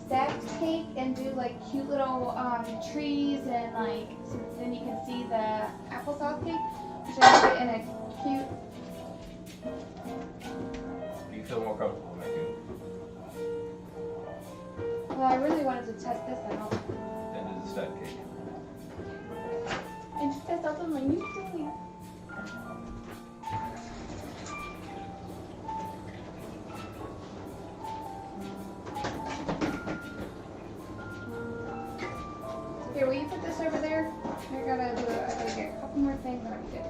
stacked cake and do like cute little trees and like so then you can see the applesauce cake, which I put in a cute. Do you feel more comfortable making? Well, I really wanted to test this out. Then do the stacked cake. And just test out on my new thing. Here, will you put this over there? I gotta get a couple more things and I'm good to go.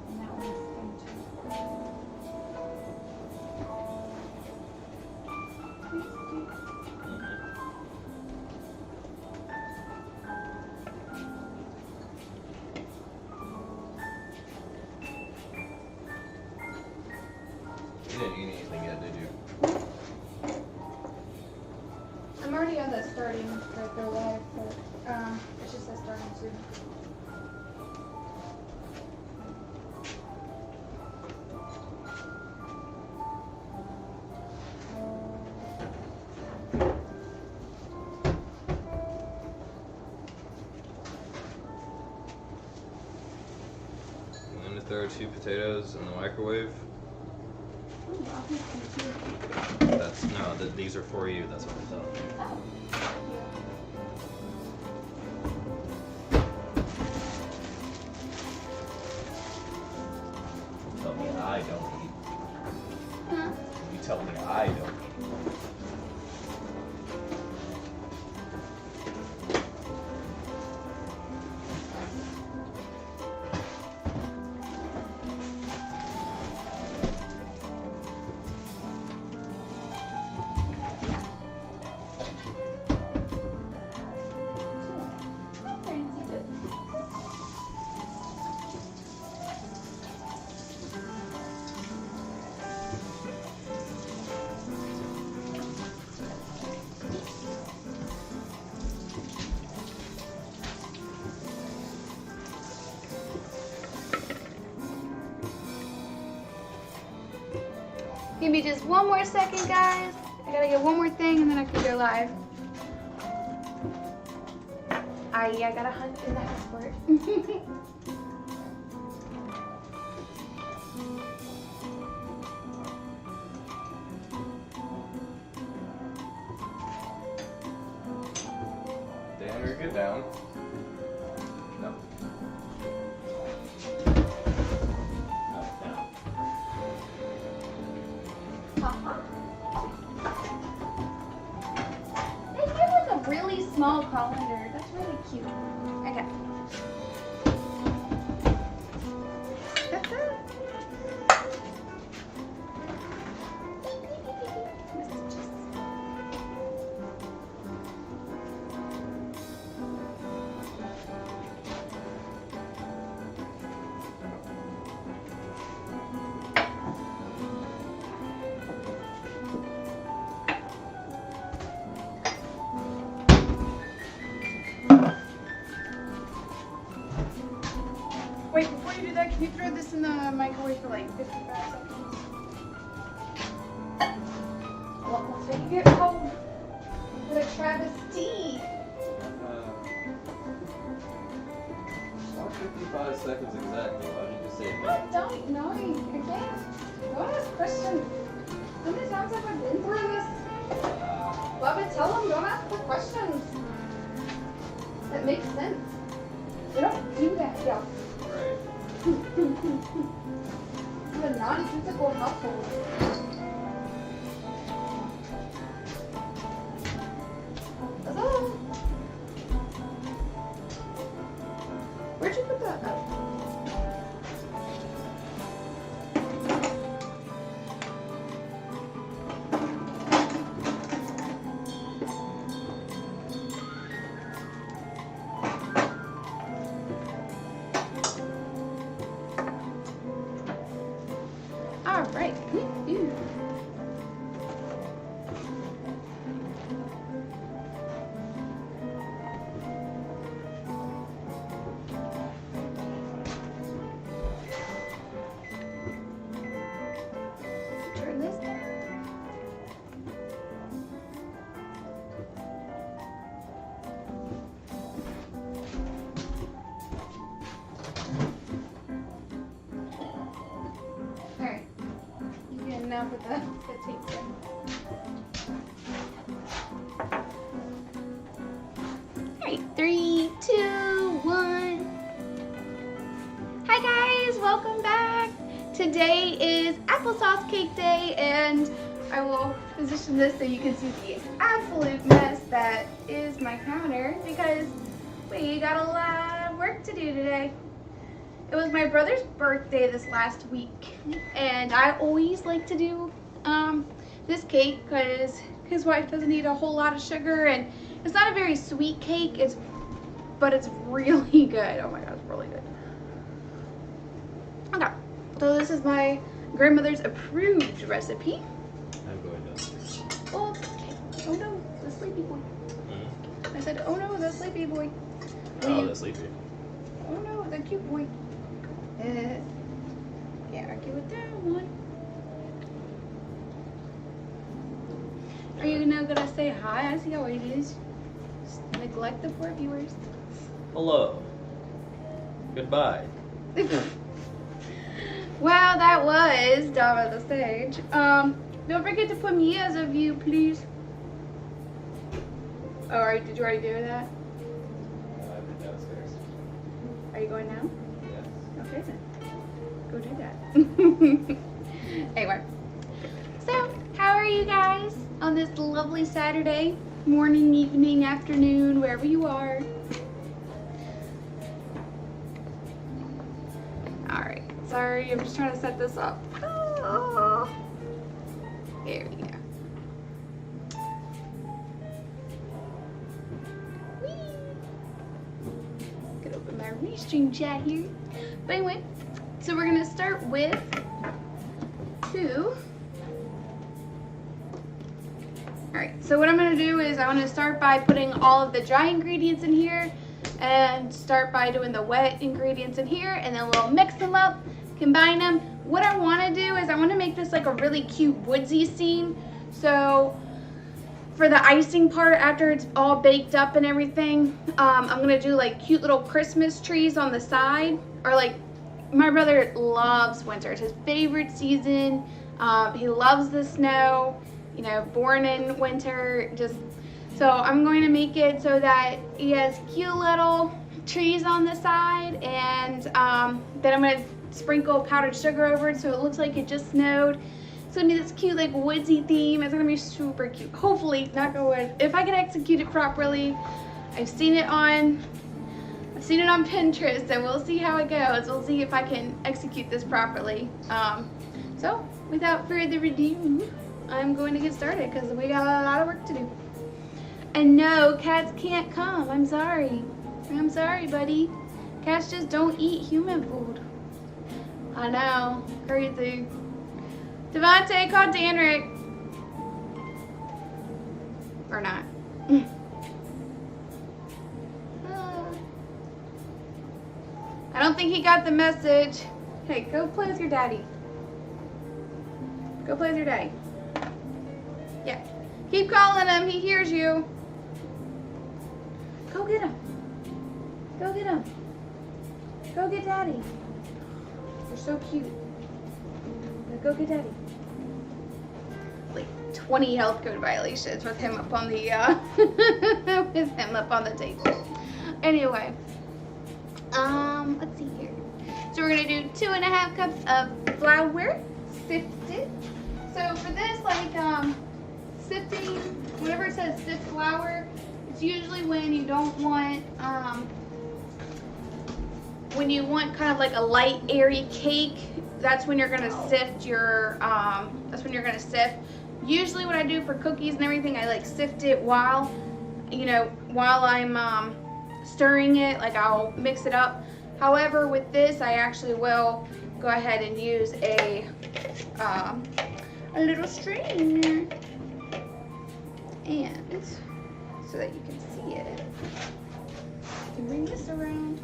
And that one's going You didn't eat anything yet, did you? I'm already on the starting for the live, but it just says starting soon. And then to throw 2 potatoes in the microwave. Ooh, I'll make some too. That's no, these are for you. That's what I'm telling you. Oh. Tell me I don't eat. Huh? You tell me I don't eat. Give me just one more second, guys. I gotta get one more thing and then I can go live. I gotta hunt in the house for it. Danner, get down. No. No, down. They give like a really small colander. That's really cute. Okay. Wait, before you do that, can you throw this in the microwave for like 55 seconds? Well, let's make it get cold. For a travesty. Not 55 seconds exactly. Why did you say I that? don't know. I can't. Don't ask questions. How many times have I been through this? Love it, tell them, don't ask the questions. That makes sense. They don't do that, y'all. Right. I'm a non-physical household. Hello? Where'd you put that? Oh. All right. Ooh. today is applesauce cake day, and I will position this so you can see the absolute mess that is my counter because we got a lot of work to do today. It was my brother's birthday this last week, and I always like to do this cake because his wife doesn't eat a whole lot of sugar, and it's not a very sweet cake, but it's really good. Oh my god, it's really good. Okay, so this is my grandmother's approved recipe. I'm going downstairs. Oh, okay. Oh no, the sleepy boy. I said, oh no, the sleepy boy. Oh, the sleepy. Oh no, the cute boy. Can't argue with that one. Are you gonna say hi? I see how it is. Just neglect the poor viewers. Hello. Goodbye. Wow, that was Dom of the stage. Don't forget to put me as a view, please. Oh, did you already do that? I've been downstairs. Are you going now? Yes. Okay then. Go do that. Anyway. So, how are you guys on this lovely Saturday? Morning, evening, afternoon, wherever you are. Alright. Sorry, I'm just trying to set this up. Oh. There we go. Whee! Could open my restream chat here. But anyway, so we're gonna start with two. Alright, so what I'm gonna do is I'm gonna start by putting all of the dry ingredients in here and start by doing the wet ingredients in here, and then we'll mix them up, combine them. What I want to do is I want to make this like a really cute woodsy scene. So for the icing part, after it's all baked up and everything, I'm going to do like cute little Christmas trees on the side. Or like, my brother loves winter. It's his favorite season. He loves the snow, you know, born in winter. So I'm going to make it so that he has cute little trees on the side, and then I'm going to sprinkle powdered sugar over it so it looks like it just snowed. It's going to be this cute like woodsy theme. It's going to be super cute. Hopefully, knock on wood, if I can execute it properly. I've seen it on Pinterest, and we'll see how it goes. We'll see if I can execute this properly. So without further ado, I'm going to get started because we got a lot of work to do. And no, cats can't come. I'm sorry. I'm sorry, buddy. Cats just don't eat human food. I know. Crazy. Devontae, call Danrick. Or not. I don't think he got the message. Hey, go play with your daddy. Go play with your daddy. Yeah. Keep calling him. He hears you. Go get him. Go get him. Go get daddy. You're so cute. Go get daddy. Like 20 health code violations with him up on the table. Anyway, let's see here. So we're gonna do 2.5 cups of flour, sifted. So for this, like sifting, whenever it says sift flour, it's usually when you don't want when you want kind of like a light, airy cake. That's when you're gonna sift your. That's when you're gonna sift. Usually, what I do for cookies and everything, I like sift it while I'm stirring it. Like I'll mix it up. However, with this, I actually will go ahead and use a little strainer, and so that you can see it. You can bring this around.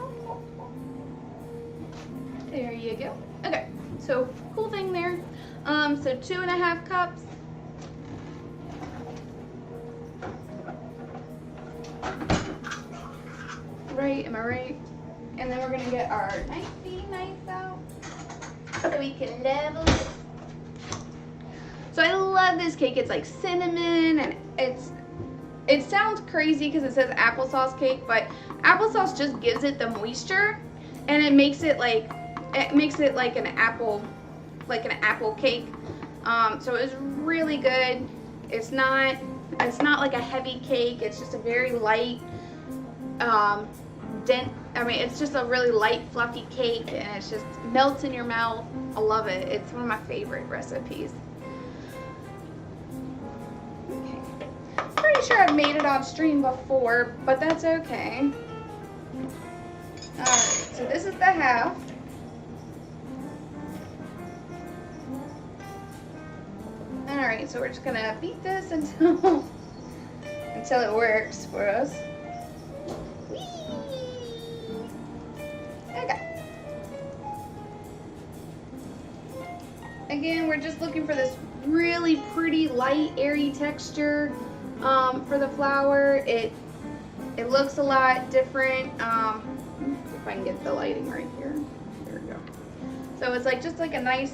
There you go. Okay, so cool thing there. So 2.5 cups. Right, am I right? And then we're gonna get our knifey knife out so we can level it. So I love this cake. It's like cinnamon, and it sounds crazy because it says applesauce cake, but applesauce just gives it the moisture, and it makes it like an apple like an apple cake. So it was really good. It's not like a heavy cake. It's just a very light, it's just a really light, fluffy cake, and it's just melts in your mouth. I love it. It's one of my favorite recipes. Okay. Pretty sure I've made it off stream before, but that's okay. Alright, so this is the half. Alright, so we're just gonna beat this until it works for us. Okay. Again, we're just looking for this really pretty, light, airy texture for the flour. It looks a lot different. If I can get the lighting right here. There we go. So it's like just like a nice,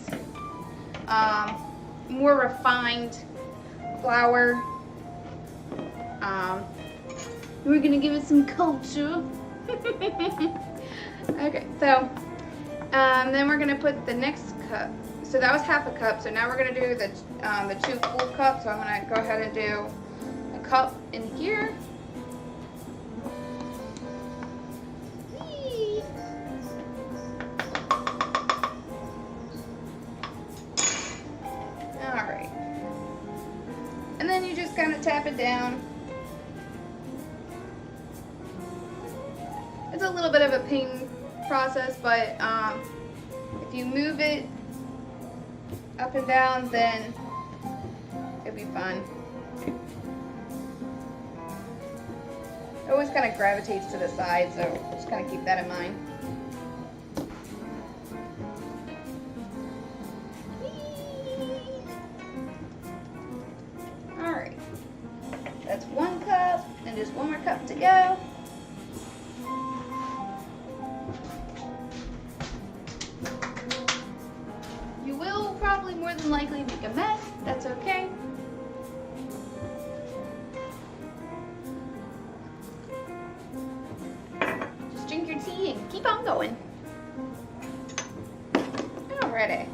more refined flour. We're gonna give it some culture. Okay, so then we're gonna put the next cup. So that was half a cup. So now we're gonna do the 2 full cups. So I'm gonna go ahead and do a cup in here. All right, and then you just kind of tap it down. It's a little bit of a pain process, but if you move it up and down, then it'll be fun. It always kind of gravitates to the side, so just kind of keep that in mind. All right, that's 1 cup, and just 1 more cup to go. More than likely make a mess. That's okay. Just drink your tea and keep on going. Alrighty.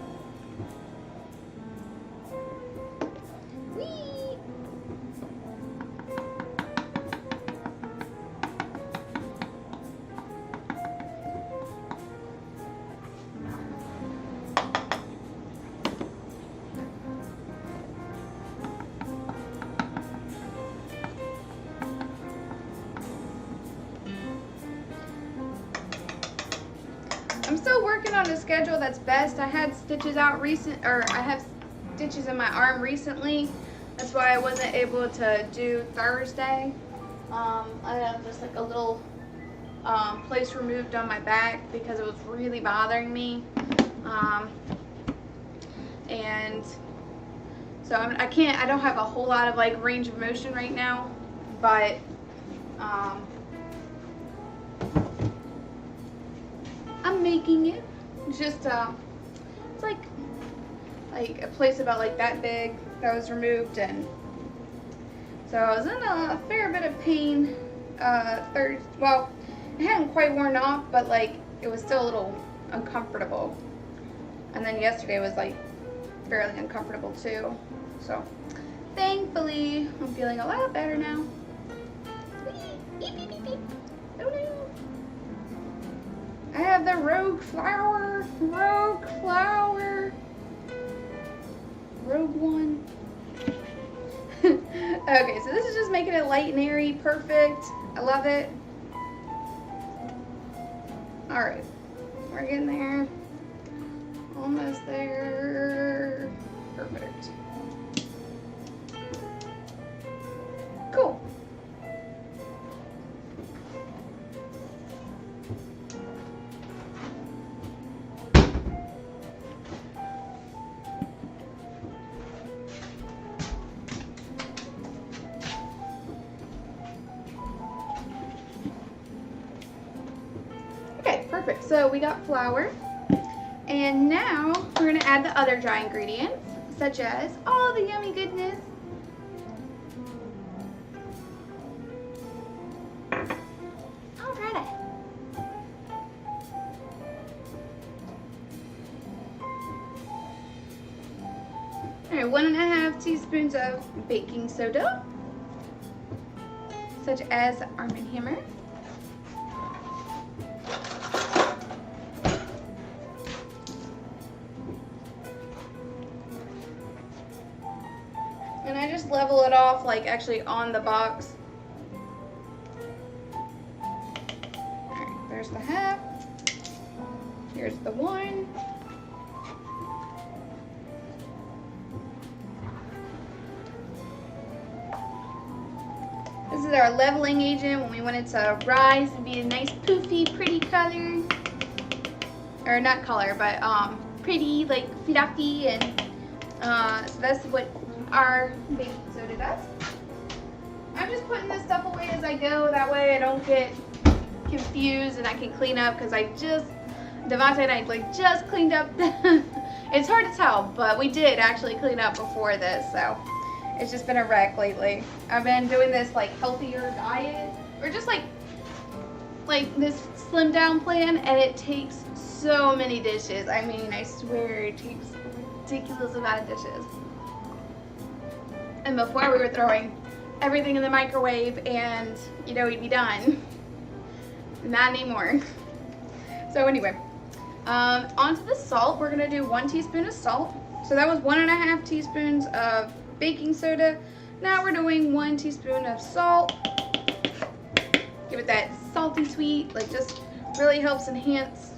Whee! I'm still working on a schedule that's best. I had stitches out I have stitches in my arm recently. That's why I wasn't able to do Thursday. I have just like a little place removed on my back because it was really bothering me. And so I don't have a whole lot of like range of motion right now, but I'm making it. It's just it's like a place about like that big that was removed, and so I was in a fair bit of pain well, it hadn't quite worn off, but like it was still a little uncomfortable. And then yesterday was like fairly uncomfortable too. So thankfully I'm feeling a lot better now. I have the Rogue Flour. Rogue One. Okay, so this is just making it light and airy, perfect. I love it. All right, we're getting there. Almost there. Perfect. Cool. Perfect. So we got flour, and now we're going to add the other dry ingredients, such as all the yummy goodness. Alrighty. 1.5 teaspoons of baking soda, such as Arm & Hammer. And I just level it off, like actually on the box. Alright, there's the half. Here's the 1. This is our leveling agent when we want it to rise and be a nice poofy, pretty color. Or not color, but pretty, like fluffy, and so that's what our baking soda does. I'm just putting this stuff away as I go, that way I don't get confused and I can clean up, because Devontae and I like just cleaned up. It's hard to tell, but we did actually clean up before this, so it's just been a wreck lately. I've been doing this like healthier diet, or just like this slim down plan, and it takes so many dishes. I mean, I swear it takes a ridiculous amount of dishes. And before we were throwing everything in the microwave and, you know, we'd be done. Not anymore. So anyway, onto the salt. We're gonna do 1 teaspoon of salt. So that was 1.5 teaspoons of baking soda. Now we're doing 1 teaspoon of salt. Give it that salty sweet, like just really helps enhance.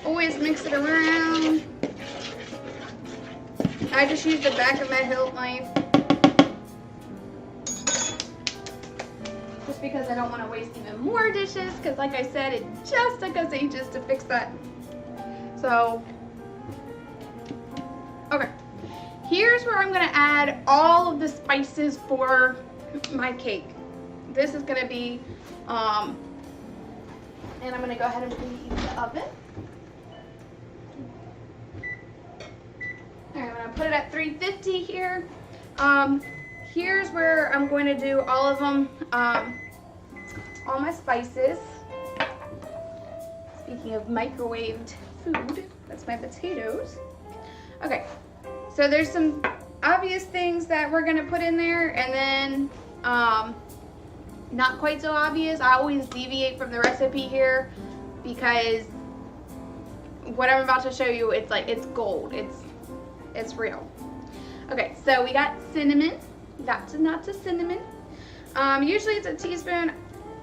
Always mix it around. I just use the back of my hilt knife, just because I don't want to waste even more dishes, because like I said, it just took us ages to fix that. So, okay, here's where I'm going to add all of the spices for my cake. This is going to be, and I'm going to go ahead and preheat the oven. I'm going to put it at 350 here. Here's where I'm going to do all of them, all my spices. Speaking of microwaved food, that's my potatoes. Okay, so there's some obvious things that we're going to put in there, and then not quite so obvious. I always deviate from the recipe here, because what I'm about to show you, it's like, it's gold. It's real. Okay, so we got cinnamon, lots and lots of cinnamon. Usually it's a teaspoon.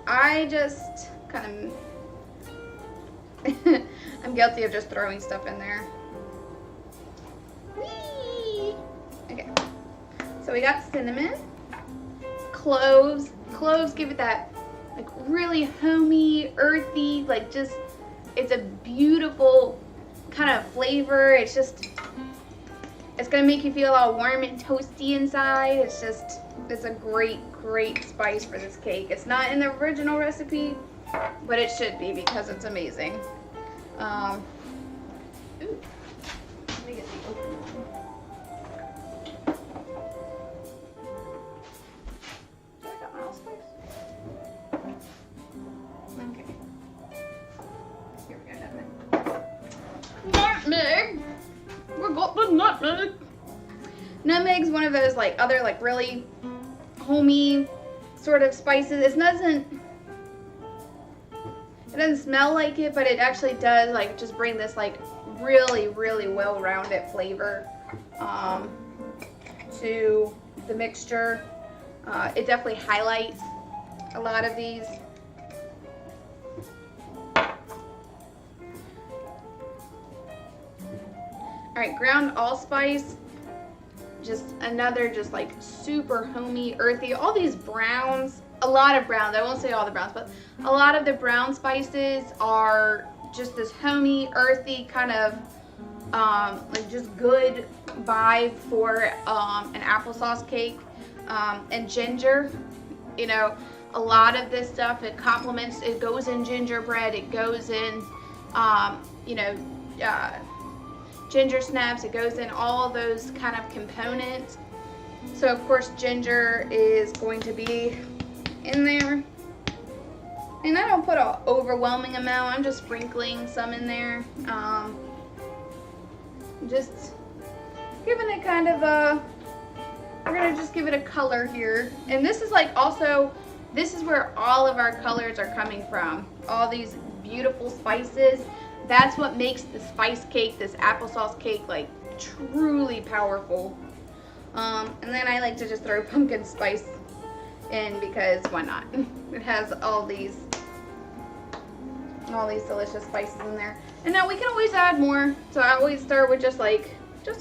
I just kind of, I'm guilty of just throwing stuff in there. Whee! Okay, so we got cinnamon, cloves. Cloves give it that like really homey, earthy, like just, it's a beautiful kind of flavor. It's just, it's gonna make you feel all warm and toasty inside. It's just, it's a great, great spice for this cake. It's not in the original recipe, but it should be, because it's amazing. Ooh, let me get the open one. Do I got my allspice? Okay. Here we go, nutmeg. We got the nutmeg. Nutmeg's one of those like other like really homey sort of spices. It doesn't smell like it, but it actually does like just bring this like really, really well-rounded flavor to the mixture. It definitely highlights a lot of these. All right, ground allspice, just another just like super homey, earthy. All these browns, a lot of browns, I won't say all the browns, but a lot of the brown spices are just this homey, earthy kind of like just good vibe for an applesauce cake. And ginger, you know, a lot of this stuff, it complements, it goes in gingerbread, it goes in, you know, ginger snaps, it goes in all those kind of components. So of course ginger is going to be in there, and I don't put an overwhelming amount, I'm just sprinkling some in there. Just giving it kind of a, we're gonna just give it a color here. And this is like also, this is where all of our colors are coming from. All these beautiful spices. That's what makes the spice cake, this applesauce cake, like truly powerful. And then I like to just throw pumpkin spice in because why not? It has all these delicious spices in there. And now we can always add more. So I always start with just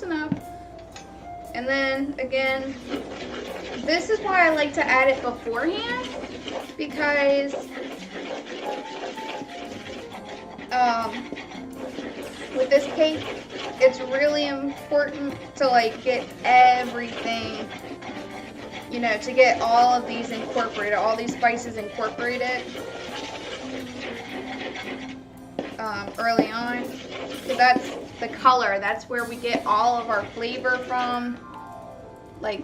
enough. And then again, this is why I like to add it beforehand, because with this cake, it's really important to like get everything, you know, to get all of these incorporated, all these spices incorporated early on. So that's the color. That's where we get all of our flavor from. Like,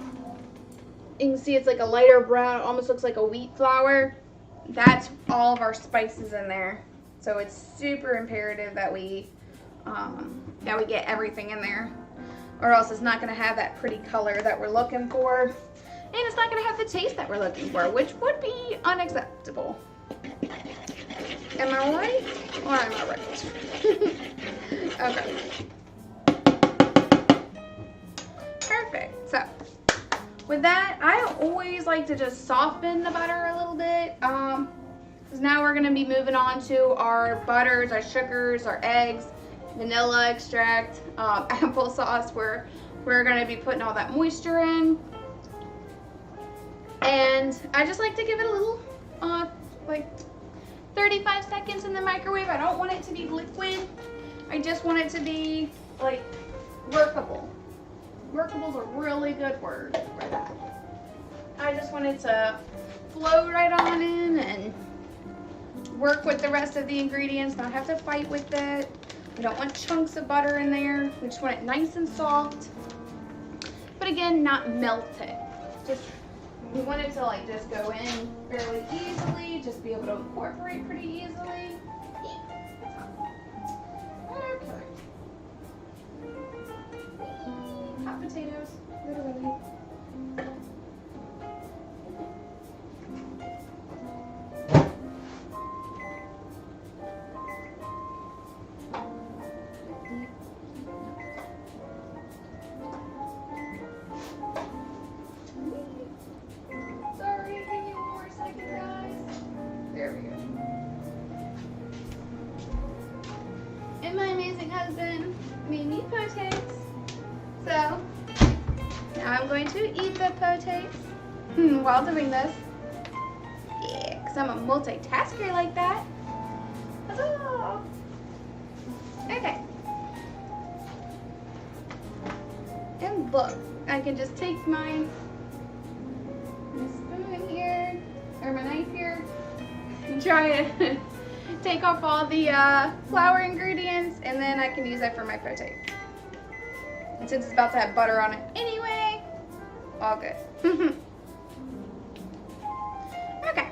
you can see it's like a lighter brown, almost looks like a wheat flour. That's all of our spices in there. So it's super imperative that we get everything in there, or else it's not going to have that pretty color that we're looking for, and it's not going to have the taste that we're looking for, which would be unacceptable. Am I right or am I right? Okay. Perfect. So with that, I always like to just soften the butter a little bit. Because now we're going to be moving on to our butters, our sugars, our eggs, vanilla extract, applesauce, where we're going to be putting all that moisture in. And I just like to give it a little, like 35 seconds in the microwave. I don't want it to be liquid. I just want it to be like workable. Workable is a really good word for that. I just want it to flow right on in and work with the rest of the ingredients, not have to fight with it. We don't want chunks of butter in there. We just want it nice and soft. But again, not melted. Just, we want it to like just go in fairly easily, just be able to incorporate pretty easily. Okay. Hot potatoes, literally. Sorry, give me one more second, guys. There we go. And my amazing husband made me potates. So, now I'm going to eat the potates while doing this. Yeah, because I'm a multitasker like that. Huzzah! Okay. And look, I can just take my spoon here, or my knife here, and try to take off all the flour ingredients, and then I can use that for my potato. And since it's about to have butter on it anyway, all good. Okay.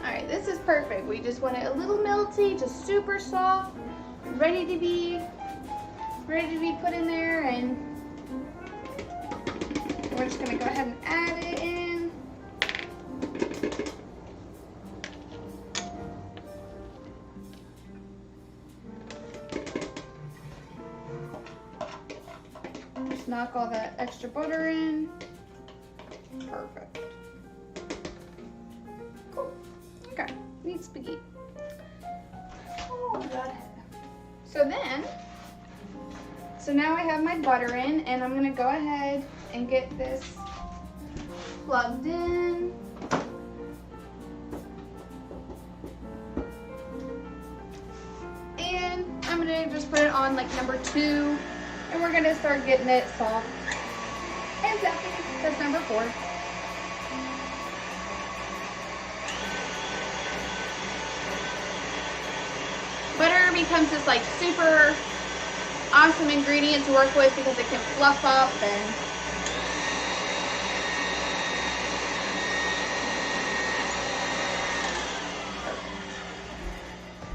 Alright, this is perfect. We just want it a little melty, just super soft, ready to be put in there, and we're just gonna go ahead and add it in. Just knock all that extra butter in. Perfect. Cool. Okay, neat spaghetti. Oh, God. So now I have my butter in, and I'm gonna go ahead and get this plugged in. And I'm gonna just put it on like number 2, and we're gonna start getting it soft. And Zephy, that's number 4. Butter becomes this like super awesome ingredient to work with because it can fluff up and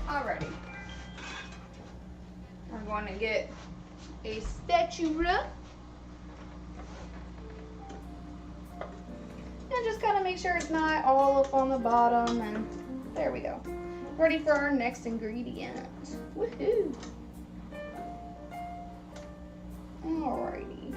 alrighty. We're going to get a spatula and just kind of make sure it's not all up on the bottom, and there we go. Ready for our next ingredient. Woohoo! Alrighty.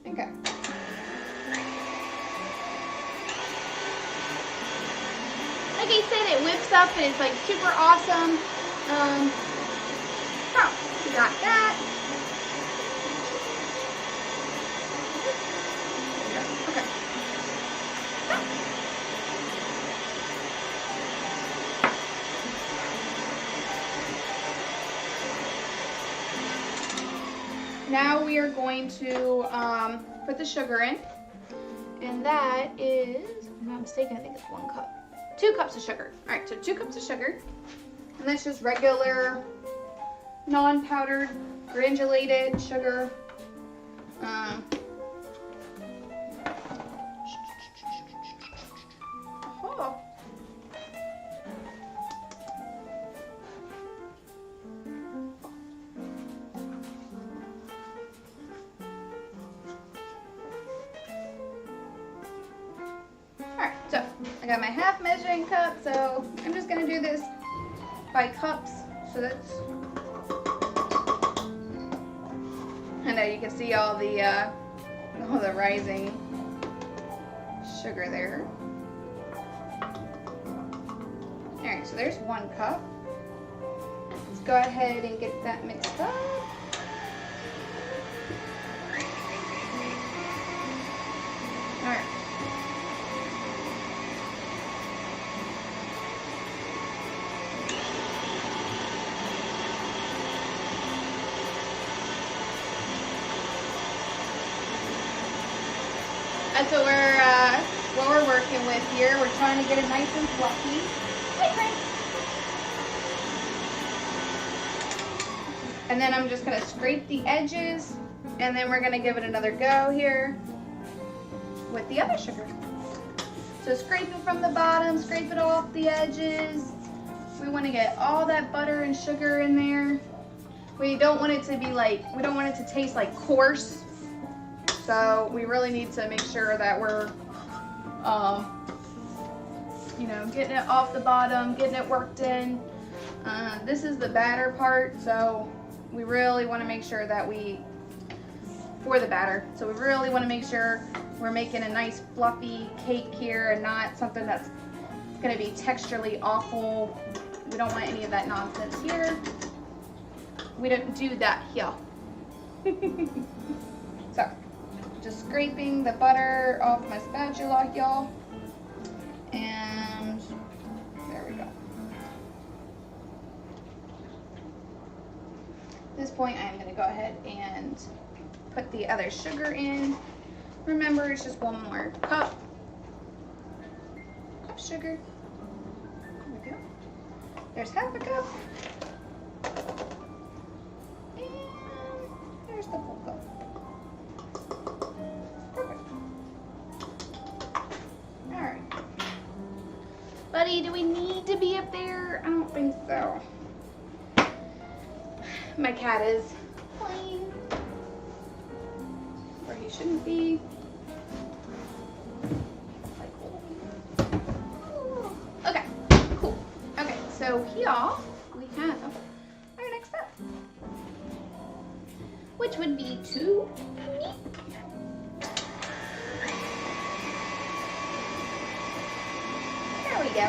Okay. Like I said, it whips up and it's like super awesome. So we got that. Okay. Now we are going to put the sugar in, and that is, if I'm not mistaken, I think it's 1 cup. 2 cups of sugar. All right, so 2 cups of sugar, and that's just regular, non-powdered, granulated sugar. Oh. Alright, so I got my half measuring cup, so I'm just going to do this by cups. So that's, and now you can see all the rising sugar there. Alright, so there's 1 cup. Let's go ahead and get that mixed up. Alright. That's what we're working with here. We're trying to get it nice and fluffy. Hi, Frank. And then I'm just gonna scrape the edges, and then we're gonna give it another go here with the other sugar. So scrape it from the bottom, scrape it off the edges. We want to get all that butter and sugar in there. We don't want it to be like, we don't want it to taste like coarse. So we really need to make sure that we're, you know, getting it off the bottom, getting it worked in. This is the batter part, so we really want to make sure that for the batter. So we really want to make sure we're making a nice fluffy cake here and not something that's going to be texturally awful. We don't want any of that nonsense here. We don't do that here. So, just scraping the butter off my spatula, y'all. And there we go. At this point, I'm going to go ahead and put the other sugar in. Remember, it's just 1 more cup of sugar. There we go. There's half a cup. And there's the full cup. Alright. Buddy, do we need to be up there? I don't think so. My cat is playing where he shouldn't be. Okay, cool. Okay, so here we have our next step, which would be to knead. There we go.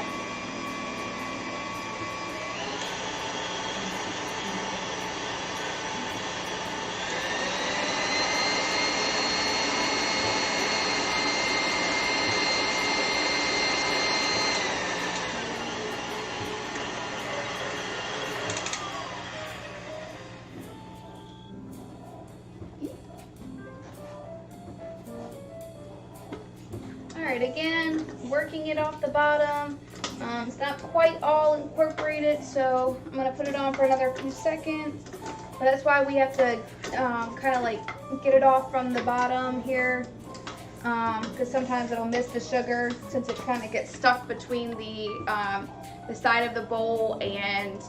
it again, working it off the bottom. It's not quite all incorporated, so I'm gonna put it on for another few seconds. But that's why we have to kind of like get it off from the bottom here, because sometimes it'll miss the sugar since it kind of gets stuck between the side of the bowl and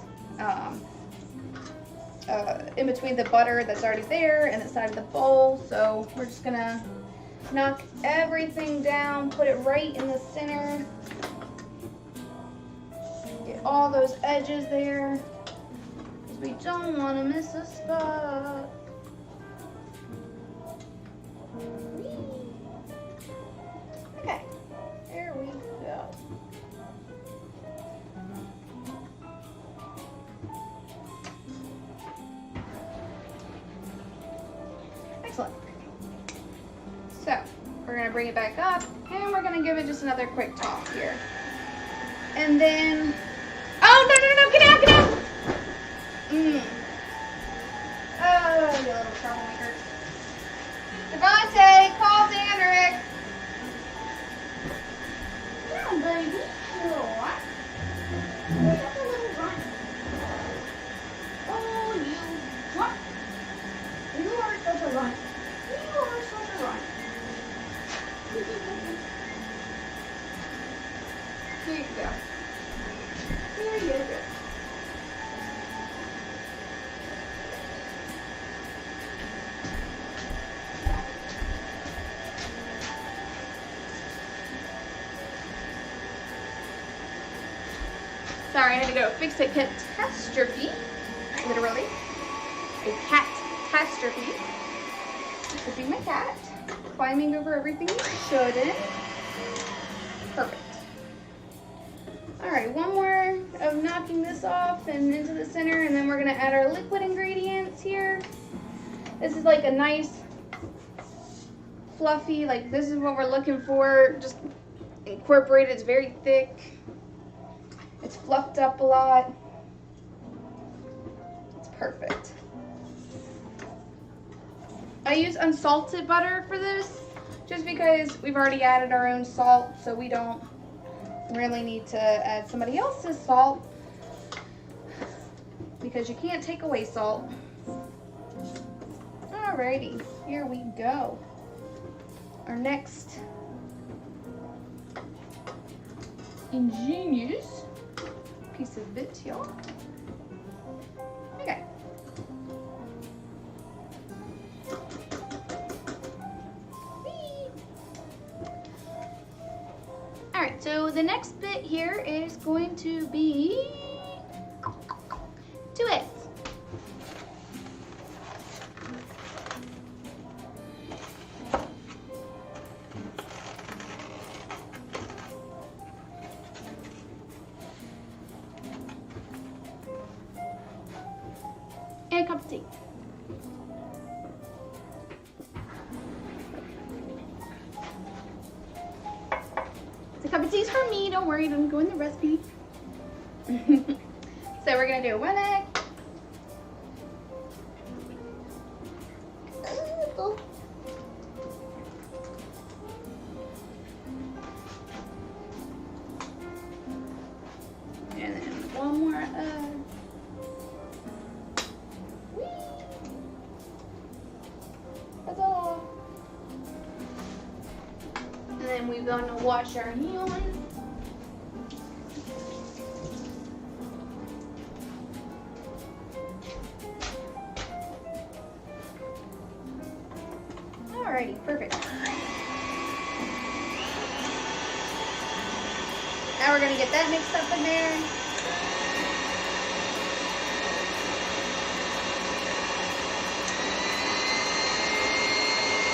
in between the butter that's already there and the side of the bowl. So we're just gonna knock everything down, put it right in the center, get all those edges there, because we don't want to miss a spot. Okay, there we go. Excellent. So we're gonna bring it back up and we're gonna give it just another quick toss here. And then, oh, no, get out, get out. Oh, you little troublemaker. Devontae, call Danderick. Come on, baby. You're all right. Just a little run. Oh, you what? You are such a run. You are such a run. Here you go. Here you go. Sorry, I had to go fix a catastrophe. Literally. A catastrophe. This would be my cat. Climbing over everything you shouldn't. Perfect. Alright, one more of knocking this off and into the center, and then we're going to add our liquid ingredients here. This is like a nice, fluffy, like this is what we're looking for. Just incorporated. It's very thick. It's fluffed up a lot. It's perfect. I use unsalted butter for this just because we've already added our own salt, so we don't really need to add somebody else's salt because you can't take away salt. Alrighty, here we go. Our next ingenious piece of bit, y'all. Okay. Alright, so the next bit here is going to be 2 eggs. And a cup of tea. The cup of tea is for me, don't worry, it doesn't go in the recipe. So we're gonna do 1 egg. And then 1 more egg. That's all. And then we're going to wash our hands. Alrighty, perfect. Now we're going to get that mixed up in there.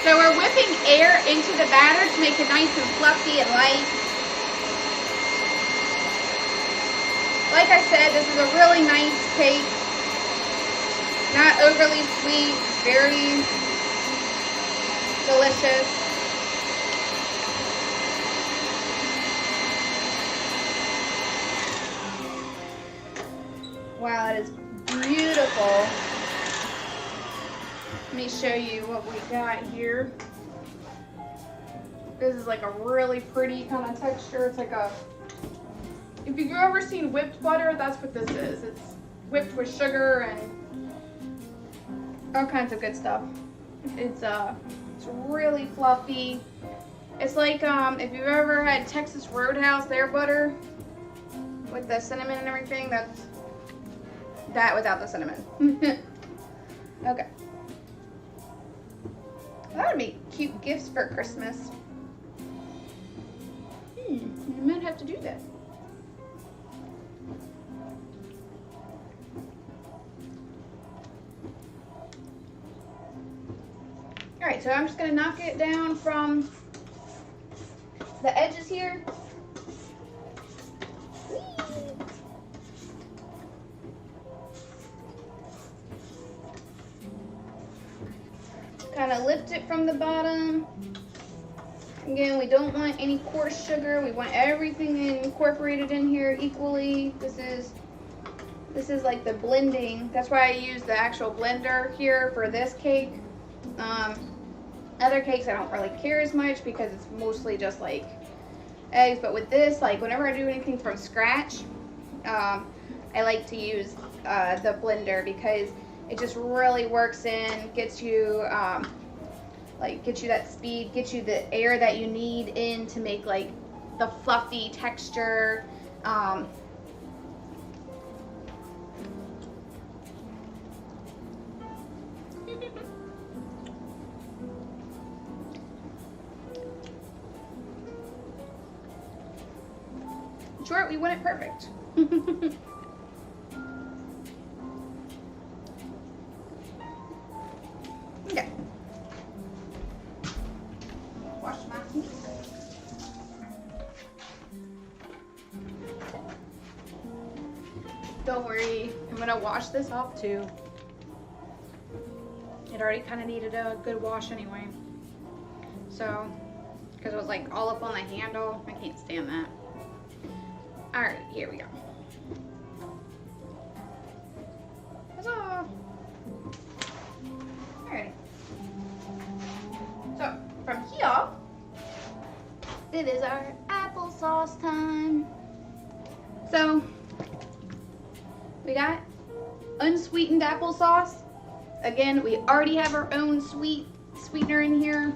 So we're whipping air into the batter to make it nice and fluffy and light. Like I said, this is a really nice cake. Not overly sweet, very delicious. Wow, it is beautiful. Let me show you what we got here. This is like a really pretty kind of texture. It's like a, if you've ever seen whipped butter, that's what this is. It's whipped with sugar and all kinds of good stuff. It's really fluffy. It's like if you've ever had Texas Roadhouse, their butter with the cinnamon and everything, that's that without the cinnamon. Okay. That would make cute gifts for Christmas. I might have to do that. Alright, so I'm just going to knock it down from the edges here. Kind of lift it from the bottom. Again, we don't want any coarse sugar. We want everything incorporated in here equally. This is like the blending. That's why I use the actual blender here for this cake. Other cakes I don't really care as much because it's mostly just like eggs. But with this, like whenever I do anything from scratch, I like to use the blender because it just really works in, gets you gets you that speed, gets you the air that you need in to make like the fluffy texture. Short, we want it perfect. Okay. Wash my feet. Don't worry, I'm gonna wash this off too. It already kind of needed a good wash anyway. So, because it was like all up on the handle, I can't stand that. All right, here we go. Huzzah! Alrighty. So, from here, it is our applesauce time. So, we got unsweetened applesauce. Again, we already have our own sweetener in here.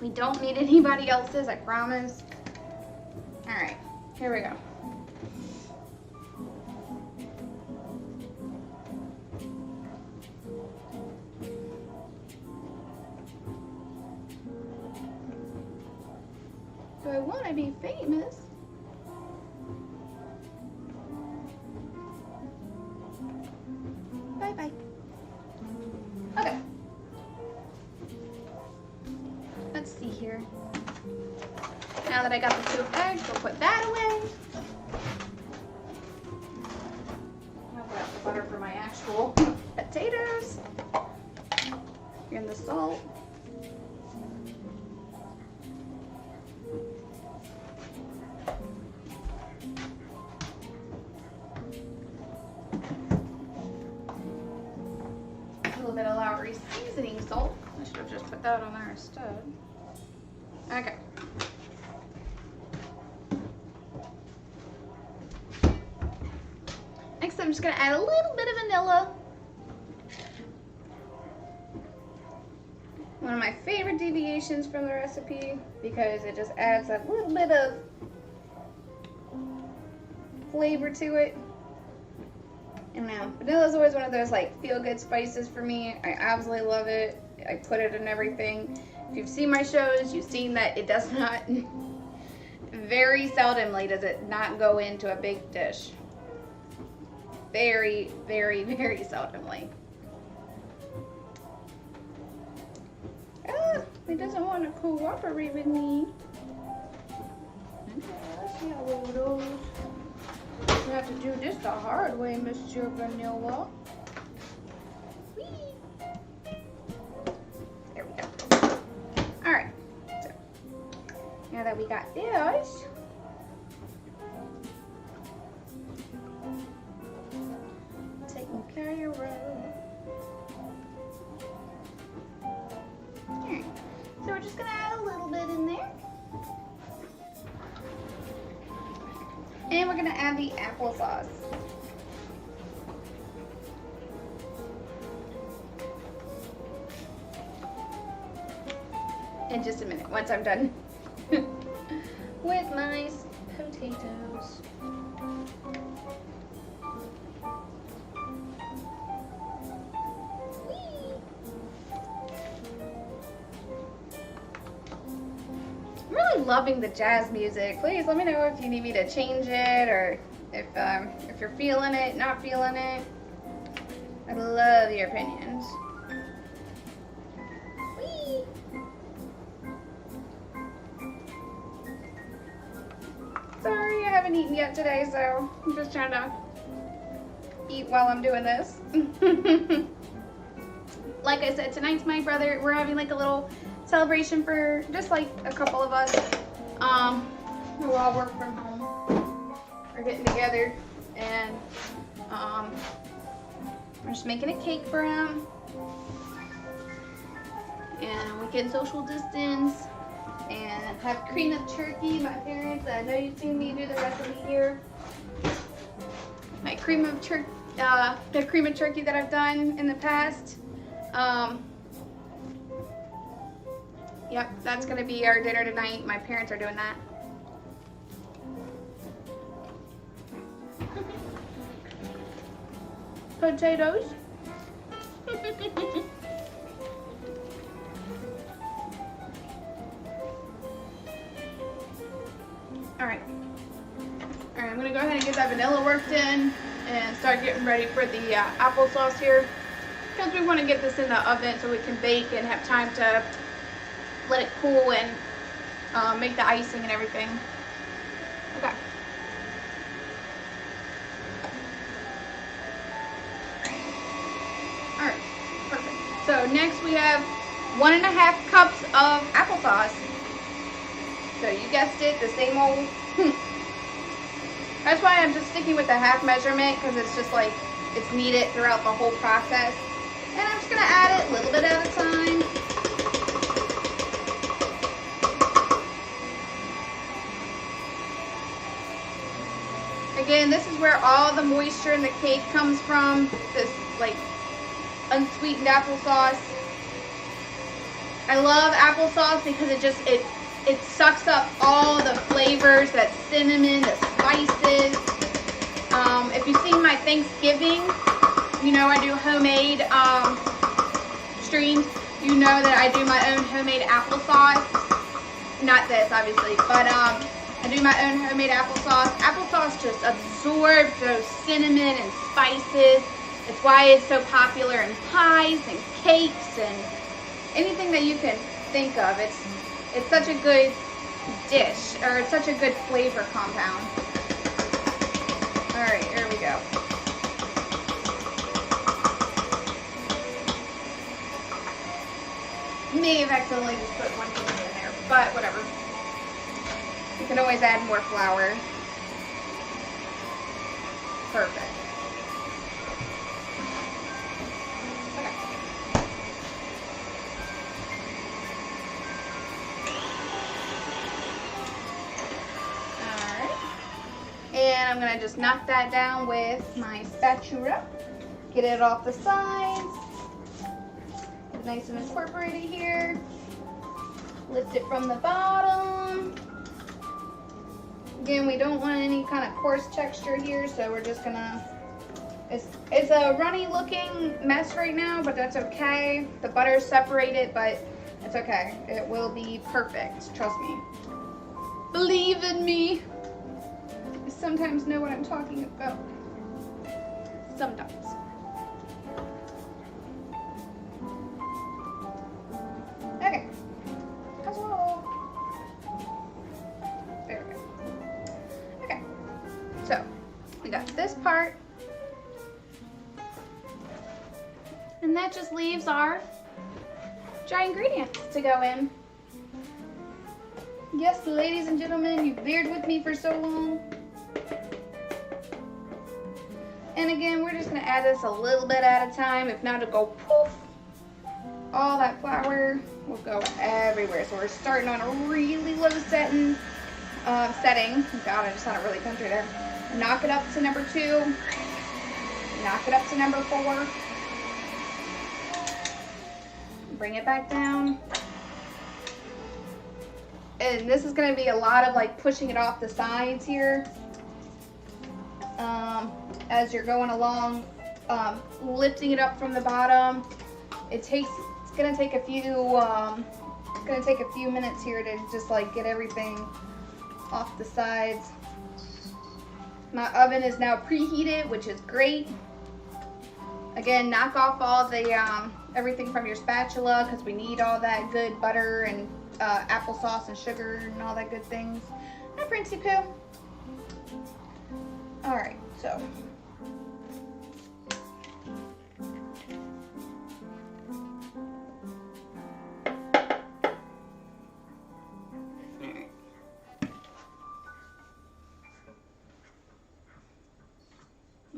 We don't need anybody else's, I promise. Alright, here we go. Do I want to be famous? Bye-bye. Okay. Let's see here. Now that I got the 2 eggs, we'll put that away. I'll put out the butter for my actual potatoes. And the salt. A little bit of Lowry seasoning salt. I should have just put that on there instead. Okay. Next, I'm just going to add a little bit of vanilla. One of my favorite deviations from the recipe because it just adds a little bit of flavor to it. And now, vanilla is always one of those like feel-good spices for me. I absolutely love it. I put it in everything. If you've seen my shows, you've seen that it does not, very seldomly does it not go into a big dish. Very, very, very seldomly. Ah, it doesn't want to cooperate with me. Let's see how it goes. You have to do this the hard way, Mr. Vanilla. Whee! There we go. Alright. So, now that we got this, taking care of. Alright. So we're just going to add a little bit in there. And we're gonna add the applesauce. In just a minute, once I'm done with my potatoes. I'm really loving the jazz music. Please let me know if you need me to change it or if you're feeling it, not feeling it. I love your opinions. Whee! Sorry, I haven't eaten yet today, so I'm just trying to eat while I'm doing this. Like I said, tonight's my brother. We're having like a little celebration for just like a couple of us who all work from home. We're getting together and we're just making a cake for him. And we can social distance and have cream of turkey. My parents, I know you've seen me do the recipe here. My cream of turkey, the cream of turkey that I've done in the past. Yep, that's gonna be our dinner tonight. My parents are doing that. Potatoes. Alright, I'm gonna go ahead and get that vanilla worked in and start getting ready for the applesauce here. Because we want to get this in the oven so we can bake and have time to let it cool and make the icing and everything. Okay. Alright, perfect. So next we have 1.5 cups of applesauce. So you guessed it, the same old. That's why I'm just sticking with the half measurement, because it's just like it's needed throughout the whole process. And I'm just gonna add it a little bit at a time. Again, this is where all the moisture in the cake comes from. This like unsweetened applesauce. I love applesauce because it sucks up all the flavors, that cinnamon, the spices. If you've seen my Thanksgiving, you know I do homemade streams. You know that I do my own homemade applesauce. Not this, obviously, but I do my own homemade applesauce. Applesauce just absorbs those cinnamon and spices. It's why it's so popular in pies and cakes and anything that you can think of. It's such a good dish, or it's such a good flavor compound. All right, here we go. May have accidentally just put one piece in there, but whatever. You can always add more flour. Perfect. Okay. Alright. And I'm going to just knock that down with my spatula. Get it off the sides. Nice and incorporated here. Lift it from the bottom. Again, we don't want any kind of coarse texture here, so we're just gonna, it's a runny looking mess right now, but that's okay. The butter's separated, but it's okay. It will be perfect, trust me. Believe in me. I sometimes know what I'm talking about. Sometimes. Okay. Hello. There we go. Okay. So, we got this part. And that just leaves our dry ingredients to go in. Yes, ladies and gentlemen, you've beared with me for so long. And again, we're just gonna add this a little bit at a time. If not, it'll go poof. All that flour will go everywhere. So we're starting on a really low setting setting. God, I just sounded really country there. Knock it up to number 2. Knock it up to number 4. Bring it back down. And this is going to be a lot of like pushing it off the sides here. As you're going along, lifting it up from the bottom. It's going to take a few minutes here to just like get everything off the sides. My oven is now preheated, which is great. Again, knock off all the everything from your spatula because we need all that good butter and applesauce and sugar and all that good things. Hi, Princey Pooh. All right, so.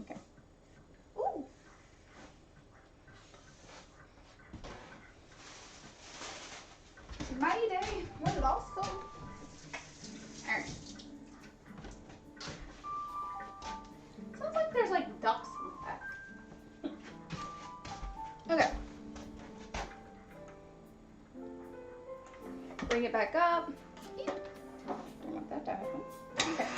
Okay. Ooh. Mayday, was it awesome? Alright. Sounds like there's like ducks in the back. Okay. Bring it back up. Yeah. Don't want that to happen. Okay.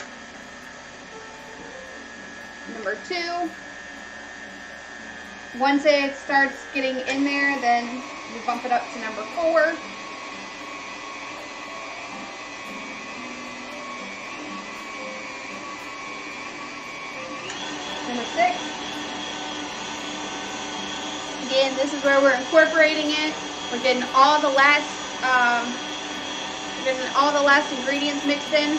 Number 2. Once it starts getting in there, then you bump it up to number 4. Number 6. Again, this is where we're incorporating it. We're getting all the last ingredients mixed in.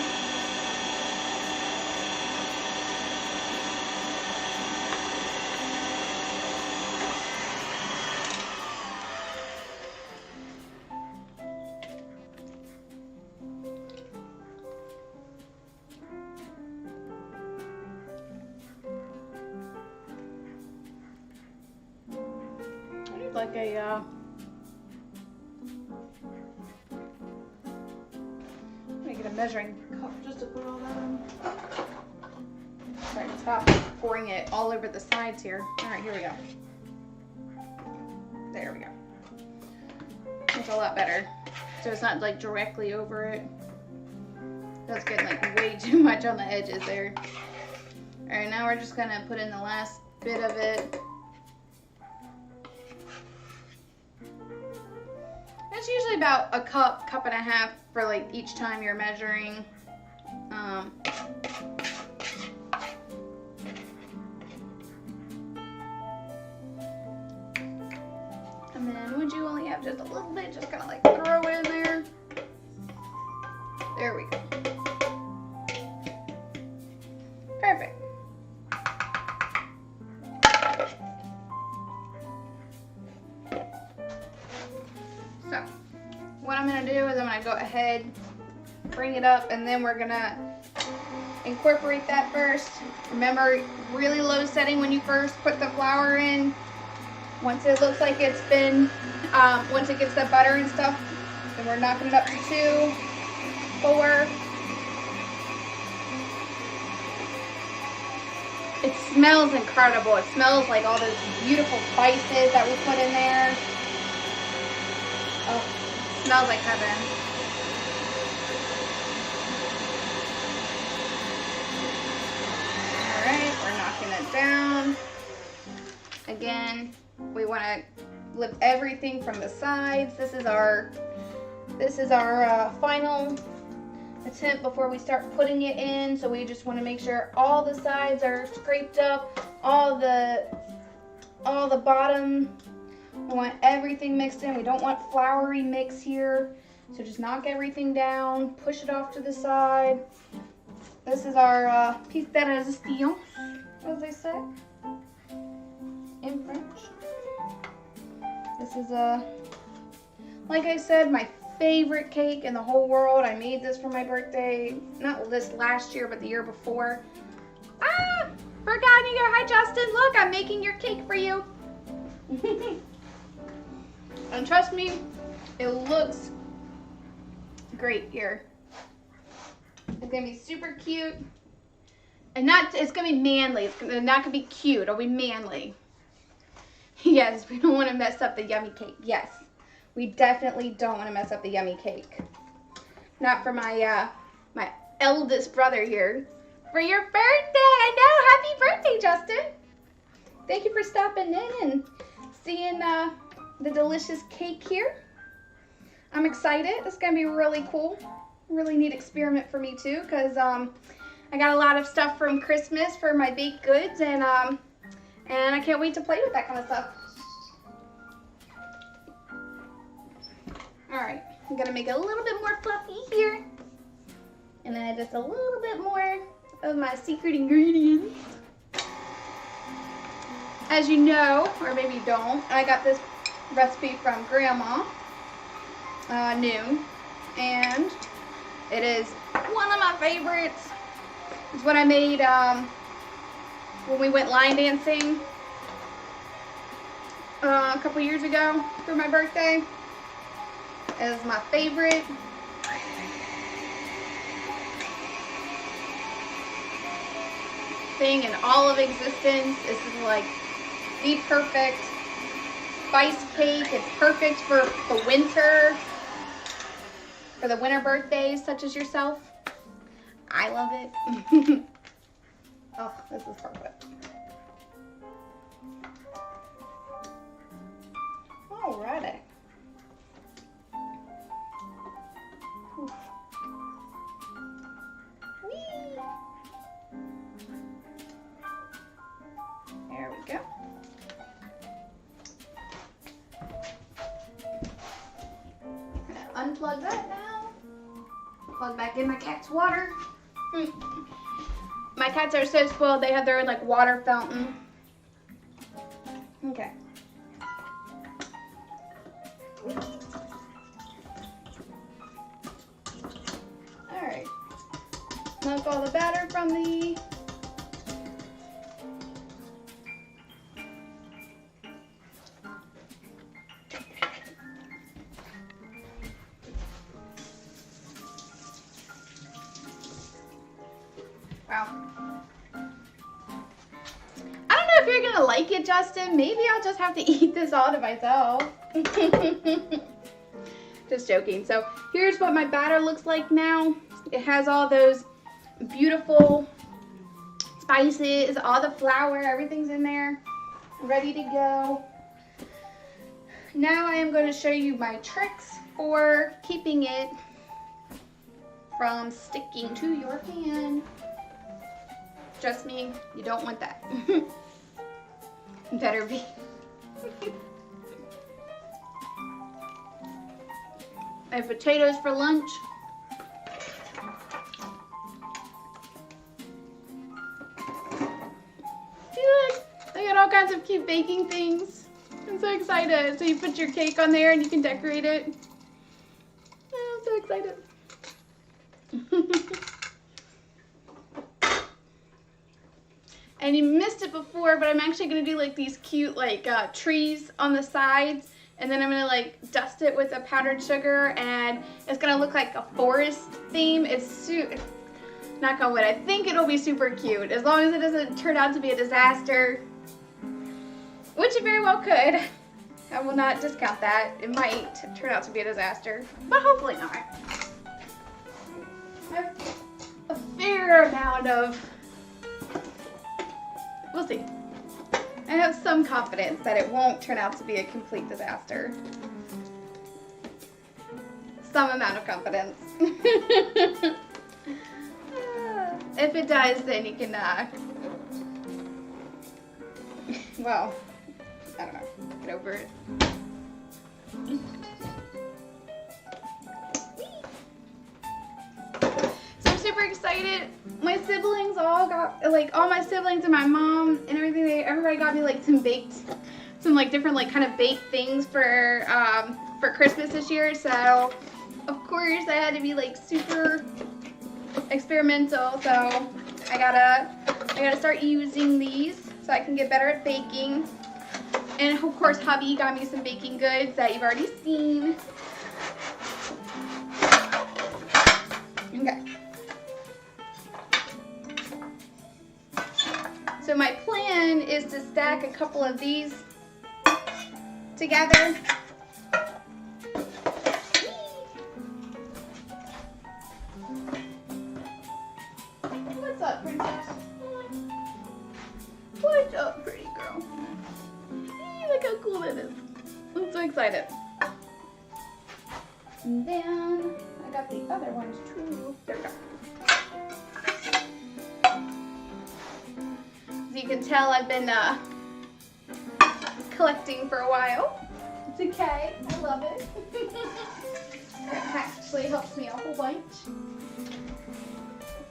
Like a I'm gonna get a measuring cup just to put all that in. Sorry, stop pouring it all over the sides here. All right, here we go. There we go. It's a lot better, so it's not like directly over it. That's getting like way too much on the edges there. All right, now we're just gonna put in the last bit of it. It's usually about a cup and a half for like each time you're measuring. And then would you only have just a little bit, just kind of like throw it in there. There we go. Perfect. So, what I'm going to do is I'm going to go ahead, bring it up, and then we're going to incorporate that first. Remember, really low setting when you first put the flour in. Once it looks like it's been, once it gets the butter and stuff, then we're knocking it up to 2, 4. It smells incredible. It smells like all those beautiful spices that we put in there. Oh, it smells like heaven. Alright, we're knocking it down. Again, we want to lift everything from the sides. This is our final attempt before we start putting it in. So we just want to make sure all the sides are scraped up, all the bottom. We want everything mixed in. We don't want floury mix here. So just knock everything down, push it off to the side. This is our piece de résistance, as they say in French. This is like I said, my favorite cake in the whole world. I made this for my birthday, not this last year, but the year before. Ah, forgot you. Hi, Justin. Look, I'm making your cake for you. And trust me, it looks great here. It's gonna be super cute. And it's gonna be manly. It's not gonna be cute. It'll be manly. Yes, we don't want to mess up the yummy cake. Yes, we definitely don't want to mess up the yummy cake. Not for my my eldest brother here. For your birthday, I know. Happy birthday, Justin. Thank you for stopping in and seeing the delicious cake here. I'm excited. It's gonna be really cool. Really neat experiment for me too, because I got a lot of stuff from Christmas for my baked goods, and I can't wait to play with that kind of stuff. All right, I'm gonna make it a little bit more fluffy here, and then just a little bit more of my secret ingredients. As you know, or maybe you don't, I got this recipe from Grandma Noon, and it is one of my favorites. It's what I made when we went line dancing a couple years ago for my birthday. It is my favorite. Thing in all of existence. This is like the perfect spice cake. It's perfect for the winter. For the winter birthdays such as yourself. I love it. Oh, this is perfect. Alrighty. Oof. Whee! There we go. I'm gonna unplug that now. Plug back in my cat's water. My cats are so spoiled, they have their own like water fountain. Okay. Alright. Knock all the batter from the like it, Justin. Maybe I'll just have to eat this all to myself. Just joking. So here's what my batter looks like now. It has all those beautiful spices, all the flour, everything's in there, ready to go. Now I am going to show you my tricks for keeping it from sticking to your pan. Trust me, you don't want that. Better be. I have potatoes for lunch. Good. I got all kinds of cute baking things. I'm so excited. So you put your cake on there and you can decorate it. Oh, I'm so excited. And you missed it before, but I'm actually going to do like these cute like trees on the sides. And then I'm going to like dust it with a powdered sugar. And it's going to look like a forest theme. It's knock on wood. I think it'll be super cute. As long as it doesn't turn out to be a disaster. Which it very well could. I will not discount that. It might turn out to be a disaster. But hopefully not. I have a fair amount of... We'll see. I have some confidence that it won't turn out to be a complete disaster. Some amount of confidence. If it does, then you can, well, I don't know, get over it. So I'm super excited. My siblings all got, like, all my siblings and my mom and everything, everybody got me, like, some, like, different, like, kind of baked things for Christmas this year. So, of course, I had to be, like, super experimental. So, I gotta start using these so I can get better at baking. And, of course, hubby got me some baking goods that you've already seen. Okay. So my plan is to stack a couple of these together. What's up, princess? What's up, pretty girl? Look how cool that is. I'm so excited. And then I got the other ones too. There we go. As you can tell, I've been collecting for a while. It's okay. I love it. It actually helps me a whole bunch.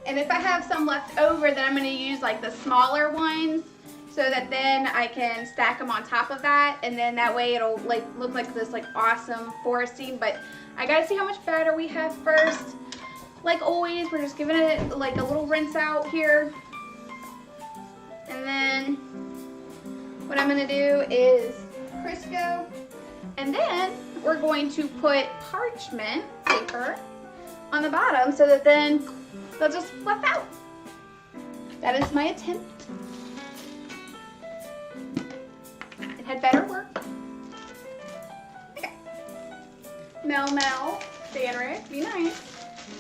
And if I have some left over, then I'm going to use like the smaller ones so that then I can stack them on top of that, and then that way it'll like look like this like awesome forest scene. But I gotta see how much batter we have first. Like always, we're just giving it like a little rinse out here. And then what I'm gonna do is Crisco, and then we're going to put parchment paper on the bottom so that then they'll just fluff out. That is my attempt. It had better work. Okay. Mel, Danrick, be nice.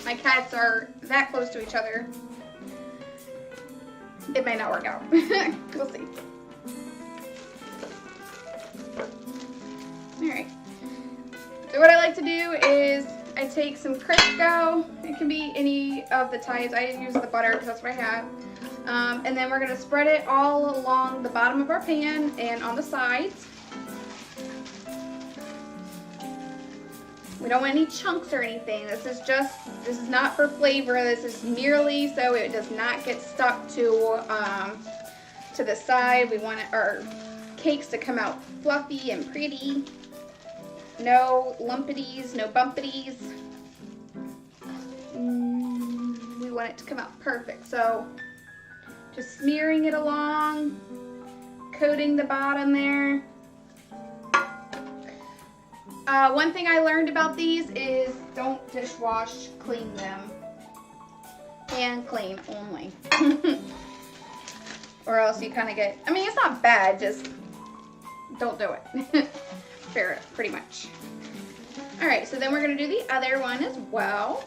My cats are that close to each other. It may not work out. We'll see. Alright. So what I like to do is I take some Crisco. It can be any of the types. I use the butter because that's what I have. And then we're going to spread it all along the bottom of our pan and on the sides. We don't want any chunks or anything. This is not for flavor. This is merely so it does not get stuck to the side. We want our cakes to come out fluffy and pretty. No lumpities, no bumpities. We want it to come out perfect. So just smearing it along, coating the bottom there. One thing I learned about these is don't dishwash, clean them. Hand clean only. Or else you kind of get, I mean, it's not bad, just don't do it. Fair, pretty much. All right, so then we're gonna do the other one as well.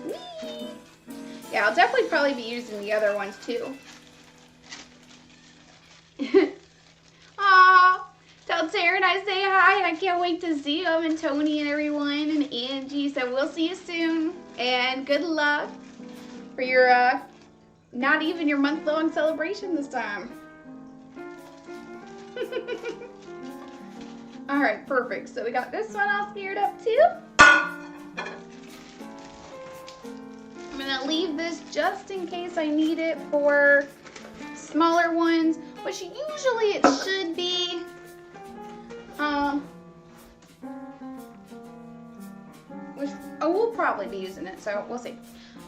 Whee! Yeah, I'll definitely probably be using the other ones too. Aw, tell Taryn I say hi. I can't wait to see him and Tony and everyone and Angie. So we'll see you soon. And good luck for your, not even your month-long celebration this time. All right, perfect. So we got this one all smeared up too. I'm gonna leave this just in case I need it for smaller ones, which usually it should be. We'll probably be using it, so we'll see.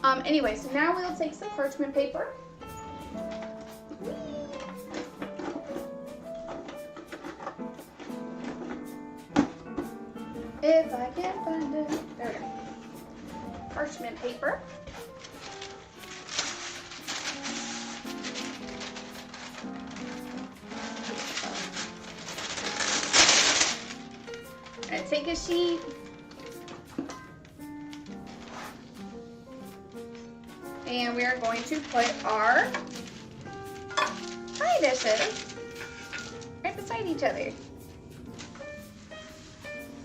Anyway, so now we'll take some parchment paper. If I can find it. There we go. Parchment paper. I'm gonna take a sheet. And we are going to put our pie dishes right beside each other.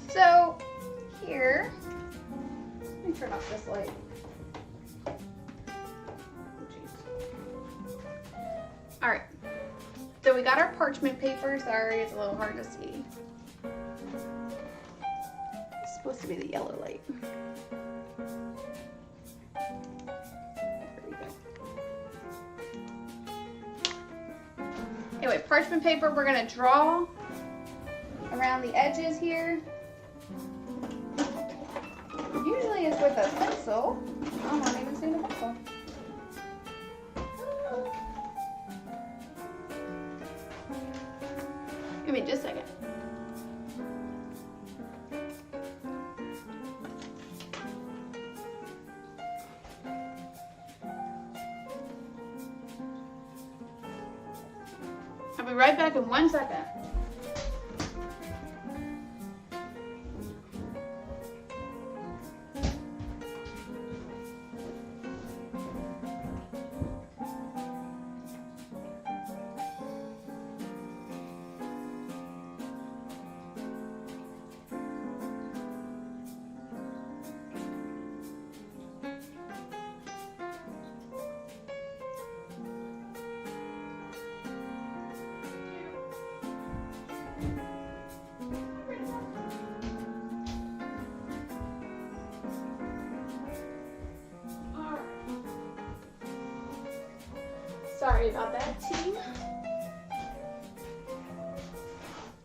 So here, let me turn off this light. All right, so we got our parchment paper. Sorry, it's a little hard to see. It's supposed to be the yellow light. There we go. Anyway, parchment paper, we're gonna draw around the edges here. Usually it's with a pencil. I'm not even seeing a pencil. Give me just a second. right back in 1 second. Sorry about that, team.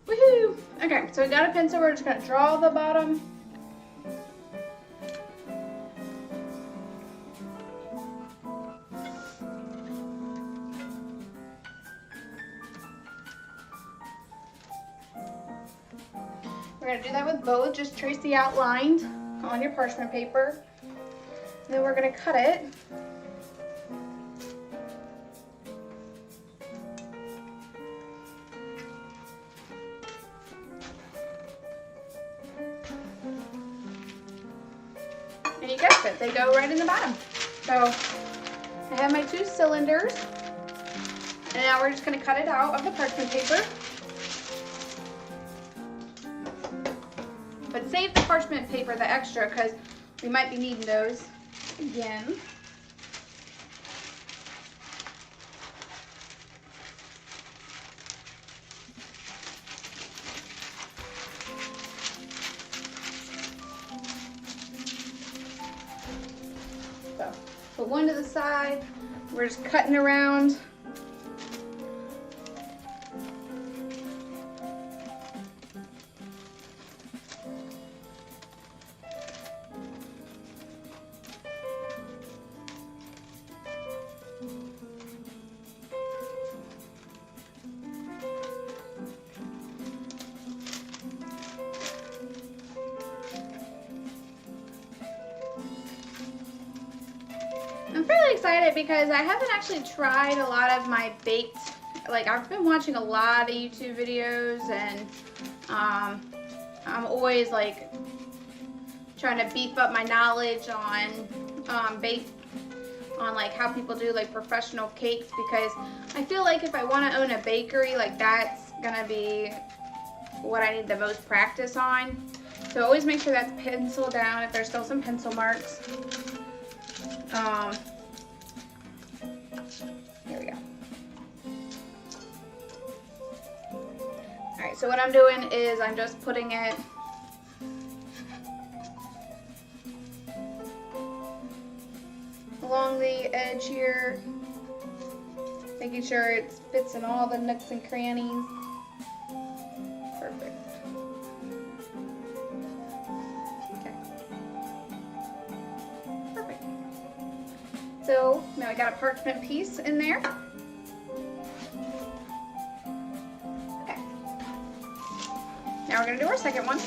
Woohoo! Okay, so we got a pencil. We're just gonna draw the bottom. We're gonna do that with both. Just trace the outline on your parchment paper. And then we're gonna cut it. And you guessed it, they go right in the bottom. So I have my 2 cylinders. And now we're just gonna cut it out of the parchment paper. But save the parchment paper, the extra, because we might be needing those again. So put one to the side. We're just cutting around. I'm fairly excited because I haven't actually tried a lot of my baked, like I've been watching a lot of YouTube videos, and I'm always like trying to beef up my knowledge on like how people do like professional cakes, because I feel like if I want to own a bakery, like that's gonna be what I need the most practice on. So always make sure that's penciled down if there's still some pencil marks. Here we go. Alright, so what I'm doing is I'm just putting it along the edge here, making sure it fits in all the nooks and crannies. Perfect. So now I got a parchment piece in there. Okay. Now we're going to do our second one.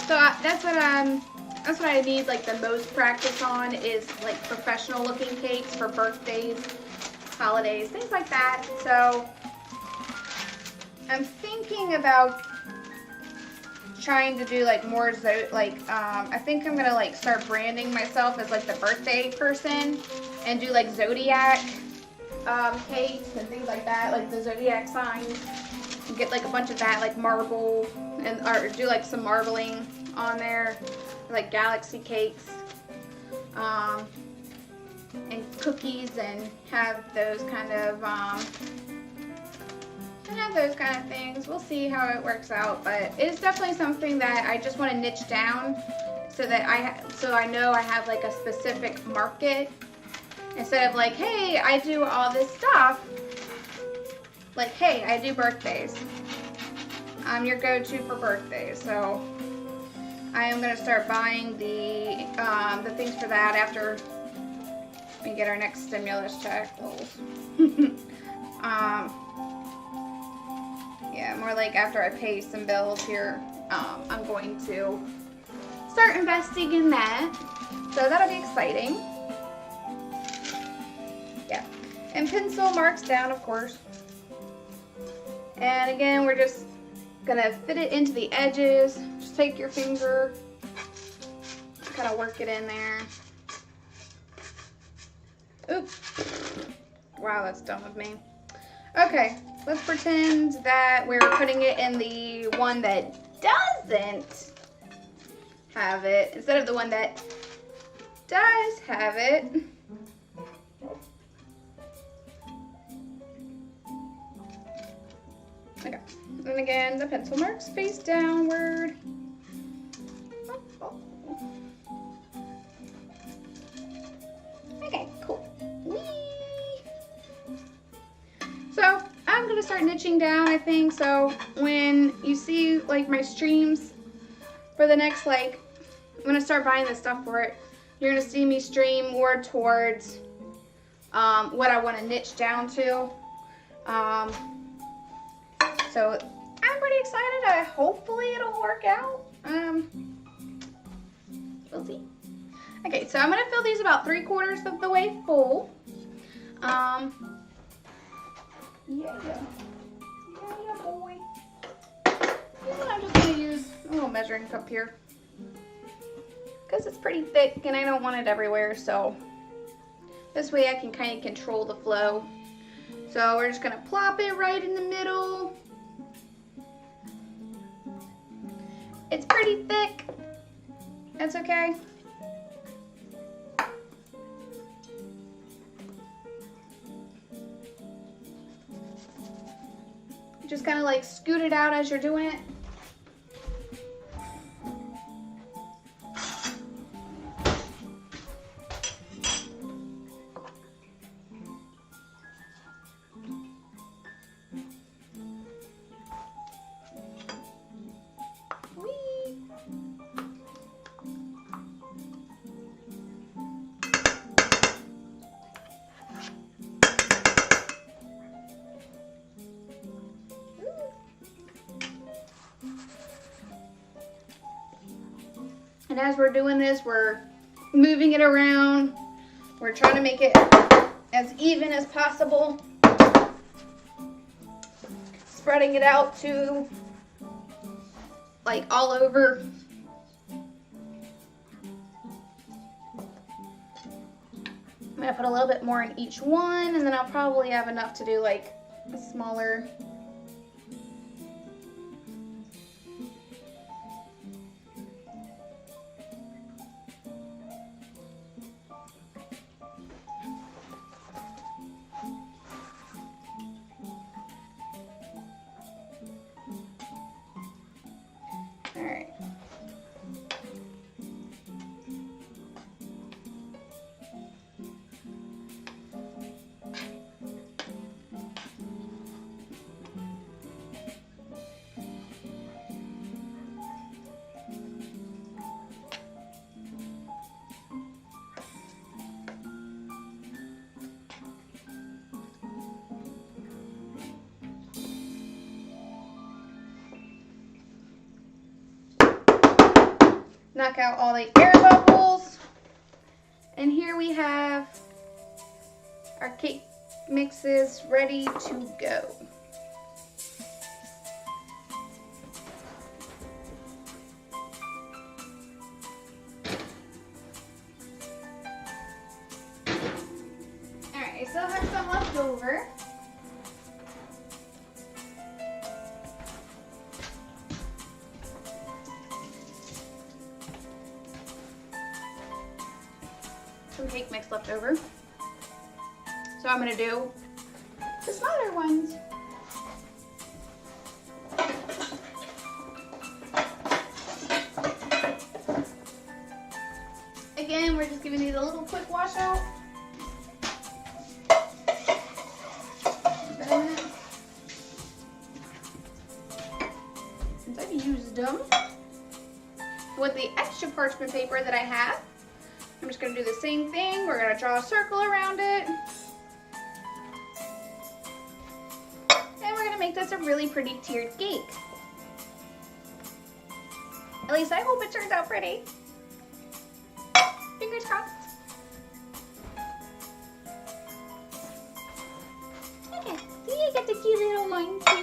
So that's what I need like the most practice on, is like professional looking cakes for birthdays, holidays, things like that. So I'm thinking about trying to do like more I think I'm gonna like start branding myself as like the birthday person and do like zodiac cakes and things like that, like the zodiac signs, and get like a bunch of that, like marble, and or do like some marbling on there, like galaxy cakes, and cookies, and have those kind of things. We'll see how it works out, but it's definitely something that I just want to niche down so that I know I have like a specific market, instead of like, hey, I do all this stuff. Like, hey, I do birthdays. I'm your go-to for birthdays, so I am gonna start buying the things for that after we get our next stimulus check. Yeah, more like after I pay some bills here, I'm going to start investing in that. So that'll be exciting. Yeah. And pencil marks down, of course. And again, we're just gonna fit it into the edges. Just take your finger, kind of work it in there. Oops. Wow, that's dumb of me. Okay, let's pretend that we're putting it in the one that doesn't have it instead of the one that does have it. Okay, and again, the pencil marks face downward. Okay, cool. Whee! So I'm gonna start niching down, I think. So when you see like my streams for the next, like, I'm gonna start buying the stuff for it, you're gonna see me stream more towards what I want to niche down to. So I'm pretty excited. Hopefully it'll work out. We'll see. Okay, so I'm gonna fill these about 3/4 of the way full. Yeah, boy. And I'm just gonna use a little measuring cup here because it's pretty thick and I don't want it everywhere. So this way I can kind of control the flow. So we're just gonna plop it right in the middle. It's pretty thick. That's okay. Just kind of like scoot it out as you're doing it. And as we're doing this, we're moving it around. We're trying to make it as even as possible. Spreading it out to like all over. I'm gonna put a little bit more in each one, and then I'll probably have enough to do like a smaller. Knock out all the air bubbles. And here we have our cake mixes ready to go. Alright, I still have some left over. Some cake mix left over. So I'm gonna do the smaller ones. Again, we're just giving these a little quick wash out. Since I've used them with the extra parchment paper that I have, I'm just going to do the same thing. We're going to draw a circle around it. And we're going to make this a really pretty tiered cake. At least I hope it turns out pretty. Fingers crossed. Okay, see, you got the cute little lines here.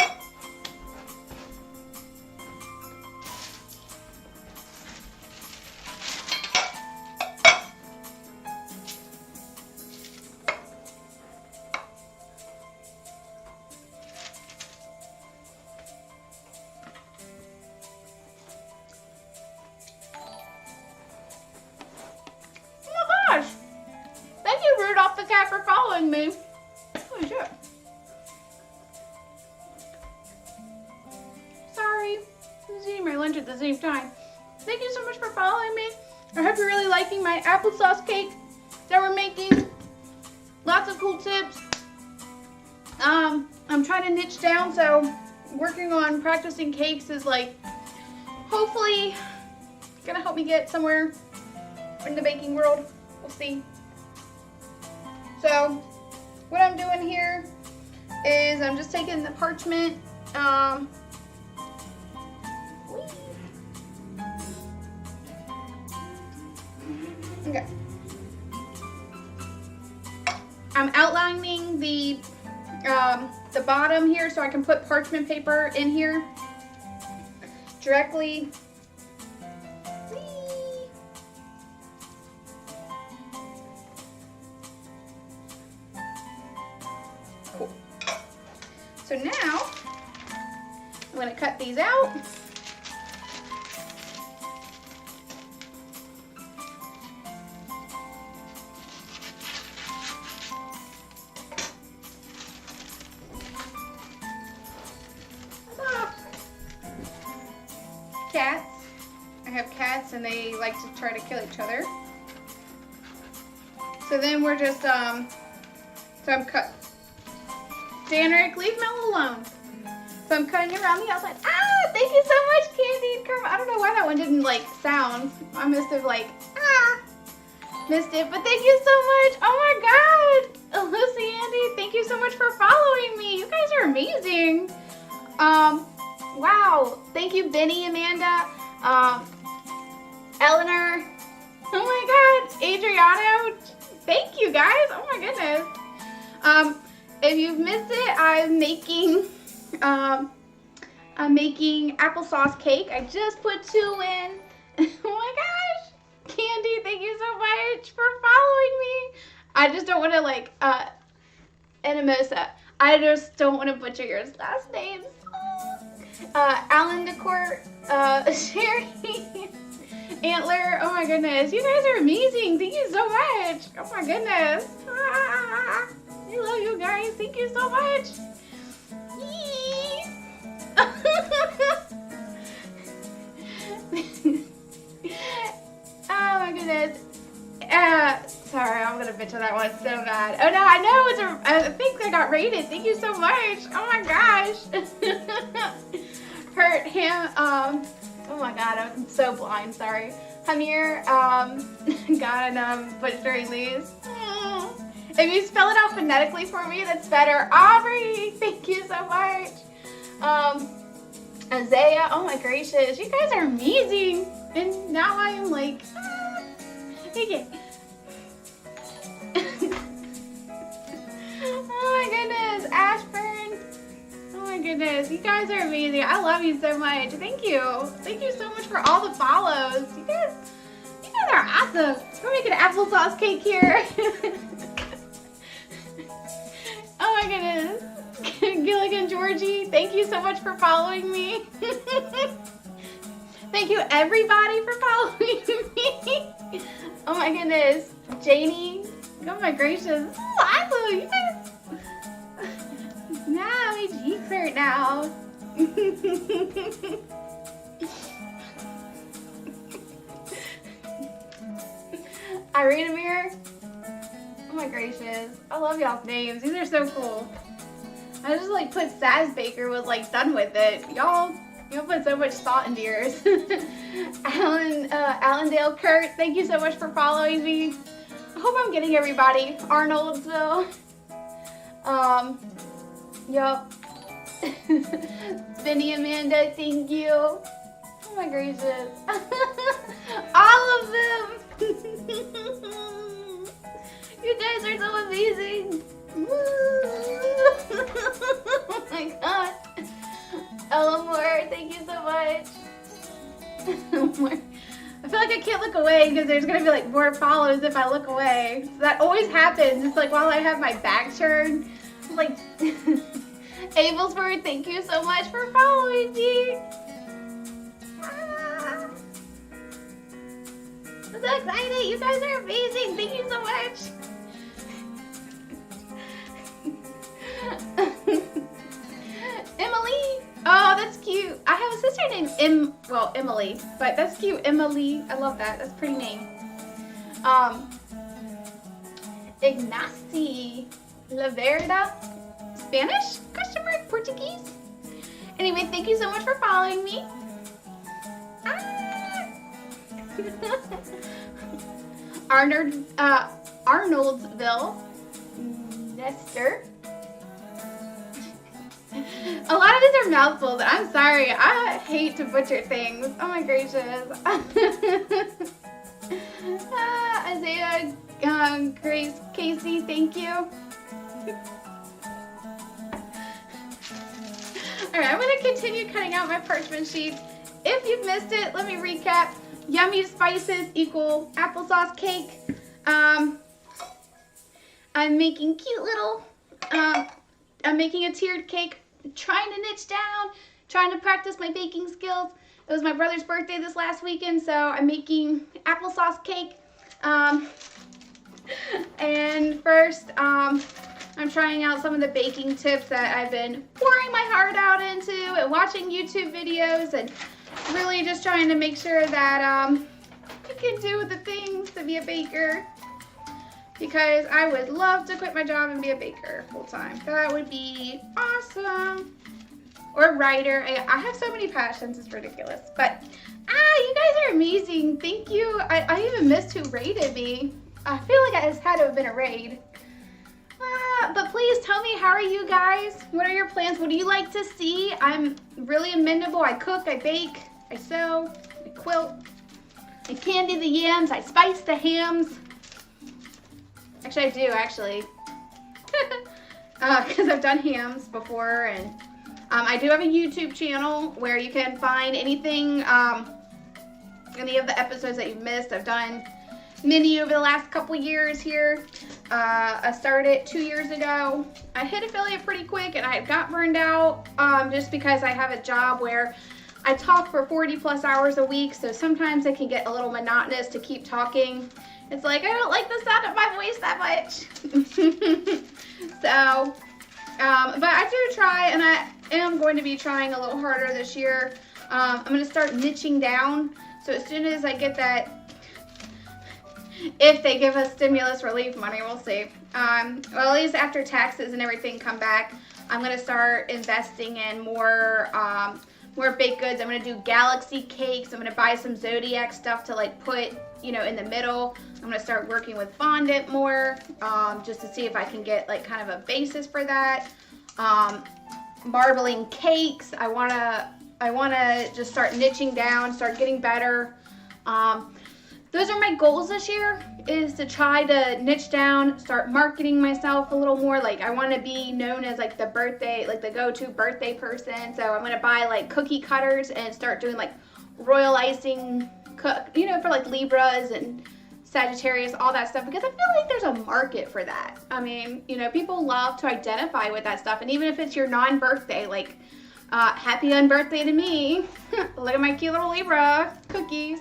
Thank you, Rudolph the cat, for following me. Holy shit. Sorry. I was eating my lunch at the same time. Thank you so much for following me. I hope you're really liking my applesauce cake that we're making. Lots of cool tips. I'm trying to niche down, so working on practicing cakes is like hopefully gonna help me get somewhere in the baking world. We'll see. So what I'm doing here is I'm just taking the parchment, okay. I'm outlining the bottom here so I can put parchment paper in here directly. Cool. So now I'm going to cut these out. Cats. I have cats and they like to try to kill each other. So then we're just, so I'm cut. Janerick, leave Mel alone. So I'm cutting around the outside. Ah, thank you so much, Candied Karma. I don't know why that one didn't like sound. I must have like, missed it, but thank you so much. Oh my God. Lucy, Andy, thank you so much for following me. You guys are amazing. Wow. Thank you, Benny, Amanda, Eleanor. Oh my God. Adriano. Thank you guys. Oh my goodness. If you've missed it, I'm making applesauce cake. I just put 2 in. Oh my gosh. Candy, thank you so much for following me. I just don't want to like, Enemosa. I just don't want to butcher your last names. Alan Decor, Sherry, Antler, oh my goodness, you guys are amazing, thank you so much, oh my goodness, I love you guys, thank you so much. Oh my goodness. Sorry, I'm gonna bitch on that one so bad. Oh no, I know I think I got rated. Thank you so much. Oh my gosh. Hurt him. Oh my God, I'm so blind. Sorry. Hamir. God, and I'm butchering these. If you spell it out phonetically for me, that's better. Aubrey, thank you so much. Isaiah. Oh my gracious, you guys are amazing. And now I am like, take it. Oh my goodness, Ashburn. Oh my goodness, you guys are amazing. I love you so much. Thank you. Thank you so much for all the follows. You guys are awesome. We're making applesauce cake here. Oh my goodness. Gilligan Georgie, thank you so much for following me. Thank you everybody for following me. Oh my goodness. Janie. Oh my gracious. Oh, I love you guys. Nah, my cheeks hurt now. Irene Amir. Oh my gracious. I love y'all's names. These are so cool. I just like put Saz Baker was like done with it. Y'all put so much thought into yours. Allendale Kurt, thank you so much for following me. I hope I'm getting everybody. Arnoldsville. Yup. Benny Amanda, thank you. Oh my gracious. All of them. You guys are so amazing. Oh my god. Elmore, thank you so much. I feel like I can't look away because there's gonna be like more follows if I look away. So that always happens. It's like while I have my back turned, I'm like, Ablesford, thank you so much for following me. Ah. I'm so excited. You guys are amazing. Thank you so much. Emily. Oh, that's cute. I have a sister named Emily, but that's cute. Emily. I love that. That's a pretty name. Ignacy Laverda. Spanish? Question mark? Portuguese? Anyway, thank you so much for following me. Ah. Arnoldsville. Nestor. A lot of these are mouthfuls. I'm sorry. I hate to butcher things. Oh my gracious. Isaiah, Grace, Casey, thank you. Alright, I'm going to continue cutting out my parchment sheets. If you've missed it, let me recap. Yummy spices equal applesauce cake. I'm making cute little, I'm making a tiered cake, trying to niche down, trying to practice my baking skills. It was my brother's birthday this last weekend, so I'm making applesauce cake. And first, I'm trying out some of the baking tips that I've been pouring my heart out into and watching YouTube videos and really just trying to make sure that I can do the things to be a baker, because I would love to quit my job and be a baker full time. That would be awesome. Or a writer. I have so many passions, it's ridiculous. But you guys are amazing. Thank you. I even missed who raided me. I feel like I just had to have been a raid. But please tell me, how are you guys? What are your plans? What do you like to see? I'm really amenable. I cook, I bake, I sew, I quilt, I candy the yams, I spice the hams. Actually, I do, actually. Because I've done hams before, and I do have a YouTube channel where you can find anything, any of the episodes that you've missed. I've done many over the last couple years here. I started 2 years ago. I hit affiliate pretty quick and I got burned out just because I have a job where I talk for 40 plus hours a week, so sometimes it can get a little monotonous to keep talking. It's like, I don't like the sound of my voice that much. So, but I do try, and I am going to be trying a little harder this year. I'm going to start niching down, so as soon as I get that, if they give us stimulus relief money, we'll see. Well, at least after taxes and everything come back, I'm going to start investing in more baked goods. I'm going to do galaxy cakes. I'm going to buy some Zodiac stuff to like put, you know, in the middle. I'm going to start working with fondant more, just to see if I can get like kind of a basis for that. Marbling cakes. I want to just start niching down, start getting better. Those are my goals this year, is to try to niche down, start marketing myself a little more. Like, I want to be known as like the go-to birthday person. So I'm going to buy like cookie cutters and start doing like royal icing, you know, for like Libras and Sagittarius, all that stuff, because I feel like there's a market for that. I mean, you know, people love to identify with that stuff. And even if it's your non-birthday, like, happy unbirthday to me. Look at my cute little Libra cookies.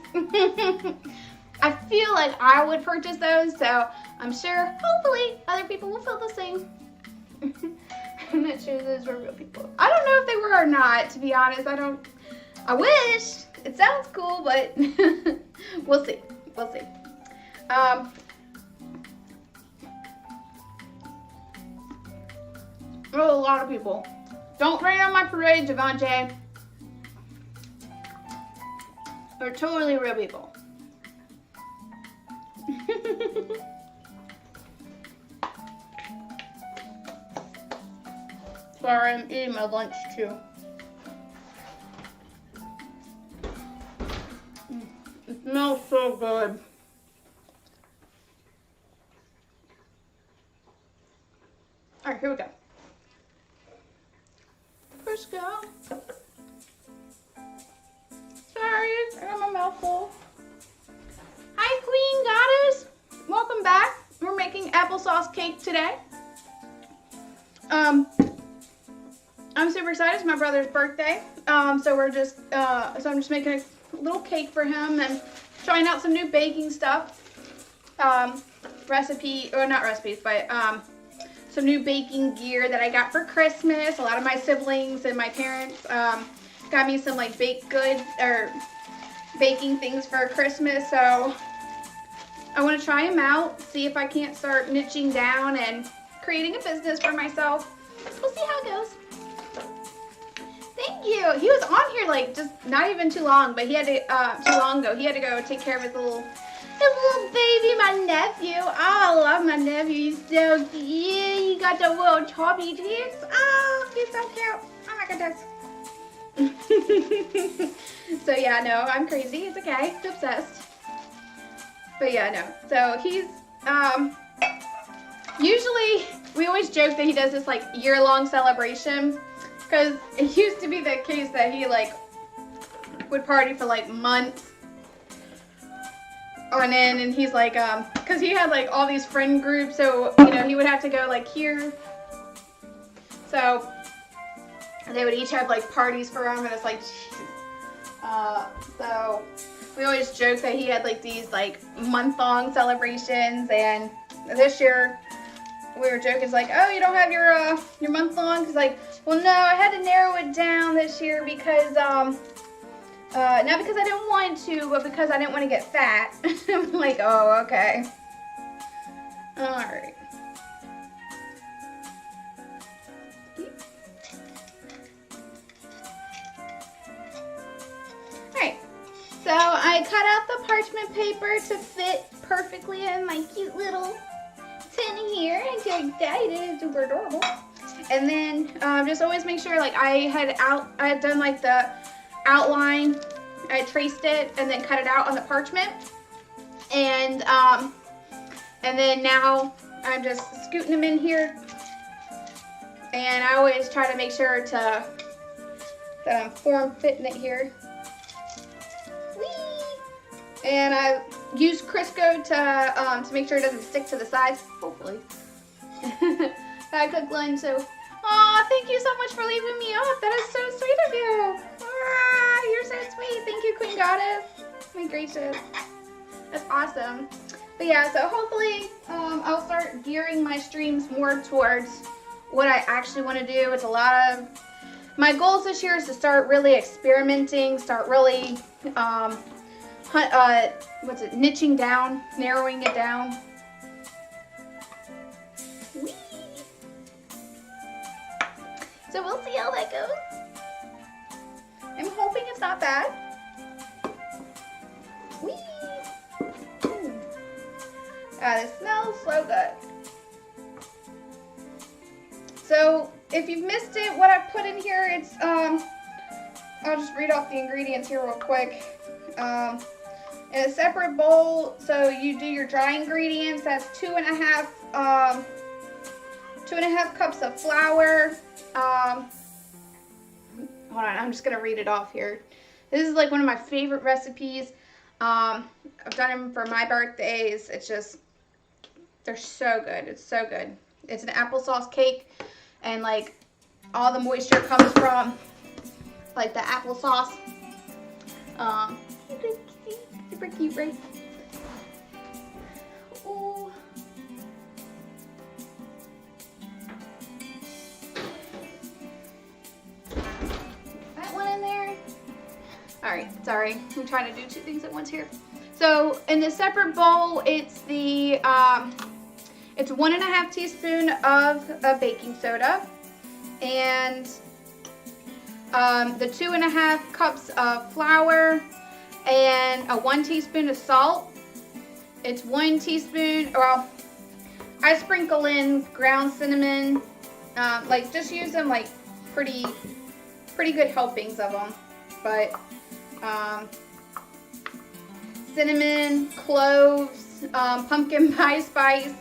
I feel like I would purchase those, so I'm sure, hopefully, other people will feel the same. I'm not sure those were real people. I don't know if they were or not, to be honest. I wish. It sounds cool, but we'll see. We'll see. A lot of people. Don't rain on my parade, Javante. They're totally real people. Sorry, I'm eating my lunch too. It smells so good. All right, here we go. Crisco. Sorry, I got my mouth full. Hi, Queen Goddess. Welcome back. We're making applesauce cake today. I'm super excited. It's my brother's birthday. So we're just, so I'm just making a little cake for him and trying out some new baking stuff. Not recipes, but some new baking gear that I got for Christmas. A lot of my siblings and my parents got me some like baked goods or baking things for Christmas. So I want to try them out, see if I can't start niching down and creating a business for myself. We'll see how it goes. Thank you. He was on here like just not even too long, but he had to too long ago. He had to go take care of his little baby, my nephew. Oh, I love my nephew. He's so cute. He got the little chubby cheeks. Oh, he's so cute. Oh my goodness. So yeah, no, I'm crazy. It's okay. He's obsessed. But yeah, no. So he's usually we always joke that he does this like year-long celebration, because it used to be the case that he like would party for like months on end, and he's like because he had like all these friend groups, so you know he would have to go like here, so they would each have like parties for him, and it's like so we always joke that he had like these like month-long celebrations. And this year we were joking, it's like, oh, you don't have your month-long? He's like, well, no, I had to narrow it down this year because not because I didn't want to, but because I didn't want to get fat. I'm like, oh, okay. All right. Alright, so I cut out the parchment paper to fit perfectly in my cute little tin here. I'm so excited, it's super adorable. And then just always make sure like I had done like the outline, I traced it and then cut it out on the parchment. And then now I'm just scooting them in here. And I always try to make sure that I'm form fitting it here. And I use Crisco to make sure it doesn't stick to the sides, hopefully. I cook lunch, so, aw, thank you so much for leaving me up. That is so sweet of you. Ah, you're so sweet. Thank you, Queen Goddess. My gracious. That's awesome. But yeah, so hopefully I'll start gearing my streams more towards what I actually want to do. It's a lot of, my goals this year is to start really experimenting, start really, niching down, narrowing it down. Whee! So we'll see how that goes. I'm hoping it's not bad. Whee! It smells so good. So if you've missed it, what I've put in here, it's I'll just read off the ingredients here real quick. In a separate bowl, so you do your dry ingredients. That's 2.5 cups of flour. Hold on, I'm just gonna read it off here. This is like one of my favorite recipes. I've done them for my birthdays. It's just, they're so good. It's so good. It's an applesauce cake, and like all the moisture comes from like the applesauce. Super cute, right? Ooh. That one in there. All right, sorry. I'm trying to do two things at once here. So in the separate bowl, it's the it's 1.5 teaspoon of baking soda, and the 2.5 cups of flour, and a 1 teaspoon of salt. It's 1 teaspoon, well, I sprinkle in ground cinnamon, like just use them like pretty good helpings of them, but cinnamon, cloves, pumpkin pie spice,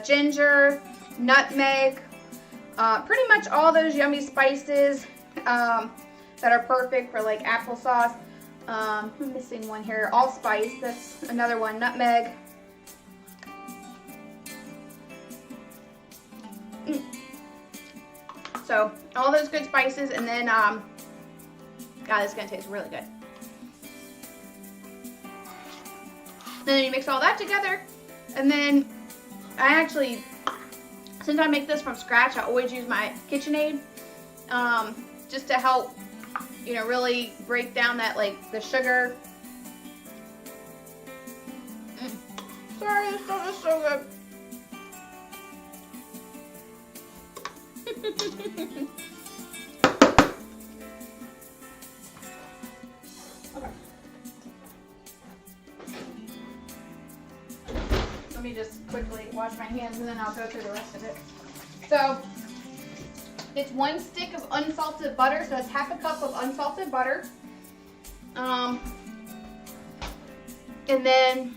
ginger, nutmeg, pretty much all those yummy spices that are perfect for like applesauce. I'm missing one here. Allspice, that's another one. Nutmeg. So all those good spices, and then God, this is gonna taste really good. And then you mix all that together, and then I actually, since I make this from scratch, I always use my KitchenAid just to help, you know, really break down that, like, the sugar. Sorry, this stuff is so good. Okay. Let me just quickly wash my hands and then I'll go through the rest of it. So it's 1 stick of unsalted butter, so it's half a cup of unsalted butter. And then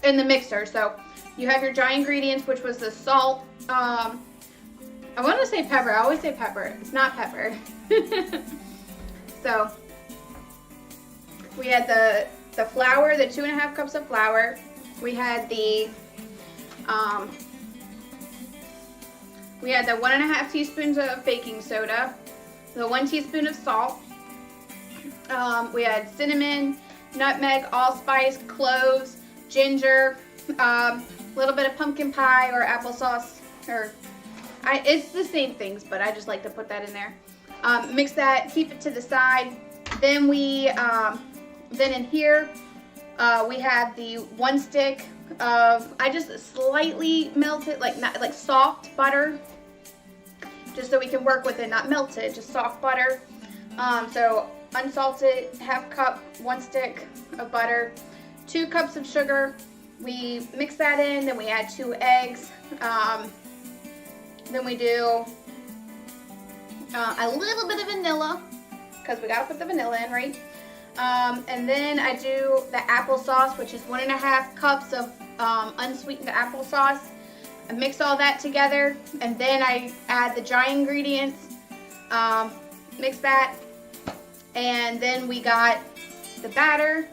in the mixer, so you have your dry ingredients, which was the salt. I want to say pepper. I always say pepper. It's not pepper. So we had the flour, the 2.5 cups of flour. We had the 1.5 teaspoons of baking soda, the 1 teaspoon of salt. We had cinnamon, nutmeg, allspice, cloves, ginger, a little bit of pumpkin pie or applesauce, or it's the same things, but I just like to put that in there. Mix that, keep it to the side. Then then in here, we have the 1 stick of, I just slightly melted, like soft butter, just so we can work with it, not melted, just soft butter. So unsalted, half cup, 1 stick of butter, 2 cups of sugar. We mix that in, then we add 2 eggs. Then we do a little bit of vanilla, because we gotta put the vanilla in, right? And then I do the applesauce, which is 1.5 cups of unsweetened applesauce. I mix all that together, and then I add the dry ingredients, mix that, and then we got the batter.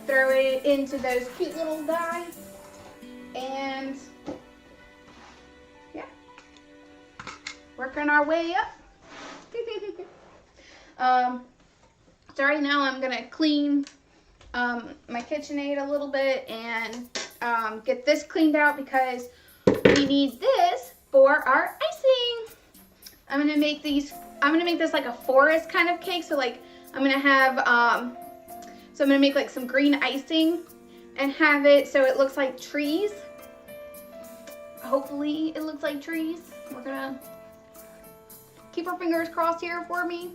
Throw it into those cute little guys, and yeah, working our way up. So right now I'm gonna clean my KitchenAid a little bit and get this cleaned out, because we need this for our icing. I'm gonna make this like a forest kind of cake. So like I'm gonna have so I'm gonna make like some green icing and have it so it looks like trees. Hopefully it looks like trees. We're gonna keep our fingers crossed here for me.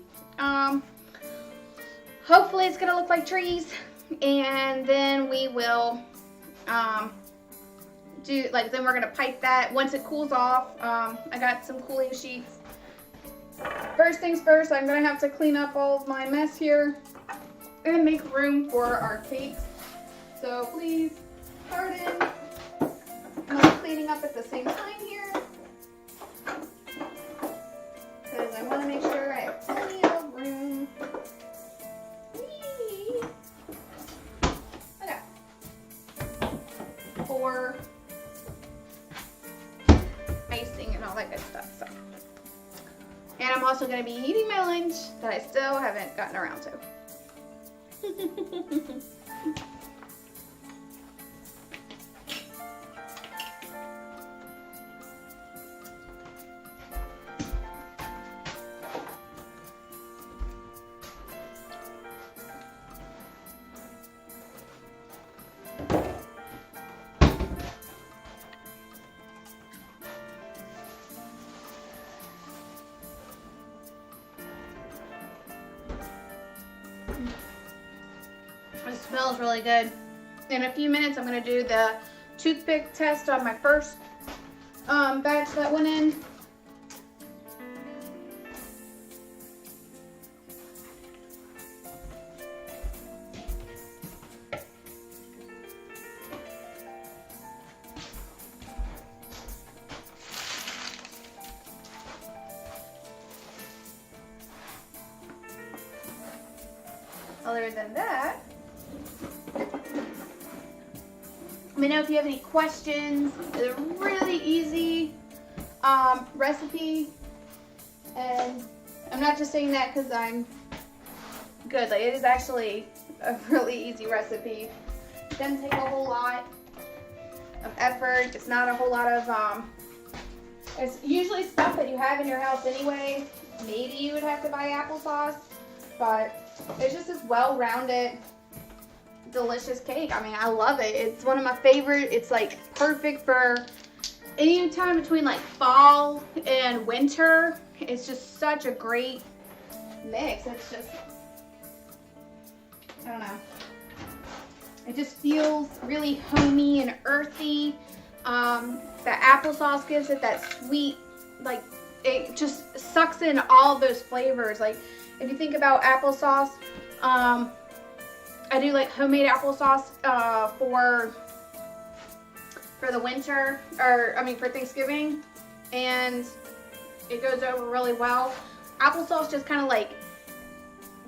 Hopefully it's gonna look like trees, and then we will then we're gonna pipe that once it cools off. I got some cooling sheets. First things first, I'm gonna have to clean up all of my mess here and make room for our cakes. So please pardon my cleaning up at the same time here, because I want to make sure I have plenty of room. Okay. For icing and all that good stuff. So. And I'm also going to be eating my lunch that I still haven't gotten around to. It smells really good. In a few minutes, I'm going to do the toothpick test on my first batch that went in. other than that, let me know if you have any questions. It's a really easy recipe, and I'm not just saying that because I'm good. Like, it is actually a really easy recipe. It doesn't take a whole lot of effort. It's not a whole lot of it's usually stuff that you have in your house anyway. Maybe you would have to buy applesauce, but it's just this well-rounded, delicious cake. I mean, I love it. It's one of my favorite. It's like perfect for any time between like fall and winter. It's just such a great mix. It's just, I don't know. It just feels really homey and earthy. The applesauce gives it that sweet, like, it just sucks in all those flavors. Like, if you think about applesauce, I do like homemade applesauce for the winter, or I mean for Thanksgiving, and it goes over really well. Applesauce just kind of like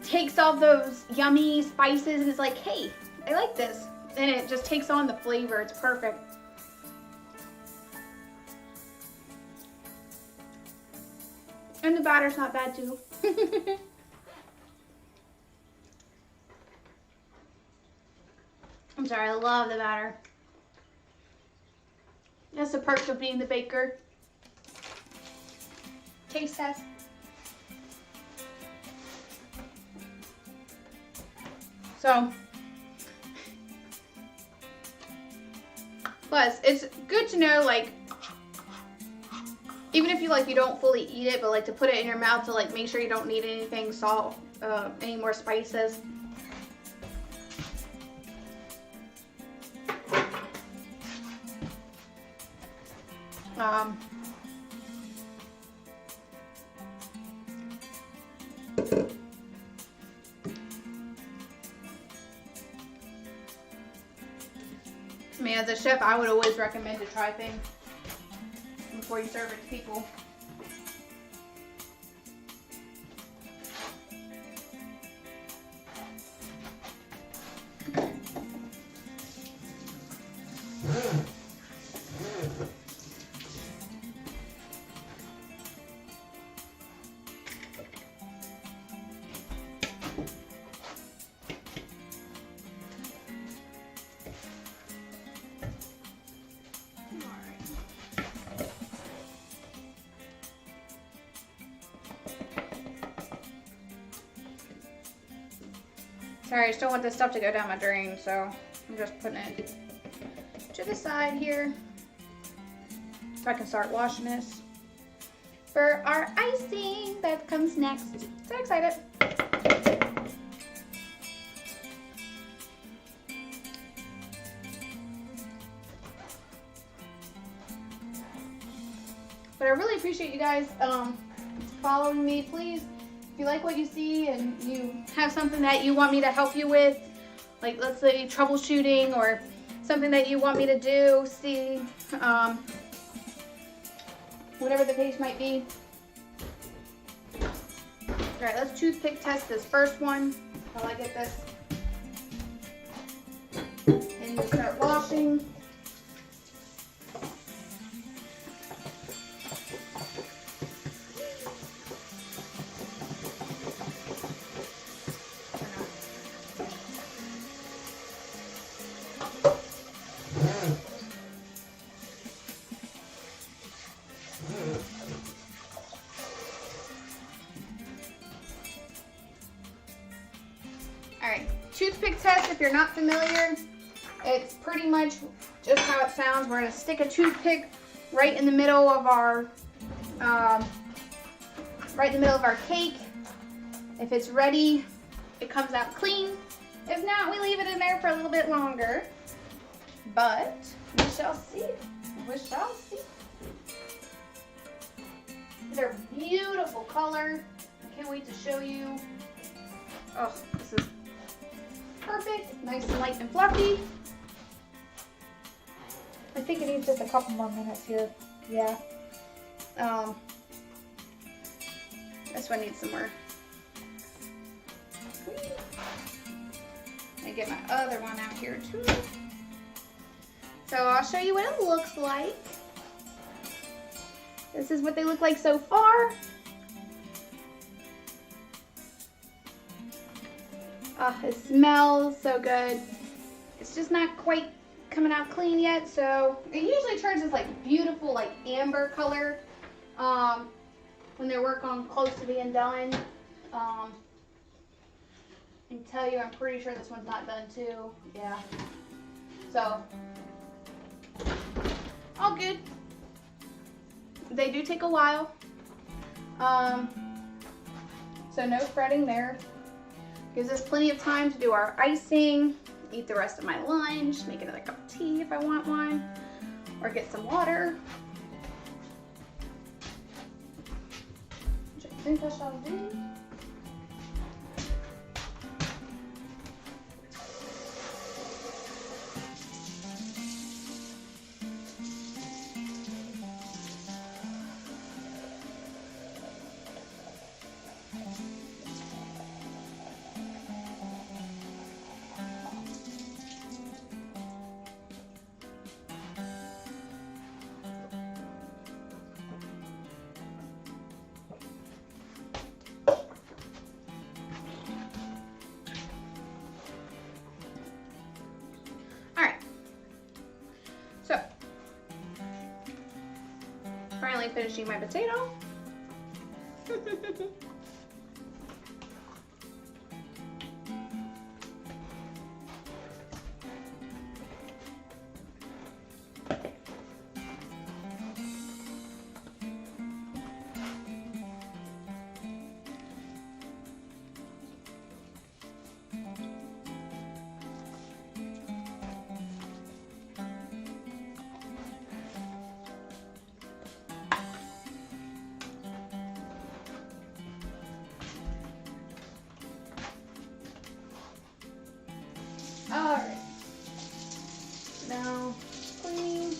takes all those yummy spices and it's like, hey, I like this, and it just takes on the flavor. It's perfect. And the batter's not bad too. I'm sorry, I love the batter. That's the perk of being the baker. Taste test. So, plus, it's good to know, like, even if you you don't fully eat it, but like to put it in your mouth to like make sure you don't need anything salt, any more spices. I mean, as a chef, I would always recommend to try things before you serve it to people. Sorry, I just don't want this stuff to go down my drain, so I'm just putting it to the side here so I can start washing this for our icing that comes next. So excited. But I really appreciate you guys following me. Please, if you like what you see and you have something that you want me to help you with, like let's say troubleshooting or something that you want me to do, see, whatever the case might be. All right, let's toothpick test this first one while I get this. And we'll start washing. Alright, toothpick test, if you're not familiar, it's pretty much just how it sounds. We're going to stick a toothpick right in the middle of our cake. If it's ready, it comes out clean. If not, we leave it in there for a little bit longer. But we shall see. We shall see. They're beautiful color. I can't wait to show you. Oh, this is perfect. Nice and light and fluffy. I think it needs just a couple more minutes here. Yeah. This one needs some more. I get my other one out here too. So I'll show you what it looks like. This is what they look like so far. Oh, it smells so good. It's just not quite coming out clean yet, so it usually turns this like beautiful like amber color when they're working close to being done. I can tell you, I'm pretty sure this one's not done too. Yeah. So all good. They do take a while. So no fretting there. Gives us plenty of time to do our icing, eat the rest of my lunch, make another cup of tea if I want one, or get some water. Which I think I shall do. Finally finishing my potato. Alright, now clean.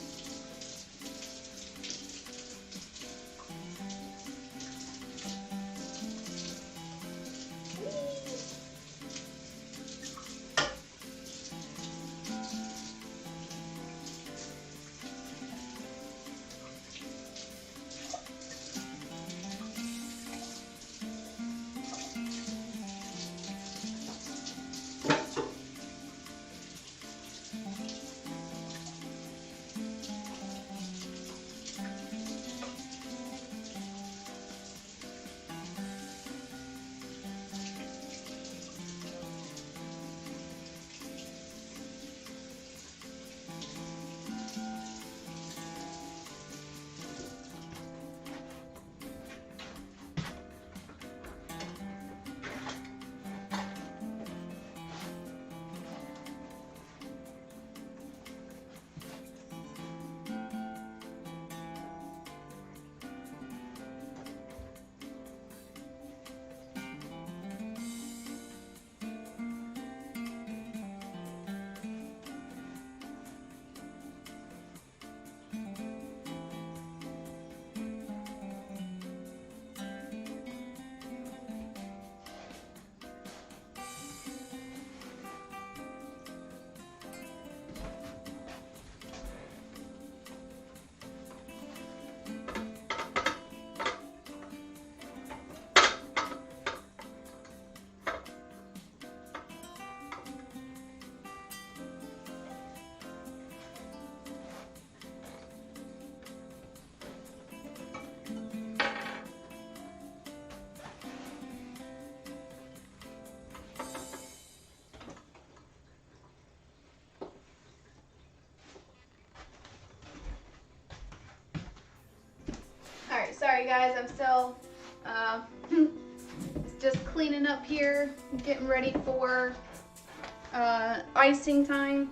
Alright, sorry guys, I'm still just cleaning up here, getting ready for icing time.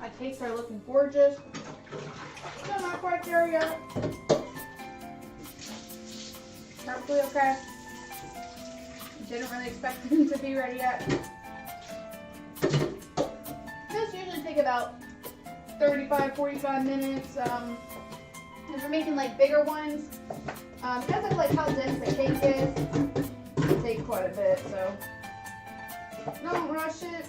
My cakes are looking gorgeous. Still not quite there yet. Perfectly okay. Didn't really expect them to be ready yet. take about 35, 45 minutes. If we're making like bigger ones, because of like how dense the cake is, it'll take quite a bit, so don't rush it.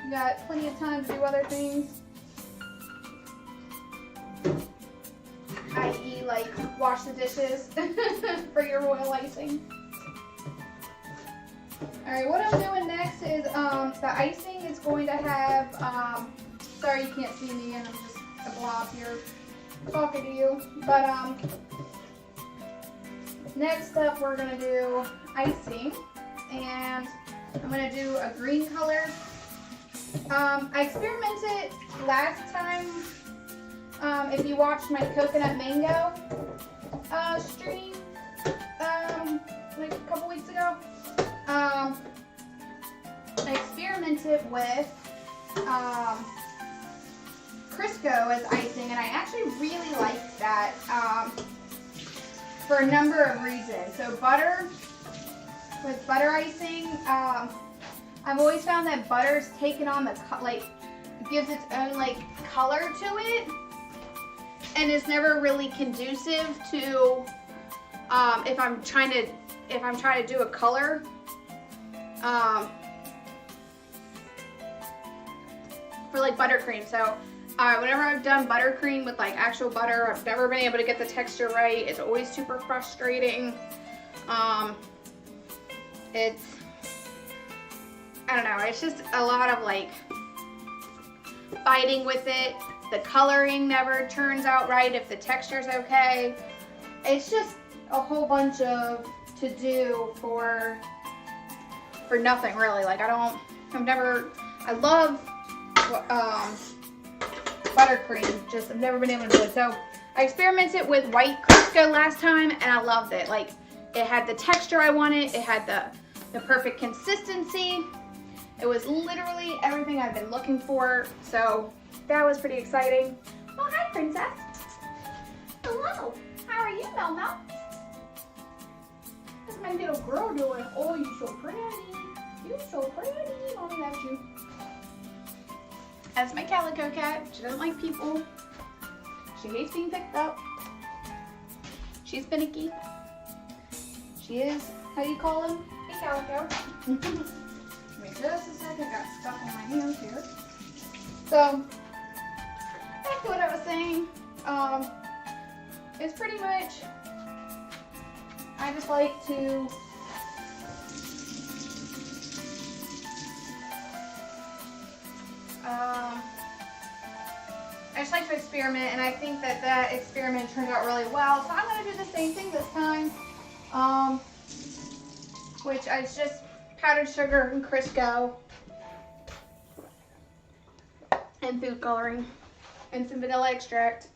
You got plenty of time to do other things. I.e. like wash the dishes for your royal icing. Alright, what I'm doing next is the icing is going to have, sorry you can't see me and I'm just a blob here talking to you, but next up we're going to do icing, and I'm going to do a green color. I experimented last time, if you watched my coconut mango stream like a couple weeks ago. I experimented with Crisco as icing, and I actually really liked that for a number of reasons. So butter, with butter icing, I've always found that butter's taken on the, like, gives its own, like, color to it, and it's never really conducive to, if I'm trying to do a color. For like buttercream. So whenever I've done buttercream with like actual butter, I've never been able to get the texture right. It's always super frustrating. It's, I don't know, it's just a lot of like fighting with it. The coloring never turns out right if the texture's okay. It's just a whole bunch of to do for nothing really. Like I love buttercream, just I've never been able to do it. So I experimented with white Crisco last time and I loved it. Like, it had the texture I wanted, it had the perfect consistency. It was literally everything I've been looking for, so that was pretty exciting. Oh, hi, Princess. Hello. How are you, Mel Mel? What's my little girl doing? Oh, you're so pretty. You're so pretty. Mommy loves you. That's my calico cat. She doesn't like people. She hates being picked up. She's finicky. She is, how do you call him? Hey, calico. Wait just a second. Got stuff on my hands here. So, back to what I was saying. It's pretty much, I just like to experiment, and I think that experiment turned out really well. So I'm going to do the same thing this time, which is just powdered sugar and Crisco and food coloring and some vanilla extract.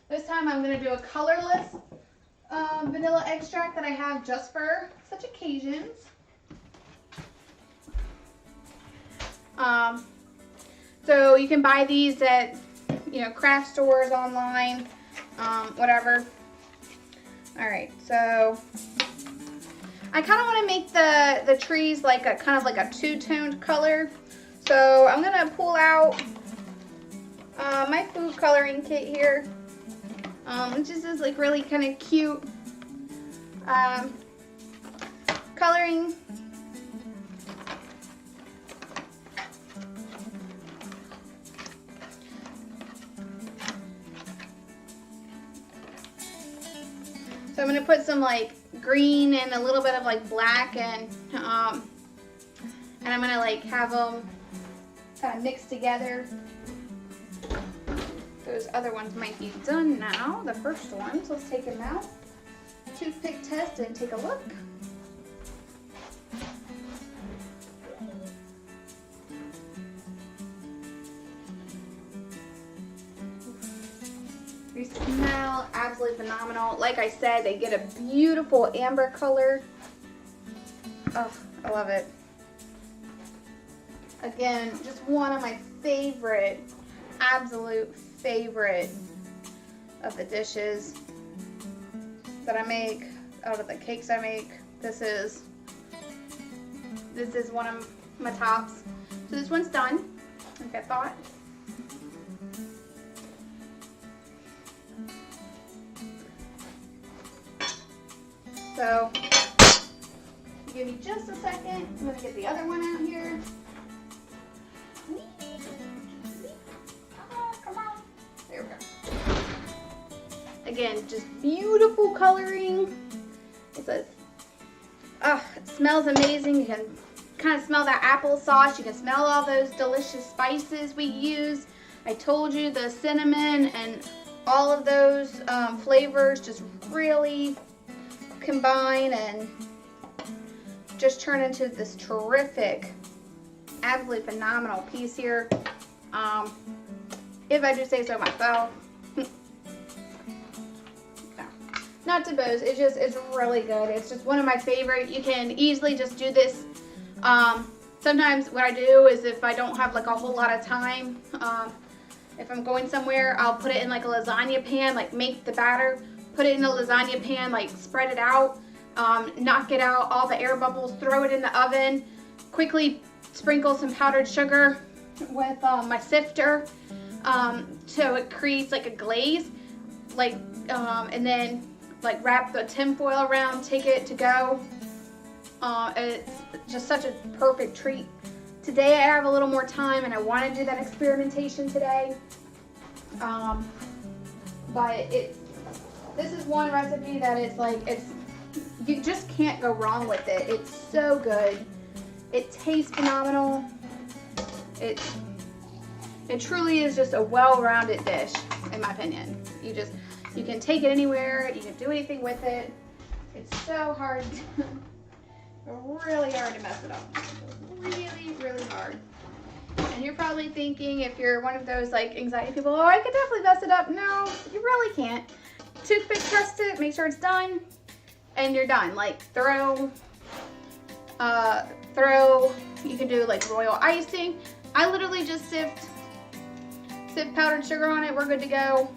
This time I'm going to do a colorless vanilla extract that I have just for such occasions. So you can buy these at, you know, craft stores, online, whatever. Alright, so I kind of want to make the trees like a kind of like a two-toned color. So I'm going to pull out my food coloring kit here. Which is this like really kind of cute coloring. So I'm going to put some like green and a little bit of like black, and I'm going to like have them kind of mixed together. Those other ones might be done now, the first ones. Let's take them out. Toothpick test and take a look. They smell absolutely phenomenal. Like I said, they get a beautiful amber color. Oh, I love it. Again, just one of my favorite, absolute favorite of the dishes that I make, out of the cakes I make. This is one of my tops. So this one's done, like I thought. So, give me just a second. I'm gonna get the other one out here. Oh, come on. There we go. Again, just beautiful coloring. It's a, it smells amazing. You can kind of smell that applesauce. You can smell all those delicious spices we use. I told you the cinnamon and all of those flavors just really combine and just turn into this terrific, absolutely phenomenal piece here. If I do say so myself. Not to boast, it's really good. It's just one of my favorite. You can easily just do this. Sometimes what I do is if I don't have like a whole lot of time, if I'm going somewhere, I'll put it in like a lasagna pan, like make the batter, put it in a lasagna pan, like spread it out, knock it out, all the air bubbles, throw it in the oven, quickly sprinkle some powdered sugar with my sifter, so it creates like a glaze, like, and then like wrap the tin foil around, take it to go. It's just such a perfect treat. Today I have a little more time and I want to do that experimentation today. But this is one recipe that is like, you just can't go wrong with it. It's so good. It tastes phenomenal. It truly is just a well-rounded dish, in my opinion. You can take it anywhere, you can do anything with it. It's so hard, really hard to mess it up. Really, really hard. And you're probably thinking, if you're one of those like anxiety people, oh, I could definitely mess it up. No, you really can't. Toothpick test it, make sure it's done, and you're done. Like throw, you can do like royal icing. I literally just sift powdered sugar on it, we're good to go.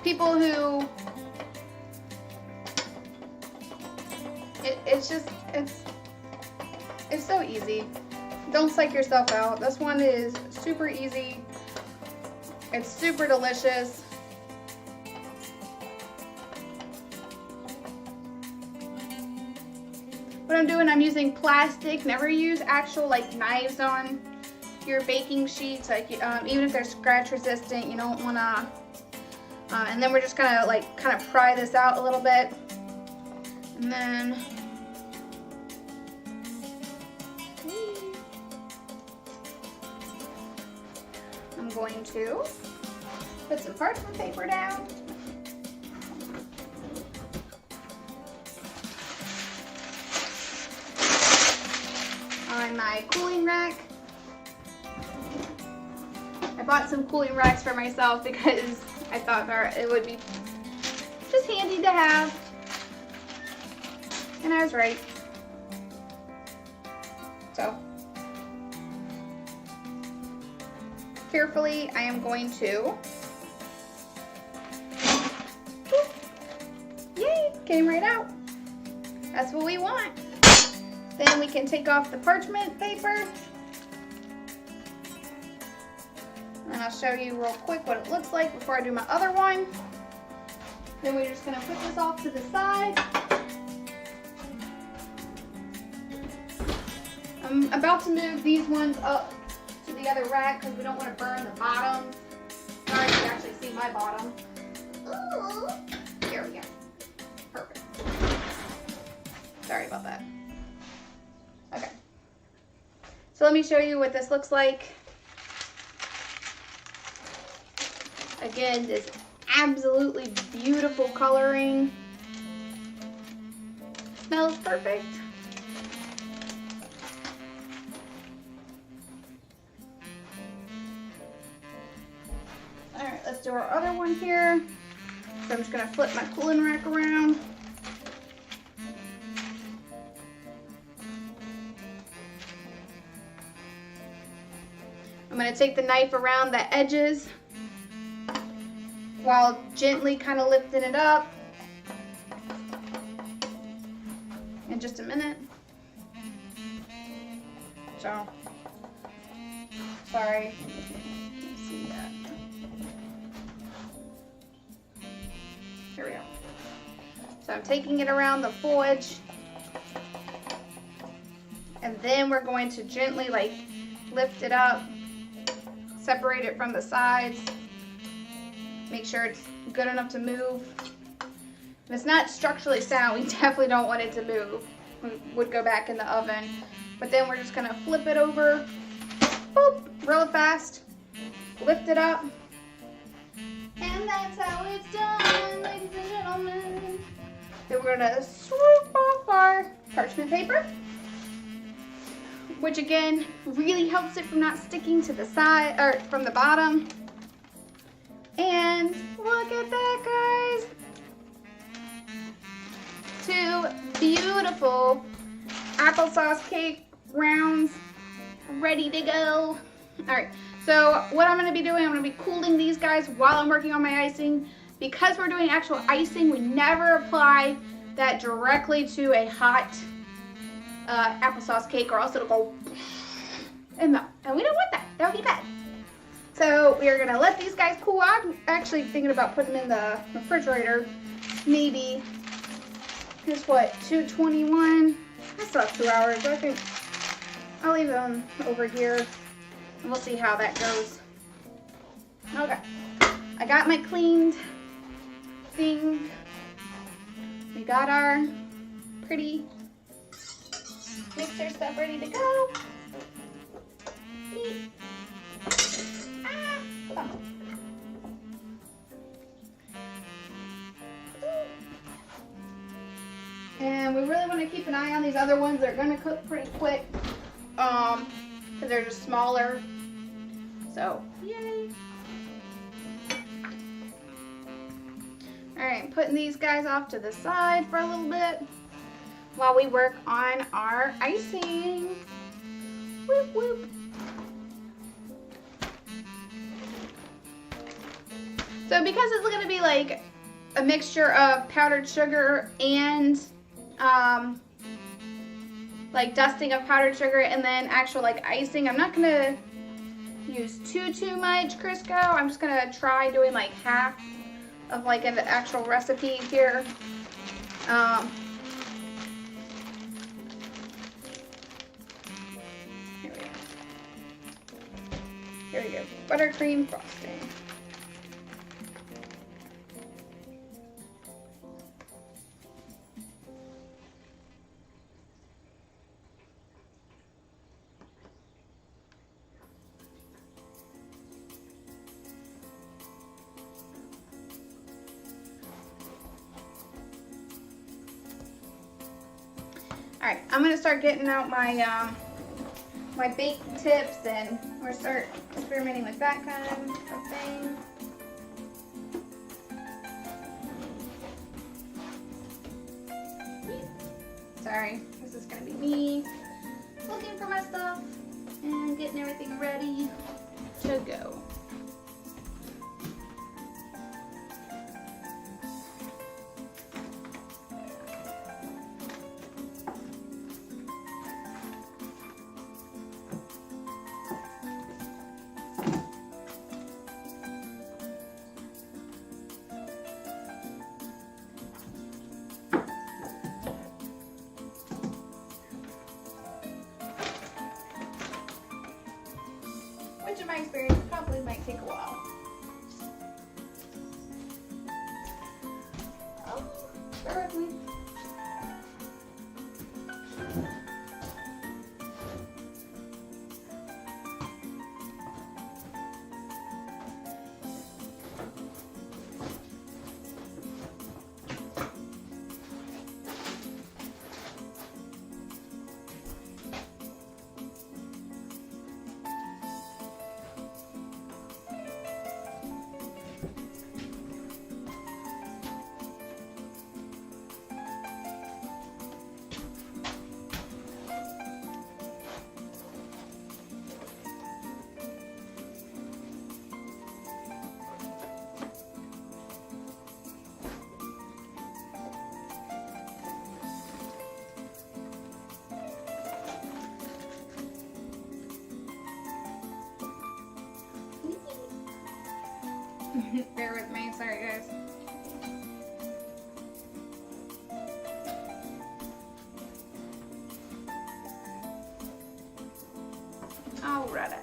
People who, it's so easy. Don't psych yourself out. This one is super easy. It's super delicious. What I'm doing, I'm using plastic. Never use actual like knives on your baking sheets. Like even if they're scratch resistant, you don't want to. And then we're just gonna like kind of pry this out a little bit, and then I'm going to put some parchment paper down. On my cooling rack. I bought some cooling racks for myself because I thought it would be just handy to have. And I was right. So, carefully, I am going to, yay, came right out. That's what we want. Then we can take off the parchment paper. And I'll show you real quick what it looks like before I do my other one. Then we're just gonna put this off to the side. I'm about to move these ones up to the other rack because we don't want to burn the bottom. Sorry, you can actually see my bottom. Ooh. There we go. Perfect. Sorry about that. Okay. So let me show you what this looks like. Again, this absolutely beautiful coloring. Smells perfect. All right, let's do our other one here. So I'm just gonna flip my cooling rack around. I'm gonna take the knife around the edges while gently kind of lifting it up. In just a minute. So, sorry. Let's see that. Here we go. So I'm taking it around the full edge. And then we're going to gently like lift it up, separate it from the sides, make sure it's good enough to move. If it's not structurally sound, we definitely don't want it to move. We would go back in the oven. But then we're just gonna flip it over, boop, real fast, lift it up. And that's how it's done, ladies and gentlemen. Then we're gonna swoop off our parchment paper, which again really helps it from not sticking to the side or from the bottom. And look at that, guys. 2 beautiful applesauce cake rounds ready to go. All right, so what I'm gonna be doing, I'm gonna be cooling these guys while I'm working on my icing. Because we're doing actual icing, we never apply that directly to a hot applesauce cake, or else it'll go and melt. And we don't want that. That would be bad. So we are gonna let these guys cool. I'm actually thinking about putting them in the refrigerator. Maybe. It's what, 2:21? I still have 2 hours. I think I'll leave them over here and we'll see how that goes. Okay. I got my cleaned thing. We got our pretty mixer stuff ready to go. Neat. Ah, come on. And we really want to keep an eye on these other ones. They're going to cook pretty quick because they're just smaller. So, yay. All right, putting these guys off to the side for a little bit while we work on our icing. Whoop, whoop. So because it's going to be like a mixture of powdered sugar and like dusting of powdered sugar and then actual like icing, I'm not going to use too much Crisco. I'm just going to try doing like half of like an actual recipe here. Here we go. Here we go. Buttercream frosting. All right, I'm gonna start getting out my my bake tips, and we're gonna start experimenting with that kind of thing. Sorry, this is gonna be me looking for my stuff and getting everything ready to go. Which in my experience probably might take a while. Oh, bear with me. Bear with me. Sorry, guys. Alrighty.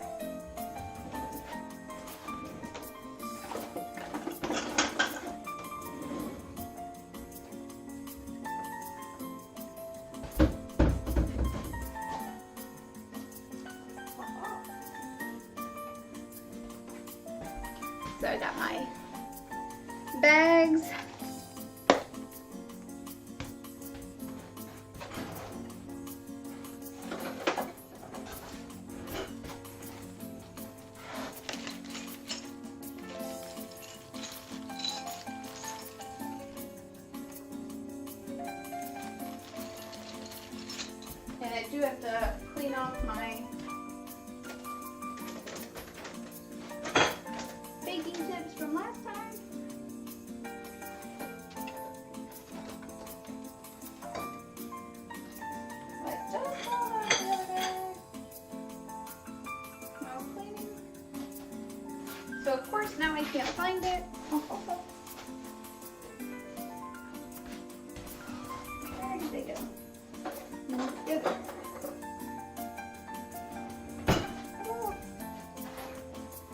So I got my bags. And I do have to clean off my baking tips from last time. I just saw that the other day. No cleaning. So of course now I can't find it. Where did they go? Yep.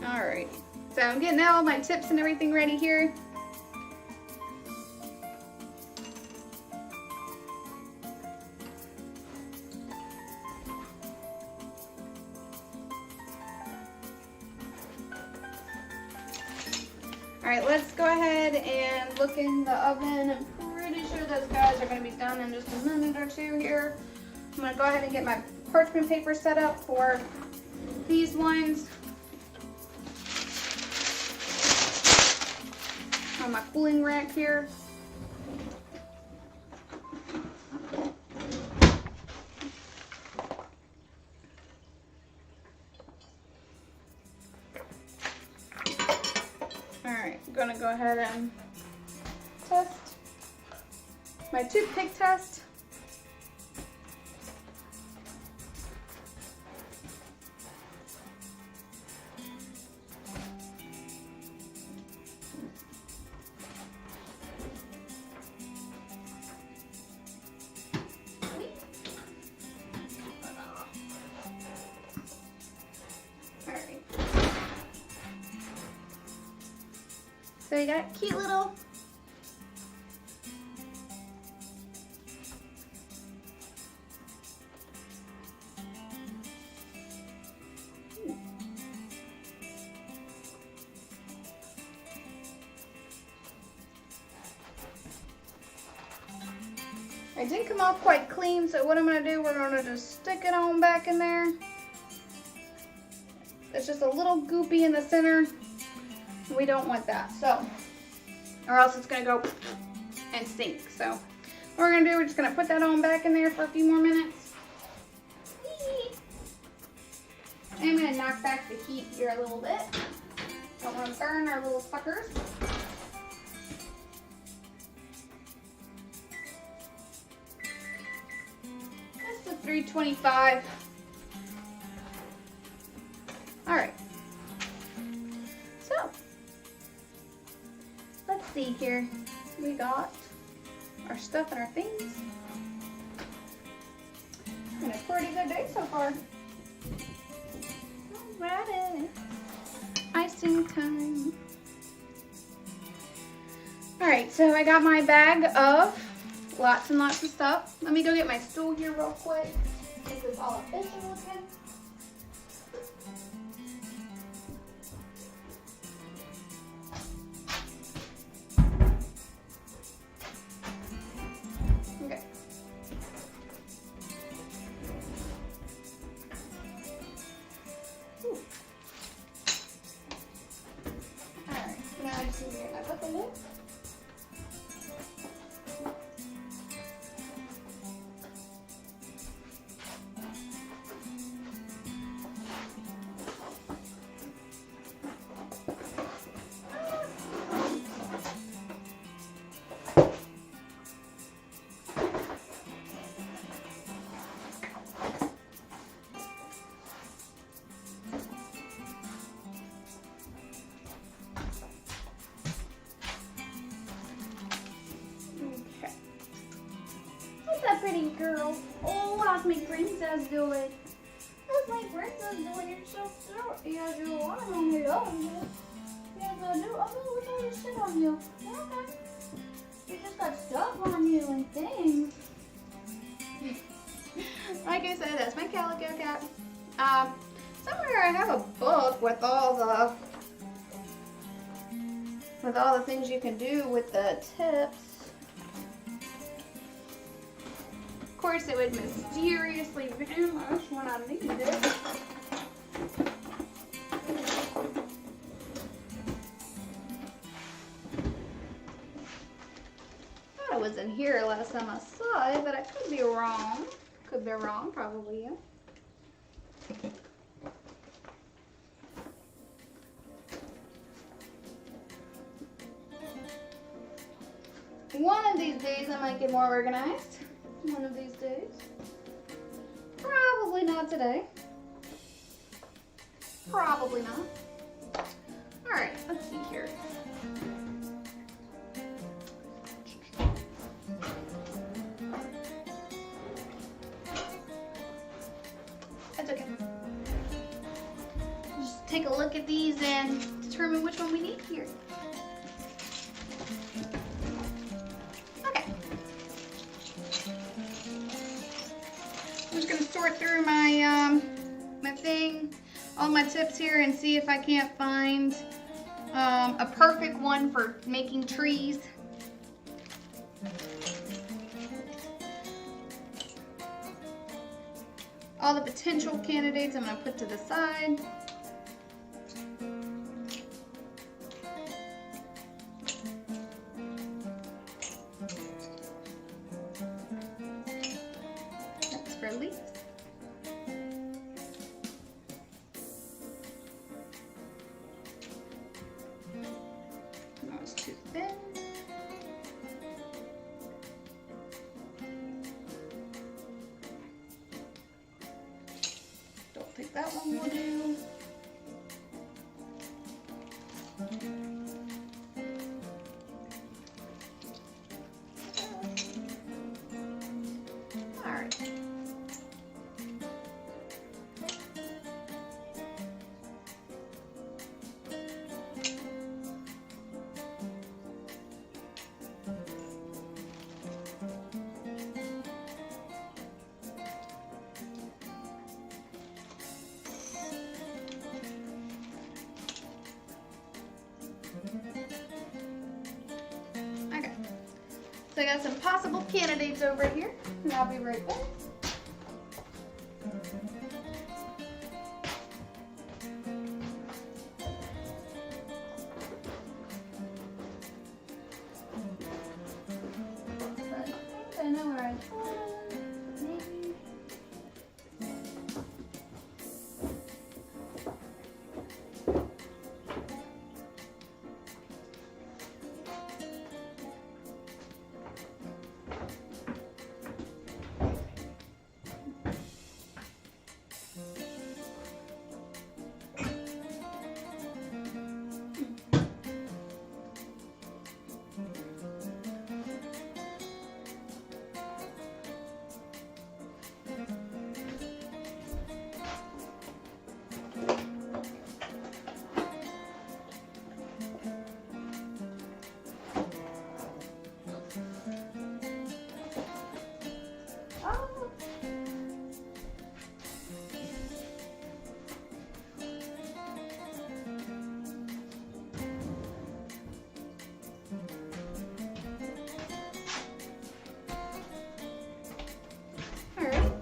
Alright, so I'm getting all my tips and everything ready here. Alright, let's go ahead and look in the oven. I'm pretty sure those guys are going to be done in just a minute or two here. I'm going to go ahead and get my parchment paper set up for these ones. On my cooling rack here. Alright, I'm going to go ahead and test my toothpick test. So we got cute little it didn't come off quite clean, so what I'm going to do, we're going to just stick it on back in there. It's just a little goopy in the center. We don't want that, so, or else it's going to go and sink. So what we're going to do, we're just going to put that on back in there for a few more minutes. I'm going to knock back the heat here a little bit. Don't want to burn our little suckers. That's the 325. All right. So, let's see here. We got our stuff and our things. And a pretty good day so far. Alrighty. Icing time. Alright, so I got my bag of lots and lots of stuff. Let me go get my stool here real quick. Get this all official looking. Okay. Alright, now I just need to get my bucket lid. how's my princess doing? How's my princess doing? You're so cute. Yeah, you are. I love you. Yes, I do. Oh, no, look how you sit on you. Okay. You just got stuff on you and things. Like I said, that's my calico cat. Somewhere I have a book with all the things you can do with the tips. Of course, it would mysteriously vanish when I need it. Thought it was in here last time I saw it, but I could be wrong. Could be wrong, probably, yeah. One of these days I might get more organized. One of these days. Probably not today. Probably not. Alright, let's see here. That's okay. Just take a look at these and determine which one we need here. Sort through my my thing, all my tips here, and see if I can't find a perfect one for making trees. All the potential candidates I'm going to put to the side. That's for leaves. Too thin. Don't think that one will do. All right. Okay, so I got some possible candidates over here, and I'll be right back. I know where I put them. Maybe.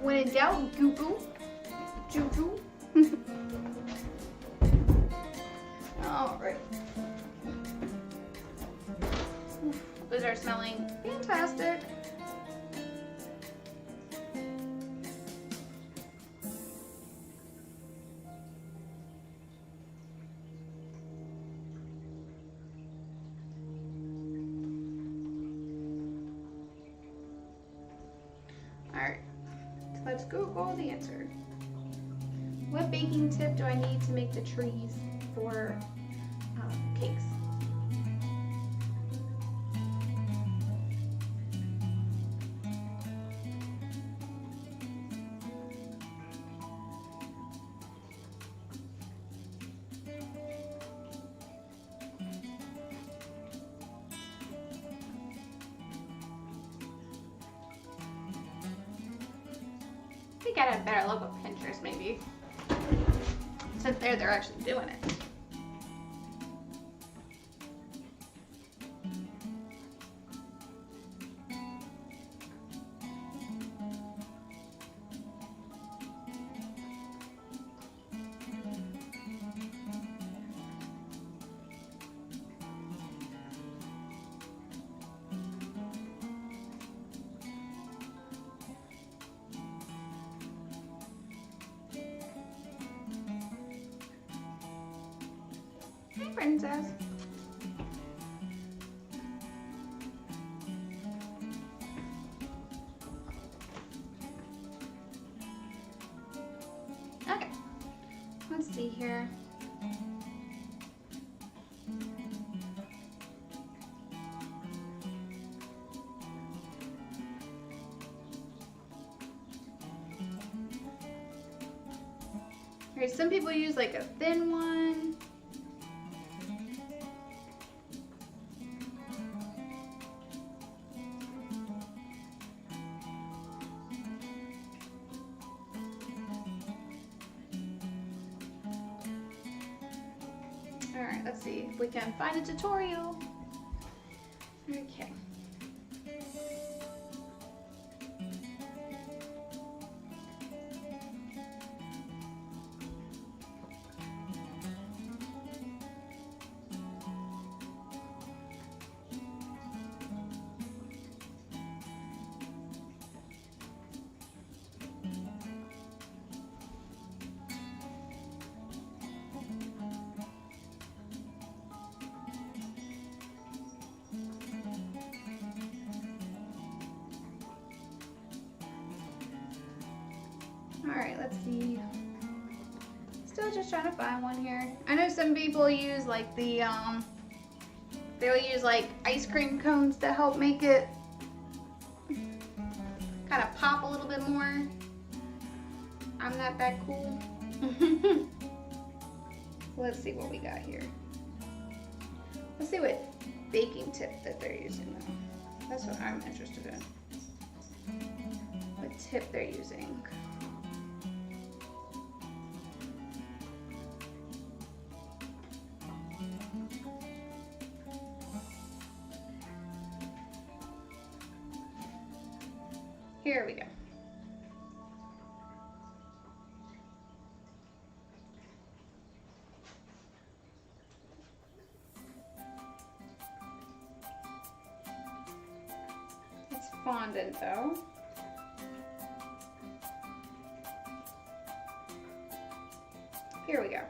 When in doubt, Google. Juju. Alright. Those are smelling fantastic. Alright. Let's Google the answer. What baking tip do I need to make the trees for cakes? think I'd have better luck with Pinterest maybe. Since they're actually doing it. Hey, princess. Okay. Let's see here. Alright, some people use like a thin one. Alright, let's see if we can find a tutorial. Okay. Alright, let's see. Still just trying to find one here. I know some people use like the, they'll use like ice cream cones to help make it kind of pop a little bit more. I'm not that cool. Let's see what we got here. Let's see what baking tip that they're using though. That's what I'm interested in. What tip they're using. Here we go. It's fondant though. Here we go.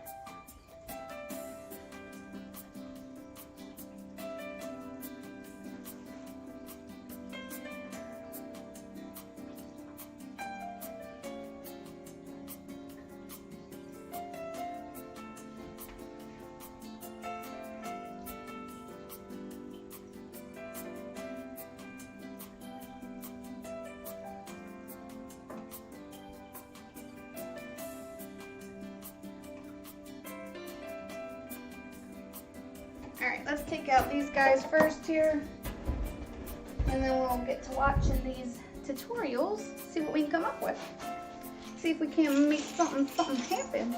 Alright, let's take out these guys first here. And then we'll get to watching these tutorials, see what we can come up with. See if we can make something happen.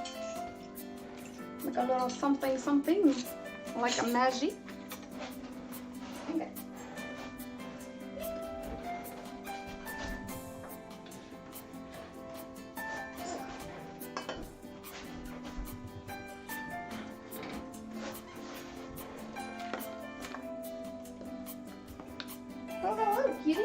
Like a little something, like a magic. Okay. Oh, hello, kitty.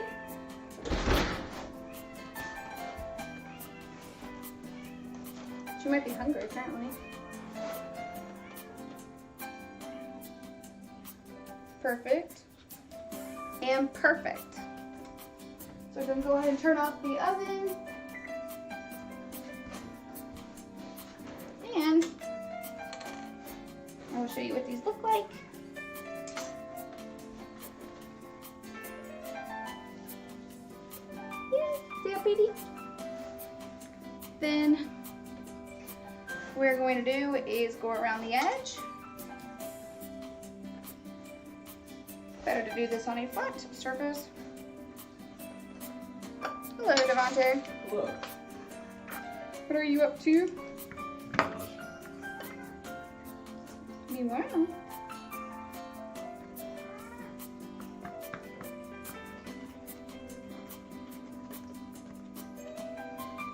She might be hungry, apparently. Perfect. And perfect. So we're going to go ahead and turn off the oven. And I will show you what these look like. See how pretty? Then what we're going to do is go around the edge. Better to do this on a flat surface. Hello, Devontae. Look. What are you up to? Wow.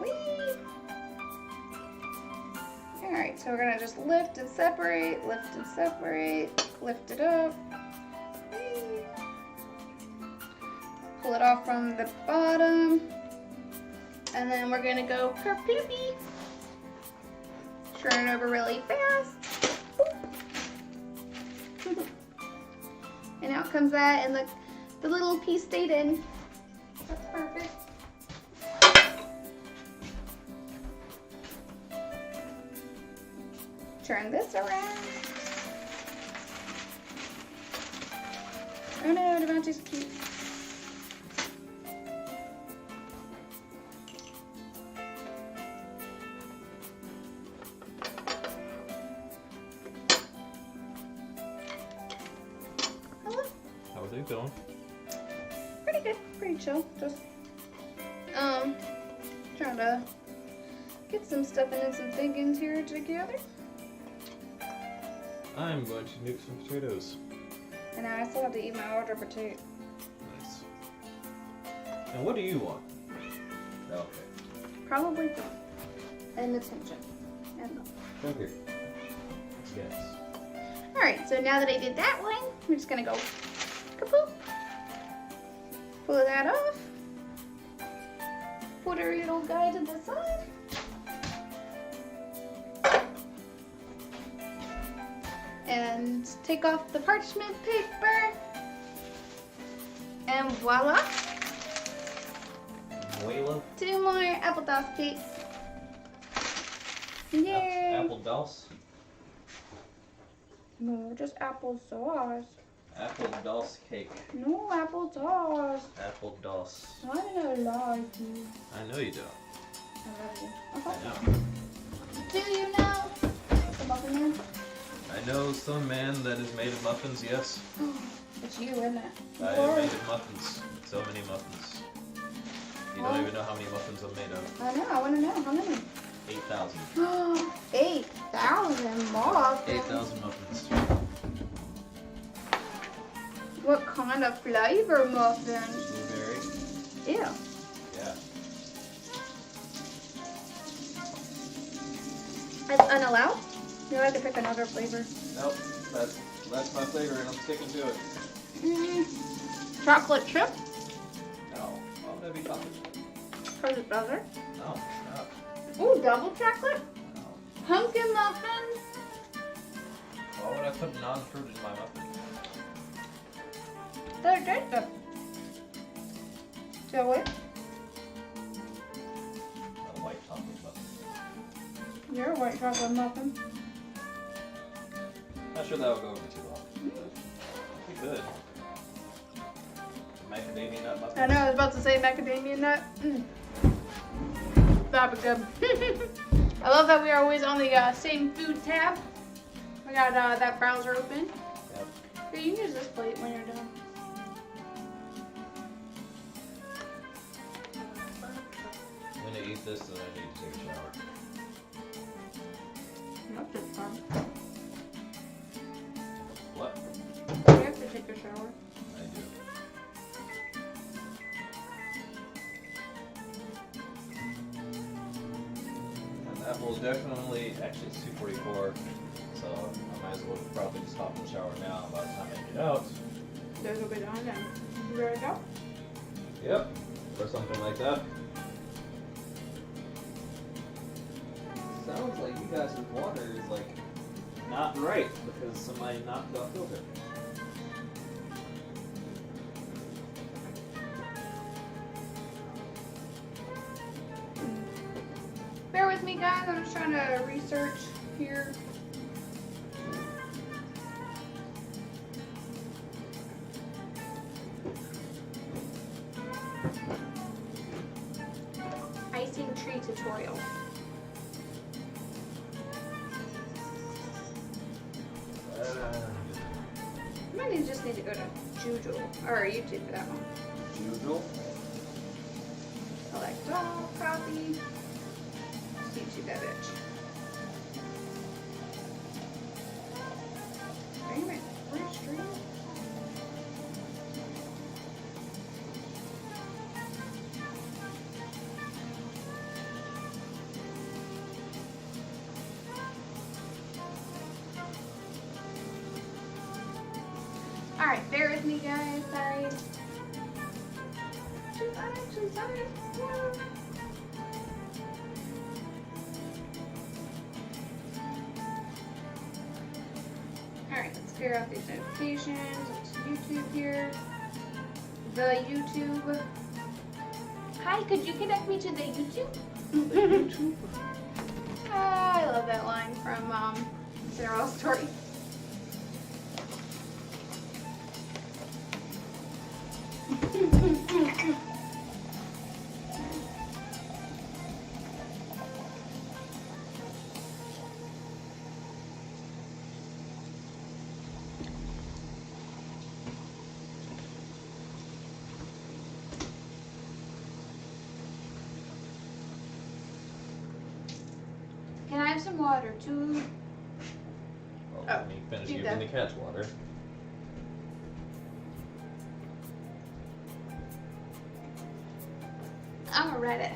Whee! Alright, so we're gonna just lift and separate, lift it up. Whee! Pull it off from the bottom. And then we're gonna go kerploopy. Turn it over really fast. And out comes that, and the little piece stayed in. That's perfect. Turn this around. Oh no, the bunch is cute. How's it going? Pretty good, pretty chill. Just trying to get some stuffing and some thinkings here together. I'm going to nuke some potatoes. And I still have to eat my order potato. Nice. And what do you want? Okay. Probably fun. And attention. And love. Come here. Yes. Alright, so now that I did that one, we're just gonna go kapoop. Pull that off. Put our little guy to the side. And take off the parchment paper. And voila. Wayla? 2 more apple sauce cakes. Yay! Apple Dulce? No, just apple sauce. Apple Dulce cake. No apple sauce. Apple Dulce. I don't like you. I know you don't. I love you. I Okay. know. Do you know the muffin man? I know some man that is made of muffins, yes. It's you, isn't it? I am made of muffins. So many muffins. You don't even know how many muffins I'm made of. I know. I want to know how many. 8,000. 8,000 muffins. 8,000 muffins. What kind of flavor muffins? Blueberry? Ew. Yeah. That's unallowed? You have to pick another flavor. Nope. That's my flavor and I'm sticking to it. Chocolate chip? No. Why would I be chocolate chip? Because it's better. No, it's not. Ooh, double chocolate? No. Pumpkin muffins? Why would I put non-fruit in my muffin? They're good. Joey? A white chocolate muffin. You're a white chocolate muffin. Not sure that would go over too well. Pretty good. Macadamia nut muffins. I know, I was about to say macadamia nut. That'd be good. I love that we are always on the same food tab. We got that browser open. Yep. Here, you can use this plate when you're done. I'm gonna eat this and I need to take a shower. That's just fun. What? You have to take a shower. I do. And that will definitely, actually it's 2:44, so I might as well probably just hop in the shower now by the time I get out. Those will be done then. You ready to go? Yep, or something like that. Sounds like you guys' water is like not right because somebody knocked the filter. Bear with me, guys. I'm just trying to research here. Icing tree tutorial. You might just need to go to Joogle or YouTube for that one. Usual. Select all, copy, teach YouTube that bitch. Damn it. Where's stream? Alright, bear with me guys, sorry. Actually, sorry. Alright, let's clear out these notifications. Let's YouTube here. The YouTube. Hi, could you connect me to the YouTube? YouTube. I love that line from Cinderella's story. Can I have some water too? Well, Oh, let me finish do giving that. the cats water. I'm gonna read it.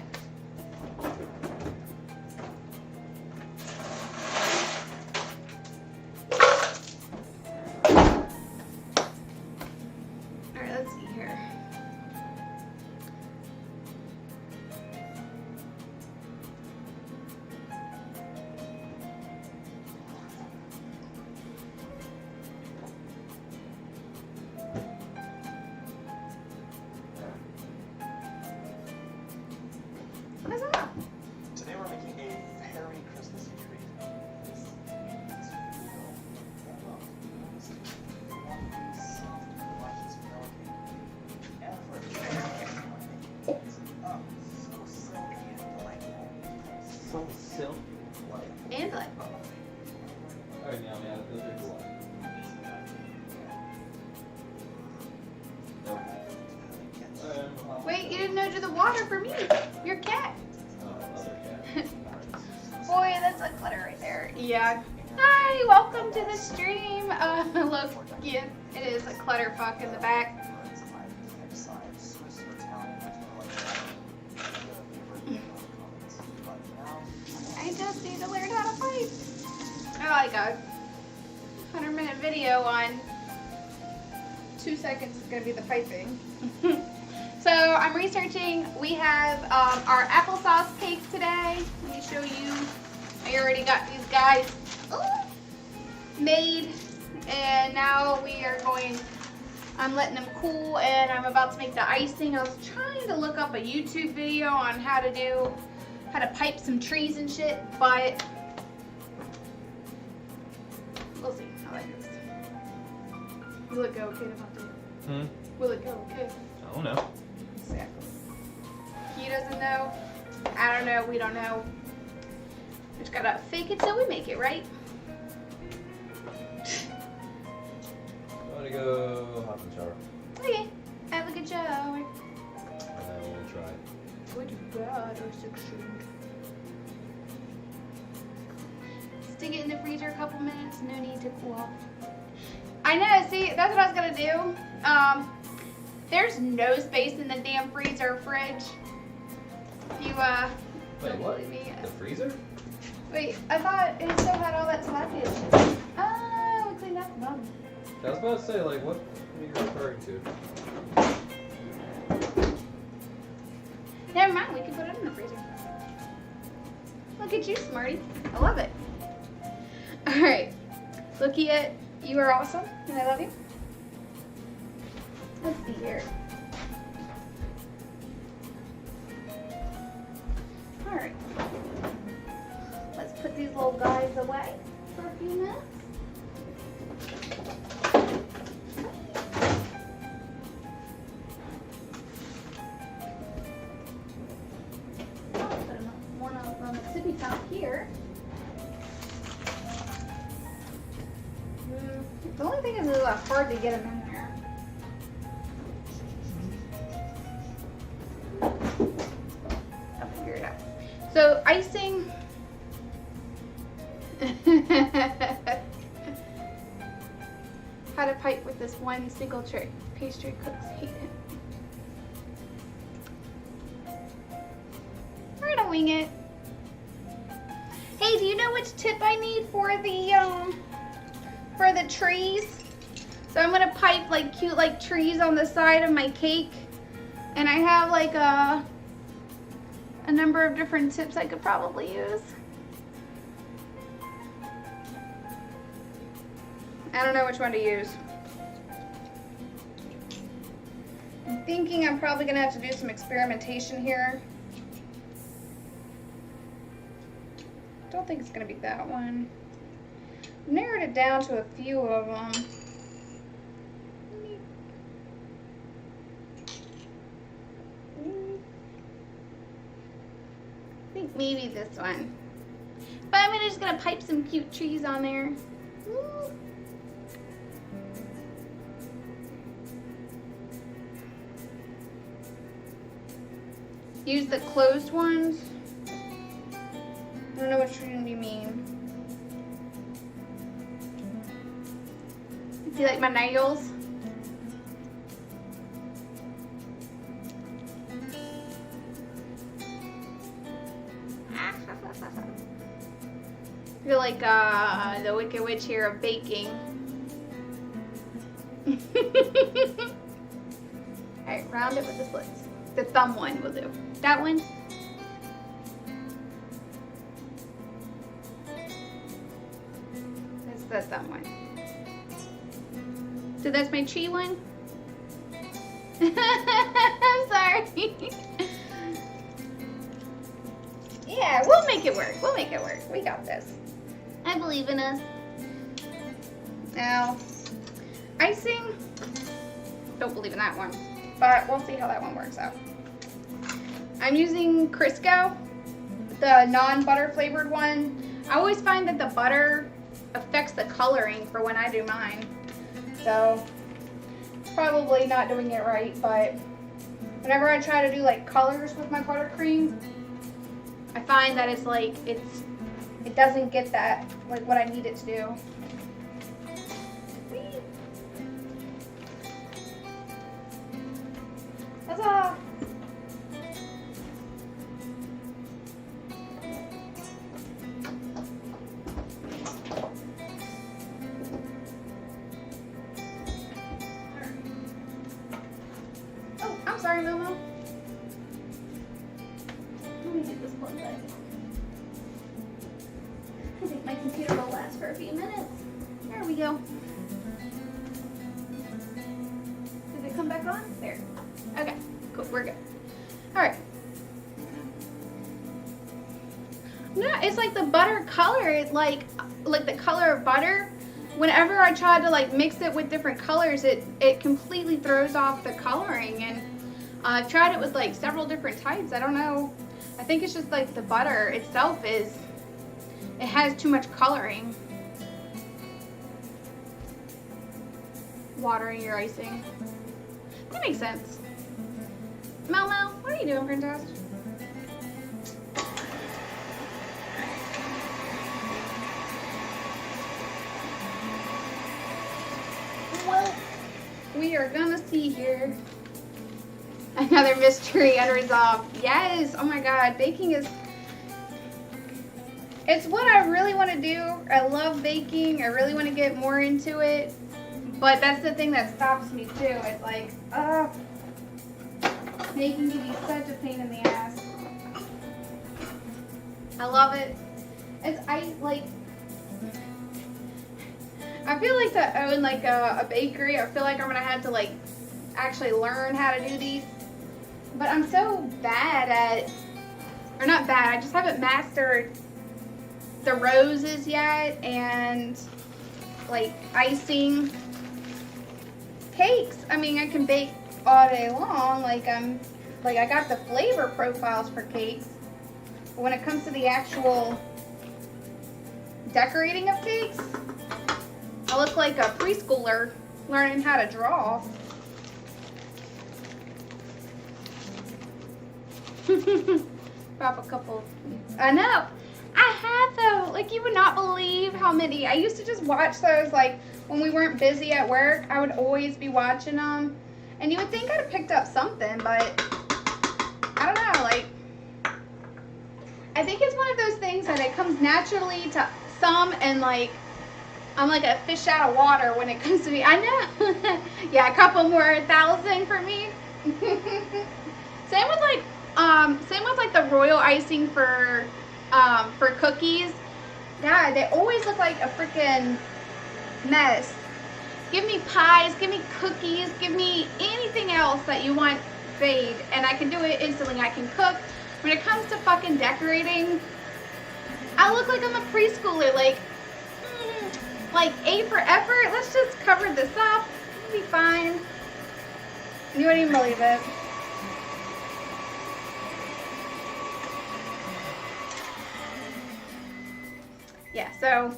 Alright, let's see here. What is that? Today we're making a very Christmassy treat. This is soft, luscious milk. And for a treat, it's so silky and delightful. So silk. And like, Alright, now man, go drink your water. Nope. Alright, wait, you didn't know do the water for me. Your cat. other cat. Boy, that's a clutter right there. Yeah. Hi, welcome to the stream. Look, yeah, it is a clutter fuck in the back. I just need to learn how to pipe. Oh my god. 100-minute video on 2 seconds is gonna be the piping. So I'm researching. We have our applesauce cake today. Let me show you. I already got these guys made, and now we are going. I'm letting them cool, and I'm about to make the icing. I was trying to look up a YouTube video on how to pipe some trees and shit, but we'll see how that goes. Will it go okay, Devontae? Will it go okay? I don't know. Exactly. He doesn't know. I don't know. We don't know. We just gotta fake it till we make it, right? I'm gonna go hop in the shower. Okay. Have a good shower. And then we'll try. Good God, or section. Stick it in the freezer a couple minutes. No need to cool off. I know. See, that's what I was gonna do. There's no space in the damn freezer fridge. If you Wait, don't what? believe me. The freezer? Wait, I thought it still had all that tilapia shit. Oh, we cleaned out the bottom. I was about to say, like, what are you referring to? Never mind, we can put it in the freezer. Look at you, smarty. I love it. Alright. Lukia, you are awesome, and I love you. Let's see here. Alright. Let's put these little guys away for a few minutes. I'll put one on the sippy top here. The only thing is it's hard to get them in there. I'll figure it out. So icing, How to pipe with this one single trick. Pastry cooks hate it. We're gonna wing it. Hey, do you know which tip I need for the trees? So I'm gonna pipe like cute like trees on the side of my cake, and I have like a number of different tips I could probably use. I don't know which one to use. I'm thinking I'm probably gonna have to do some experimentation here. Don't think it's gonna be that one. I've narrowed it down to a few of them. I think maybe this one. But I'm just gonna pipe some cute trees on there. Woo. Use the closed ones. I don't know which one you mean. Do you like my nails? I feel like the Wicked Witch here of baking. Alright, round it with the splits. The thumb one will do. That one. That's the thumb one. So that's my tree one. I'm sorry. Yeah, we'll make it work. We'll make it work. We got this. I believe in us. Now, icing. Don't believe in that one, but we'll see how that one works out. I'm using Crisco, the non-butter flavored one. I always find that the butter affects the coloring for when I do mine. So, probably not doing it right, but whenever I try to do like colors with my buttercream, I find that it's like, it doesn't get that, like what I need it to do. Huzzah! Oh, I'm sorry, Momo. Let me get this plugged in. I think my computer will last for a few minutes. There we go. Did it come back on? There. Okay, cool, we're good. Alright. No, it's like the butter color, it's like the color of butter. Whenever I try to like mix it with different colors, it completely throws off the coloring. And I've tried it with like several different types. I don't know. I think it's just like the butter itself it has too much coloring. Watering your icing. That makes sense. Momo, what are you doing, Princess? Well, we are gonna see here. Another mystery unresolved. Yes, oh my god, baking is... It's what I really want to do. I love baking. I really want to get more into it. But that's the thing that stops me too. It's like, baking can be such a pain in the ass. I love it. I feel like to own like a bakery, I feel like I'm gonna have to like actually learn how to do these. But I'm so bad at, or not bad, I just haven't mastered the roses yet, and like icing cakes. I mean, I can bake all day long. I got the flavor profiles for cakes. But when it comes to the actual decorating of cakes, I look like a preschooler learning how to draw. Drop a couple. I know. I have though. Like, you would not believe how many. I used to just watch those, like, when we weren't busy at work. I would always be watching them. And you would think I'd have picked up something, but I don't know, like, I think it's one of those things that it comes naturally to some, and, like, I'm like a fish out of water when it comes to me. I know. Yeah, a couple more 1,000 for me. Same with like the royal icing for cookies. God, they always look like a freaking mess. Give me pies, give me cookies, give me anything else that you want made, and I can do it instantly. I can cook. When it comes to fucking decorating, I look like I'm a preschooler. Like A for effort. Let's just cover this up. It'll be fine. You wouldn't even believe it. Yeah, so,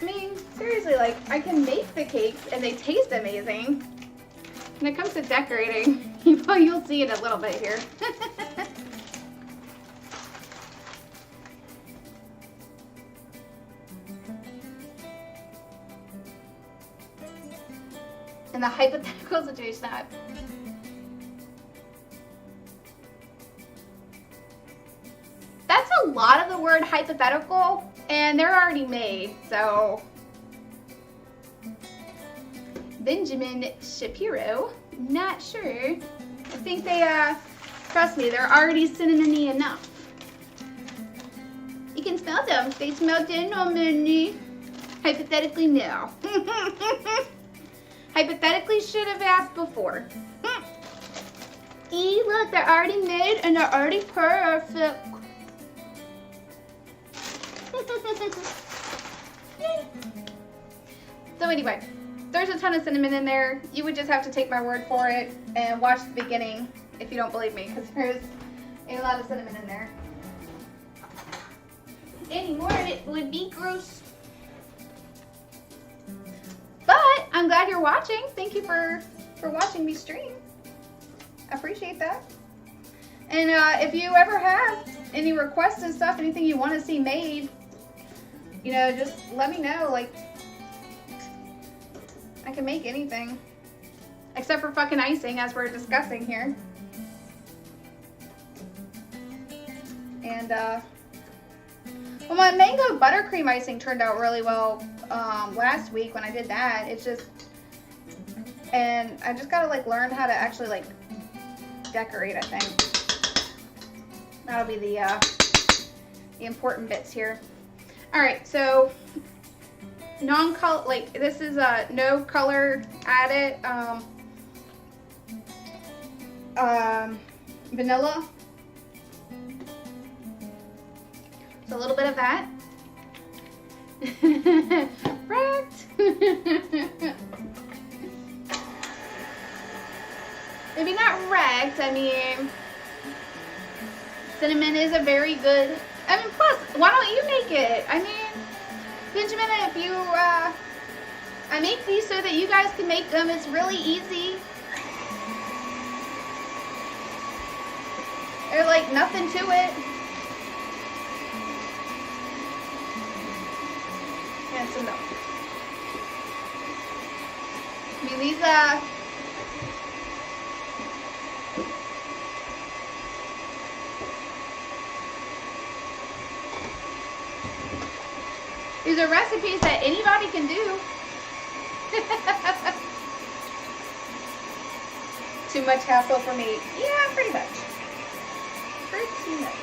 I mean, seriously, like, I can make the cakes and they taste amazing. When it comes to decorating, you'll see it a little bit here. And the hypothetical situation. That's a lot of the word hypothetical, and they're already made, so. Benjamin Shapiro, not sure. I think they, trust me, they're already cinnamony enough. You can smell them. They smell cinnamony. Hypothetically, no. Hypothetically, should have asked before. Look, they're already made and they're already perfect. So anyway, there's a ton of cinnamon in there. You would just have to take my word for it and watch the beginning if you don't believe me, because there's a lot of cinnamon in there. Any more, it would be gross. But I'm glad you're watching. Thank you for watching me stream. I appreciate that. And if you ever have any requests and stuff, anything you want to see made, you know, just let me know. Like, I can make anything. Except for fucking icing, as we're discussing here. And, well, my mango buttercream icing turned out really well last week when I did that. It's just, and I just gotta like learn how to actually like decorate, I think. That'll be the important bits here. All right, so non-color, like this is no color added, vanilla. So a little bit of that. Wrecked. Maybe not wrecked, I mean, cinnamon is a very good, I mean, plus, why don't you make it? I mean, Benjamin, if you, I make these so that you guys can make them. It's really easy. There's like nothing to it. And some milk. I mean, these are recipes that anybody can do. Too much hassle for me. Yeah, pretty much. Pretty much.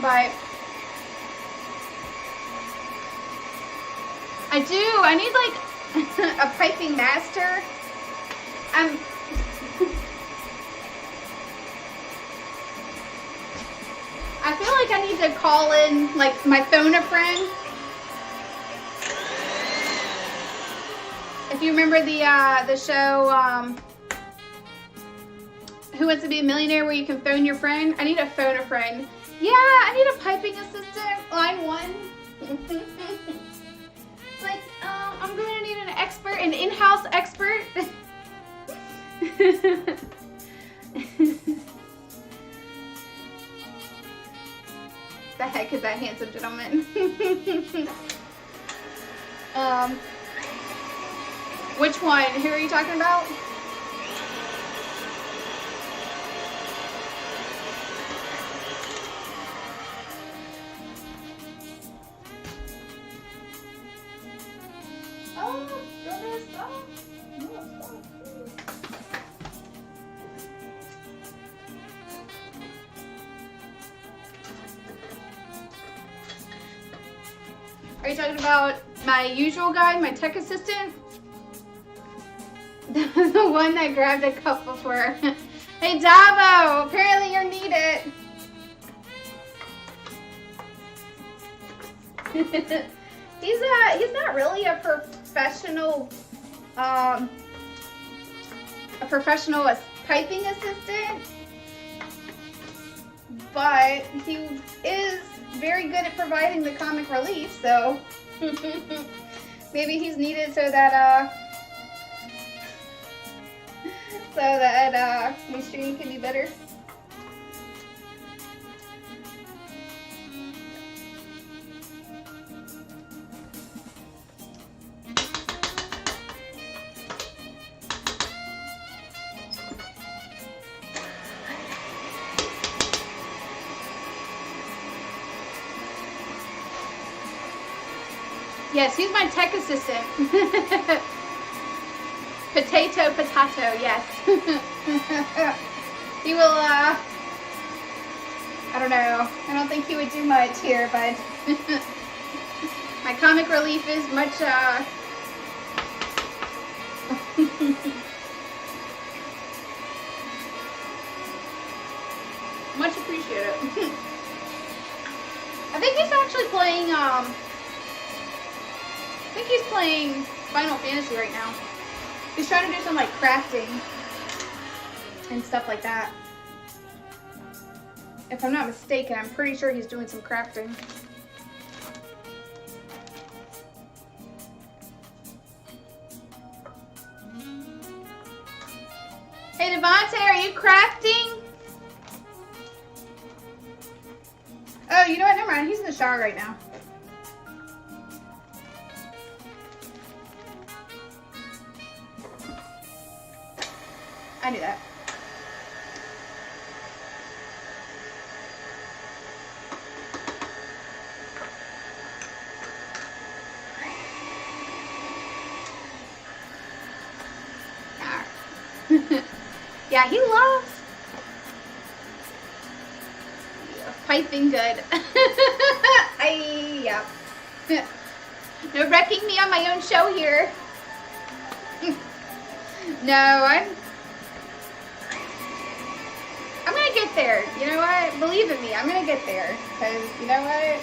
But I need like a piping master. I feel like I need to call in like my phone a friend. If you remember the show Who Wants to Be a Millionaire, where you can phone your friend? I need to phone a friend. Yeah, I need a piping assistant, line 1. Like, I'm going to need an expert, an in-house expert. handsome gentleman. Which one? Who are you talking about? Oh, goodness, stop. No, stop, please. Are you talking about my usual guy, my tech assistant? The one that grabbed a cup before. Hey Davo, apparently you're needed. He's not really a professional typing assistant, but he is very good at providing the comic relief, so maybe he's needed so that my stream can be better. Yes, he's my tech assistant. Potato, yes. He will, I don't know. I don't think he would do much here, but my comic relief is much, much appreciated. I think he's actually playing, I think he's playing Final Fantasy right now. He's trying to do some like crafting and stuff like that. If I'm not mistaken, I'm pretty sure he's doing some crafting. Hey Devontae, are you crafting? Oh, you know what? Never mind. He's in the shower right now. I knew that. Yeah, he loves piping good. Yeah. No wrecking me on my own show here. No, I'm gonna get there. You know what? Believe in me, I'm gonna get there. Because, you know what?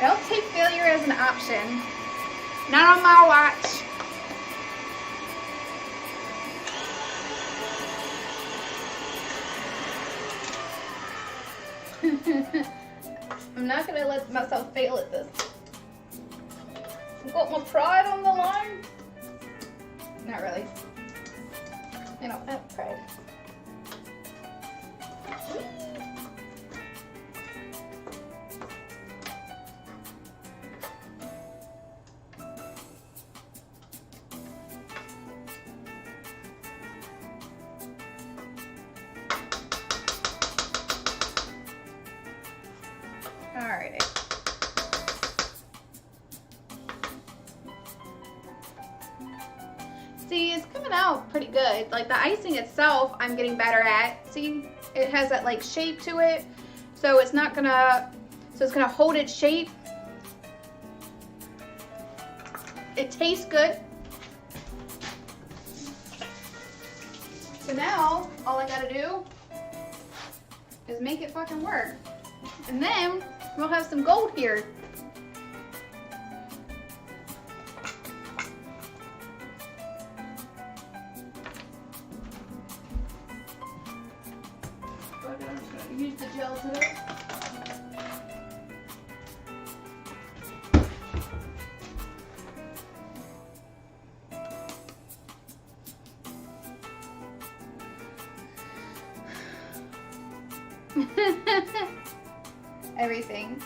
I don't take failure as an option. Not on my watch. I'm not gonna let myself fail at this. I've got my pride on the line. Not really. I don't have pride. Alrighty. See, it's coming out pretty good. Like the icing itself, I'm getting better at. See, it has that like shape to it. So it's not gonna, it's gonna hold its shape. It tastes good. So now, all I gotta do is make it fucking work. And then we'll have some gold here. But I'm just gonna use the gel today. Everything.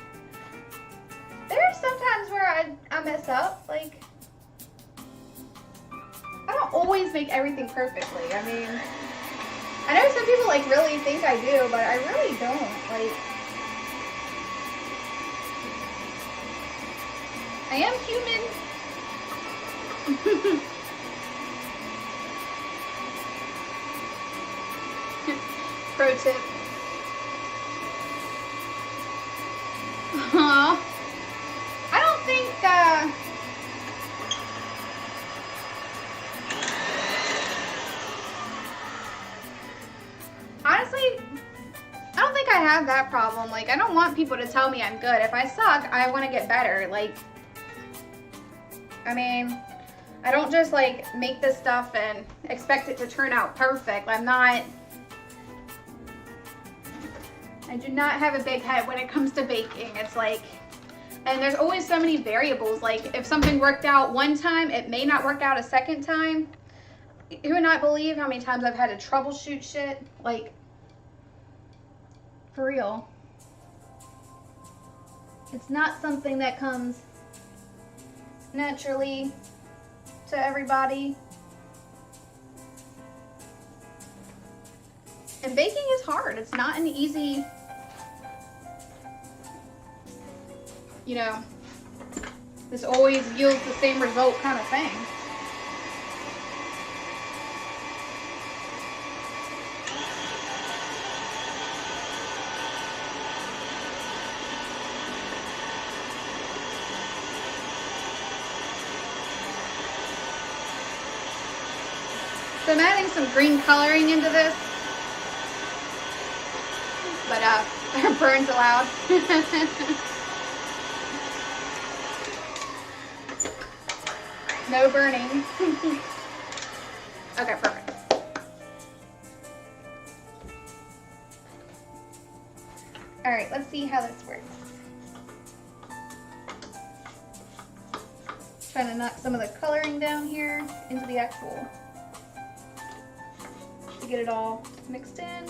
There's sometimes where I mess up. Like, I don't always make everything perfectly. I mean, I know some people like really think I do, but I really don't. Like, I am human. Pro tip. I don't think, honestly, I don't think I have that problem. Like, I don't want people to tell me I'm good. If I suck, I want to get better. Like, I mean, I don't just like make this stuff and expect it to turn out perfect. I do not have a big head when it comes to baking. It's like, and there's always so many variables. Like, if something worked out one time, it may not work out a second time. You would not believe how many times I've had to troubleshoot shit. Like, for real. It's not something that comes naturally to everybody. And baking is hard. It's not an easy, you know, this always yields the same result kind of thing. So I'm adding some green coloring into this, but burns allowed. No burning. Okay, perfect. All right, let's see how this works. Trying to knock some of the coloring down here into the actual, to get it all mixed in.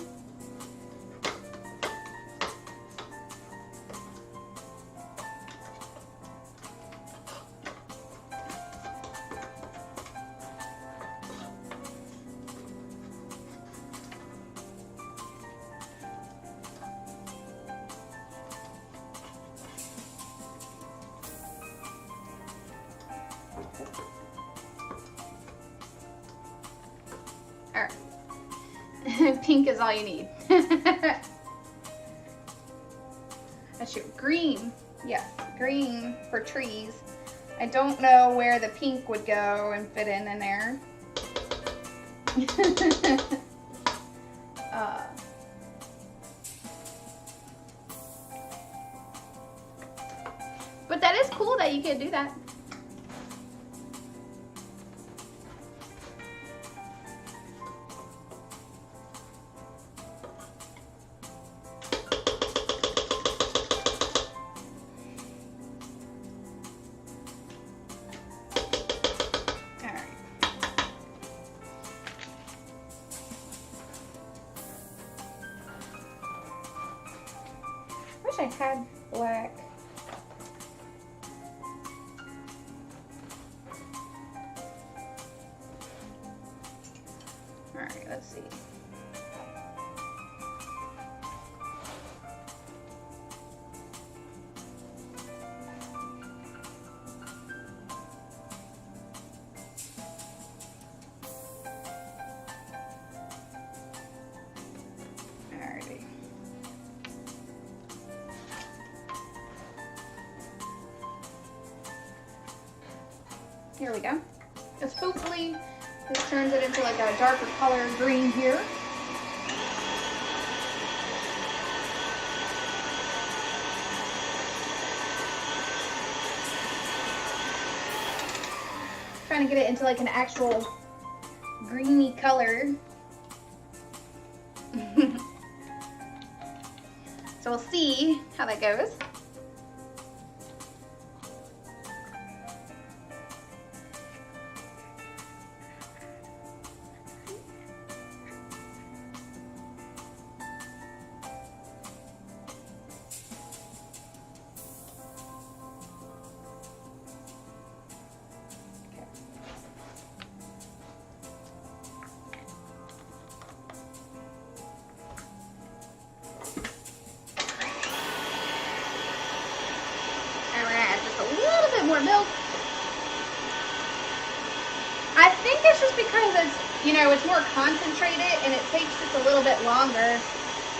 All right. Pink is all you need. That's your green. Yes, green for trees. I don't know where the pink would go and fit in there. But that is cool that you can do that. I had black. All right, let's see. Alrighty. Here we go. Just hopefully this turns it into like a darker color green here. Trying to get it into like an actual greeny color. So we'll see how that goes. milk. I think it's just because it's, you know, it's more concentrated and it takes just a little bit longer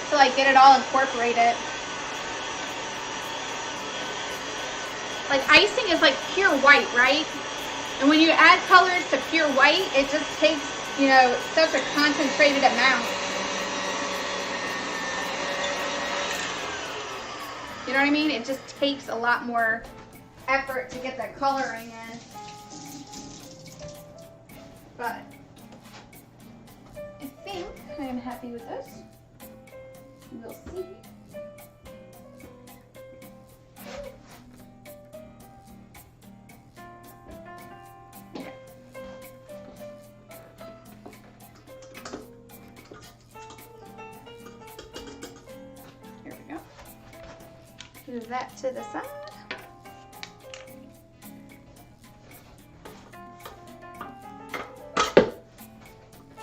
to like get it all incorporated. Like icing is like pure white, right? And when you add colors to pure white, it just takes, you know, such a concentrated amount. You know what I mean? It just takes a lot more effort to get that coloring in. But I think I am happy with this. We'll see. Okay. Here we go. Move that to the side.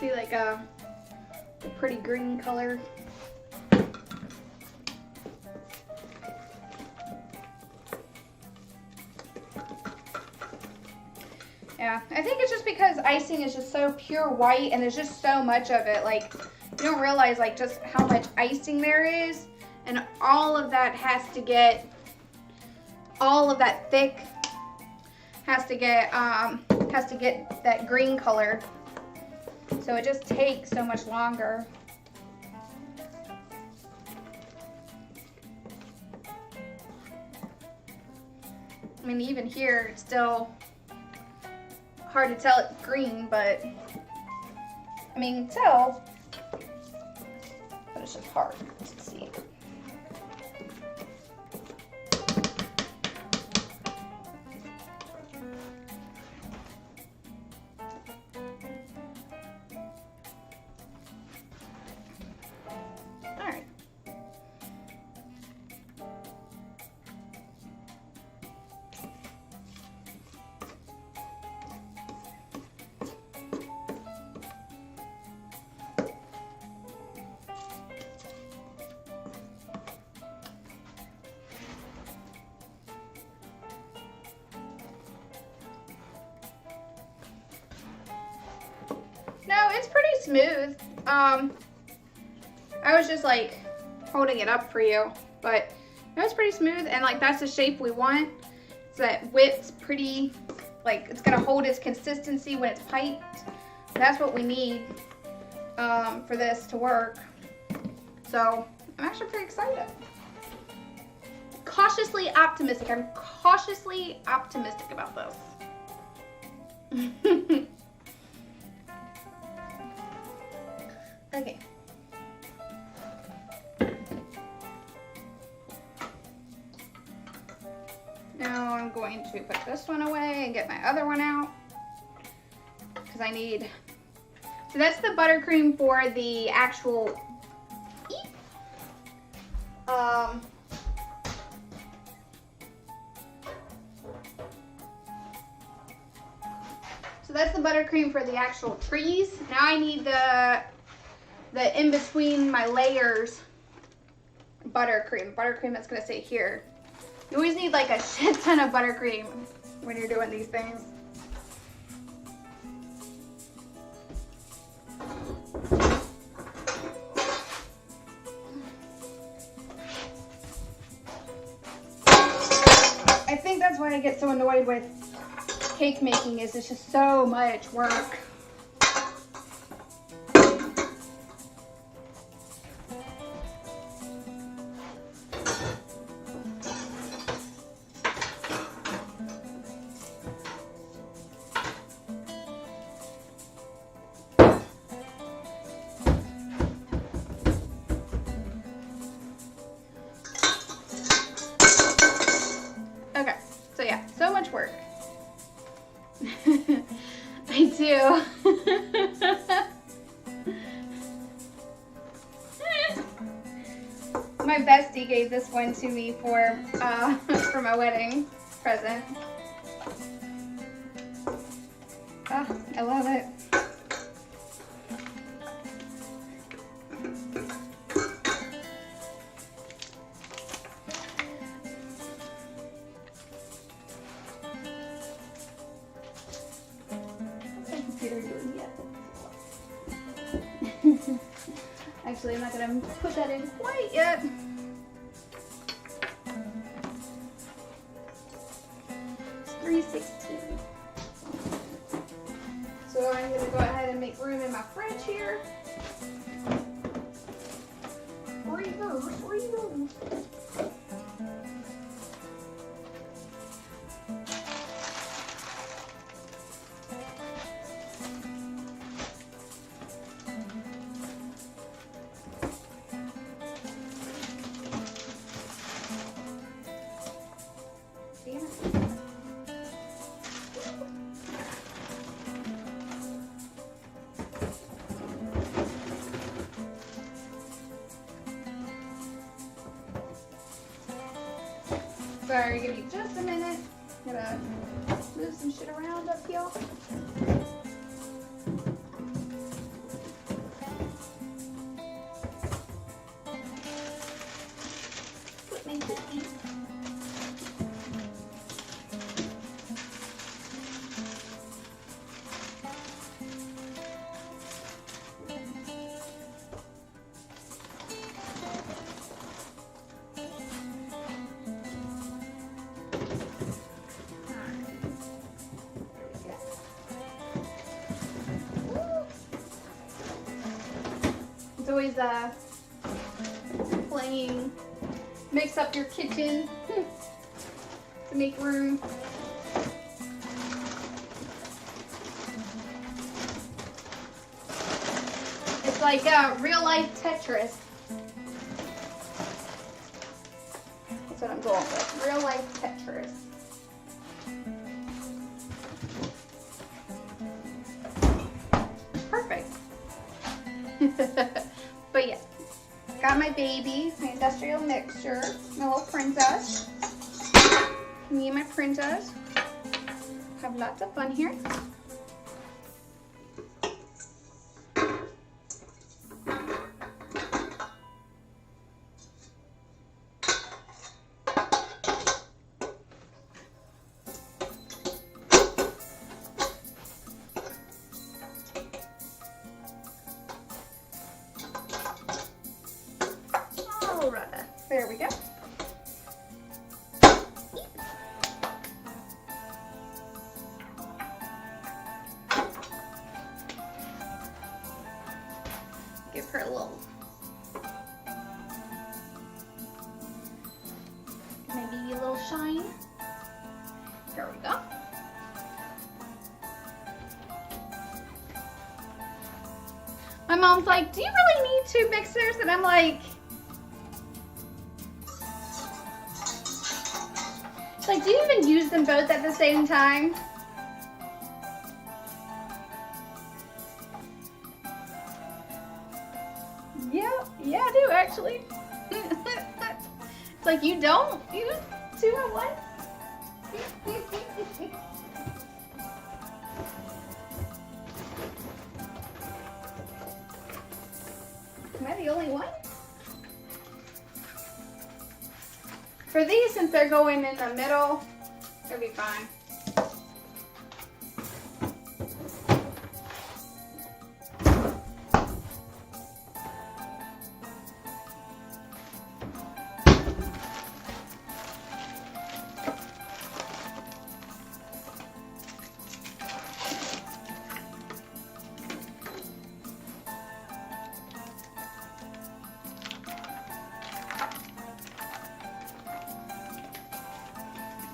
See, like a pretty green color. Yeah, I think it's just because icing is just so pure white and there's just so much of it. Like, you don't realize like just how much icing there is, and all of that has to get, all of that thick has to get that green color. So it just takes so much longer. I mean, even here, it's still hard to tell it's green, but I mean, you can tell, but it's just hard to see. No, it's pretty smooth. I was just like holding it up for you, but no, it's pretty smooth, and like that's the shape we want. So that whip's pretty, like it's gonna hold its consistency when it's piped. That's what we need for this to work. So I'm actually pretty excited. Cautiously optimistic. I'm cautiously optimistic about this. Okay. Now I'm going to put this one away and get my other one out because I need, so that's the buttercream for the actual so that's the buttercream for the actual trees. Now I need the in between my layers buttercream that's gonna sit here. You always need like a shit ton of buttercream when you're doing these things. I think that's why I get so annoyed with cake making, is it's just so much work. Okay, so yeah, so much work. I do. My bestie gave this one to me for my wedding present. Oh, I love it. Actually, I'm not gonna put that in quite yet. It's 3:16. So I'm gonna go ahead and make room in my fridge here. Freezers. Damn it. Sorry, give me just a minute. Gotta move some shit around up here. Put my cookies. It's always playing, mix up your kitchen to make room. It's like real life Tetris. That's what I'm going with. Real life Tetris. Perfect. But yeah, got my baby, my industrial mixture, my little princess. Me and my princess have lots of fun here. There we go. Give her a little, maybe a little shine. There we go. My mom's like, do you really need 2 mixers? And I'm like, do you even use them both at the same time? Yeah, I do actually. It's like you don't use 2 at once? Am I the only one? For these, since they're going in the middle, it'll be fine.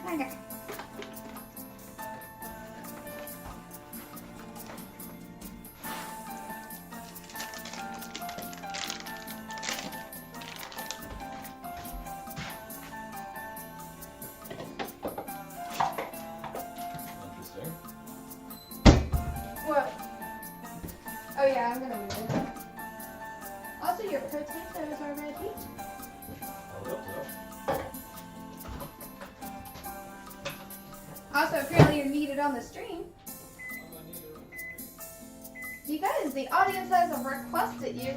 Okay. Interesting. What? Oh yeah, I'm gonna move it. Also, your potatoes are ready. I hope so. Also, apparently you're needed on the stream. You guys, the audience has requested you.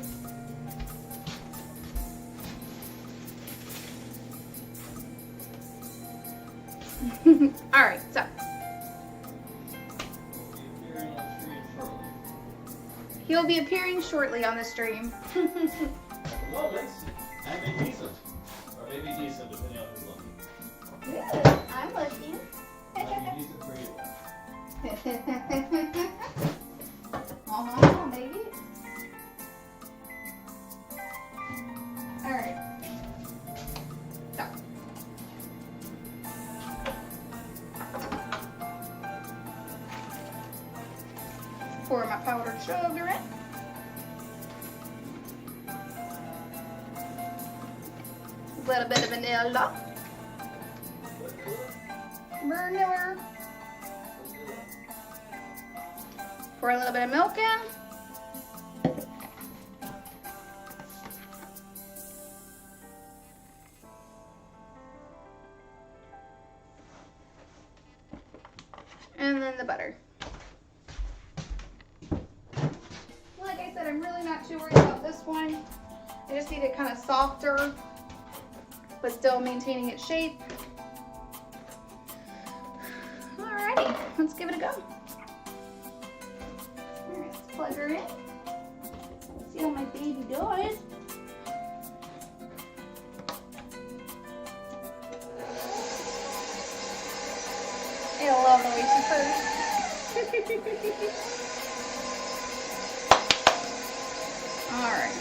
Alright, so. He'll be appearing shortly on the stream. At the moment, I'm indecent. Or maybe decent, depending on who's looking. Good. I'm looking. Might be decent for you. Baby. All right. So. Pour my powdered sugar in. A little bit of vanilla. Vanilla. Pour a little bit of milk in. And then the butter. Like I said, I'm really not too worried about this one. I just need it kind of softer, but still maintaining its shape. Alrighty, let's give it a go. Alright, let's plug her in. Let's see how my baby does. I love the way she purrs. Alright.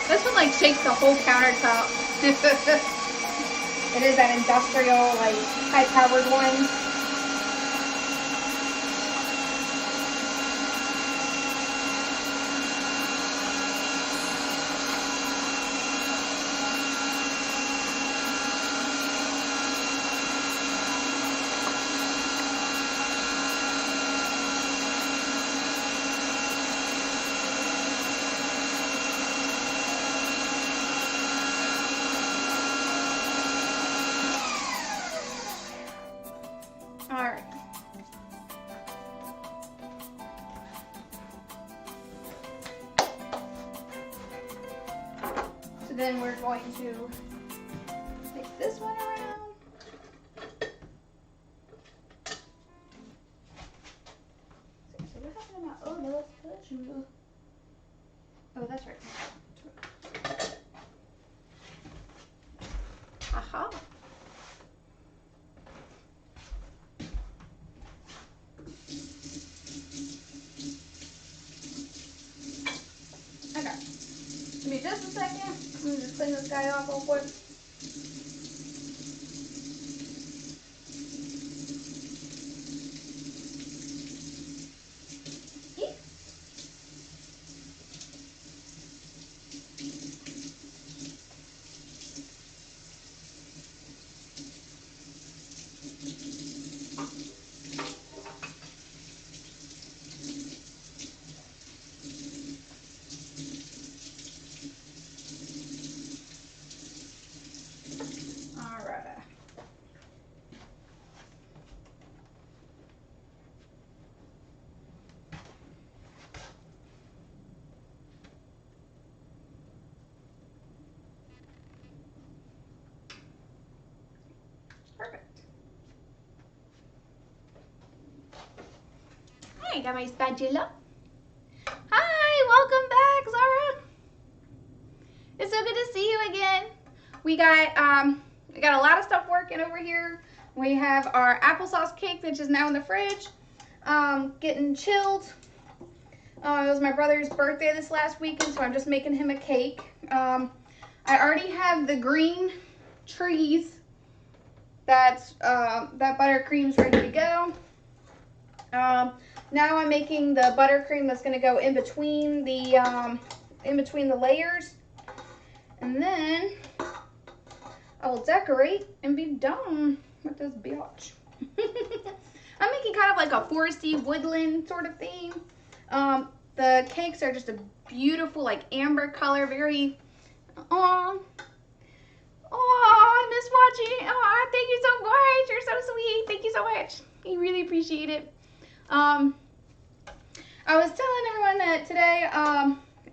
This one like shakes the whole countertop. It is that industrial, like, high-powered one. Alright. So then we're going to take this one around. So what happened to my, oh no, let's put you. Oh, that's right. Aha. Okay. Give me just a second. Let me just clean this guy off real quick. Eek. All right. Perfect. Hi, got my spatula. Hi, welcome back, Zara. It's so good to see you again. We got a lot of stuff working over here. We have our applesauce cake that is now in the fridge, getting chilled. It was my brother's birthday this last weekend, so I'm just making him a cake. I already have the green trees that buttercream's ready to go. Now I'm making the buttercream that's going to go in between the layers, and then I will decorate and be done with this biatch. I'm making kind of like a foresty woodland sort of theme. The cakes are just a beautiful like amber color, very, I miss watching. Thank you so much. You're so sweet. Thank you so much. I really appreciate it. I was telling everyone that today,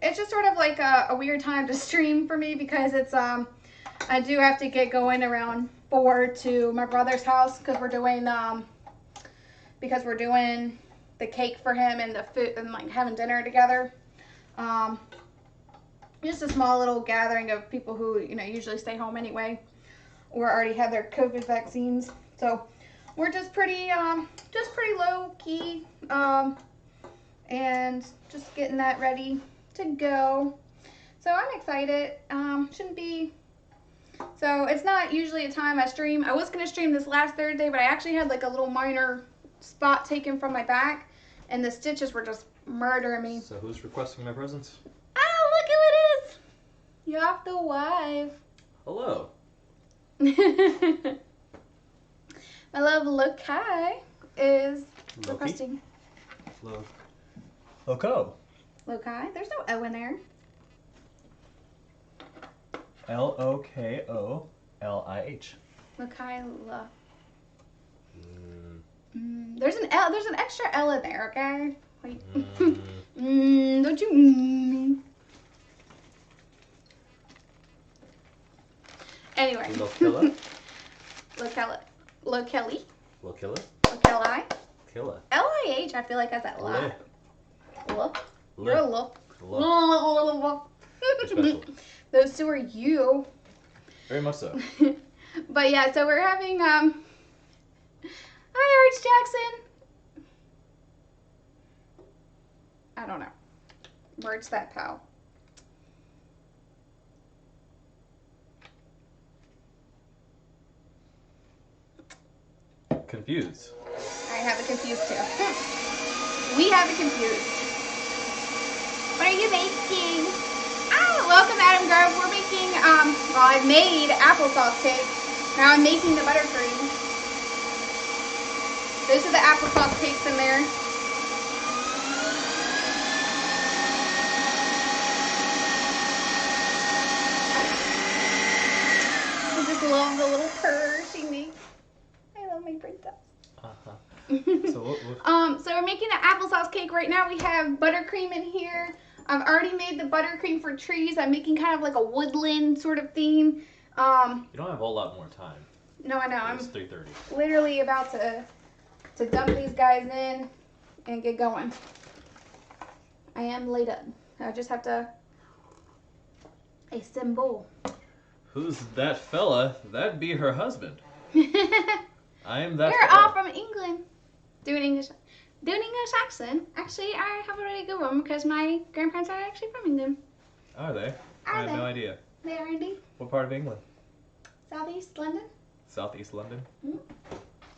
it's just sort of like a weird time to stream for me because it's, I do have to get going around 4 to my brother's house because we're doing the cake for him and the food and like having dinner together. Just a small little gathering of people who, you know, usually stay home anyway or already have their COVID vaccines. So we're just pretty low key, and just getting that ready to go. So I'm excited. Shouldn't be. So it's not usually a time I stream. I was gonna stream this last Thursday, but I actually had like a little minor spot taken from my back, and the stitches were just murdering me. So who's requesting my presents? Oh, look who it is! You have the wife. Hello. My love Lokai is Loki? requesting. Loco. Lokai? There's no O in there. Lokolih. Lokai La. There's an L. There's an extra L in there. Okay. Wait. Don't you? Anyway. Lokilla. Lokella. Lokelly. Lokilla. Lokelli. Killa. L-I-H. I feel like that's that Lih. la. Look. Lih. You're a look. You're special. Those two are you. Very much so. But yeah, so we're having Hi Arch Jackson. I don't know. Where's that pal? Confused. I have it confused too. We have it confused. What are you making? Oh, welcome Adam Grove. We're making, well, I've made applesauce cake. Now I'm making the buttercream. Those are the applesauce cakes in there. I just love the little purr she makes. I love my princess. So what? So we're making the applesauce cake right now. We have buttercream in here. I've already made the buttercream for trees. I'm making kind of like a woodland sort of theme. You don't have a whole lot more time. No, I know. I'm It's 3:30. literally about to dump these guys in and get going. I am laid up. I just have to assemble. Who's that fella? That'd be her husband. I am that. We're fella. all from England. Doing English accent. Actually, I have a really good one because my grandparents are actually from England. Are they? I Are had they? no idea. They are indeed. What part of England? Southeast London. Southeast London. Mhm.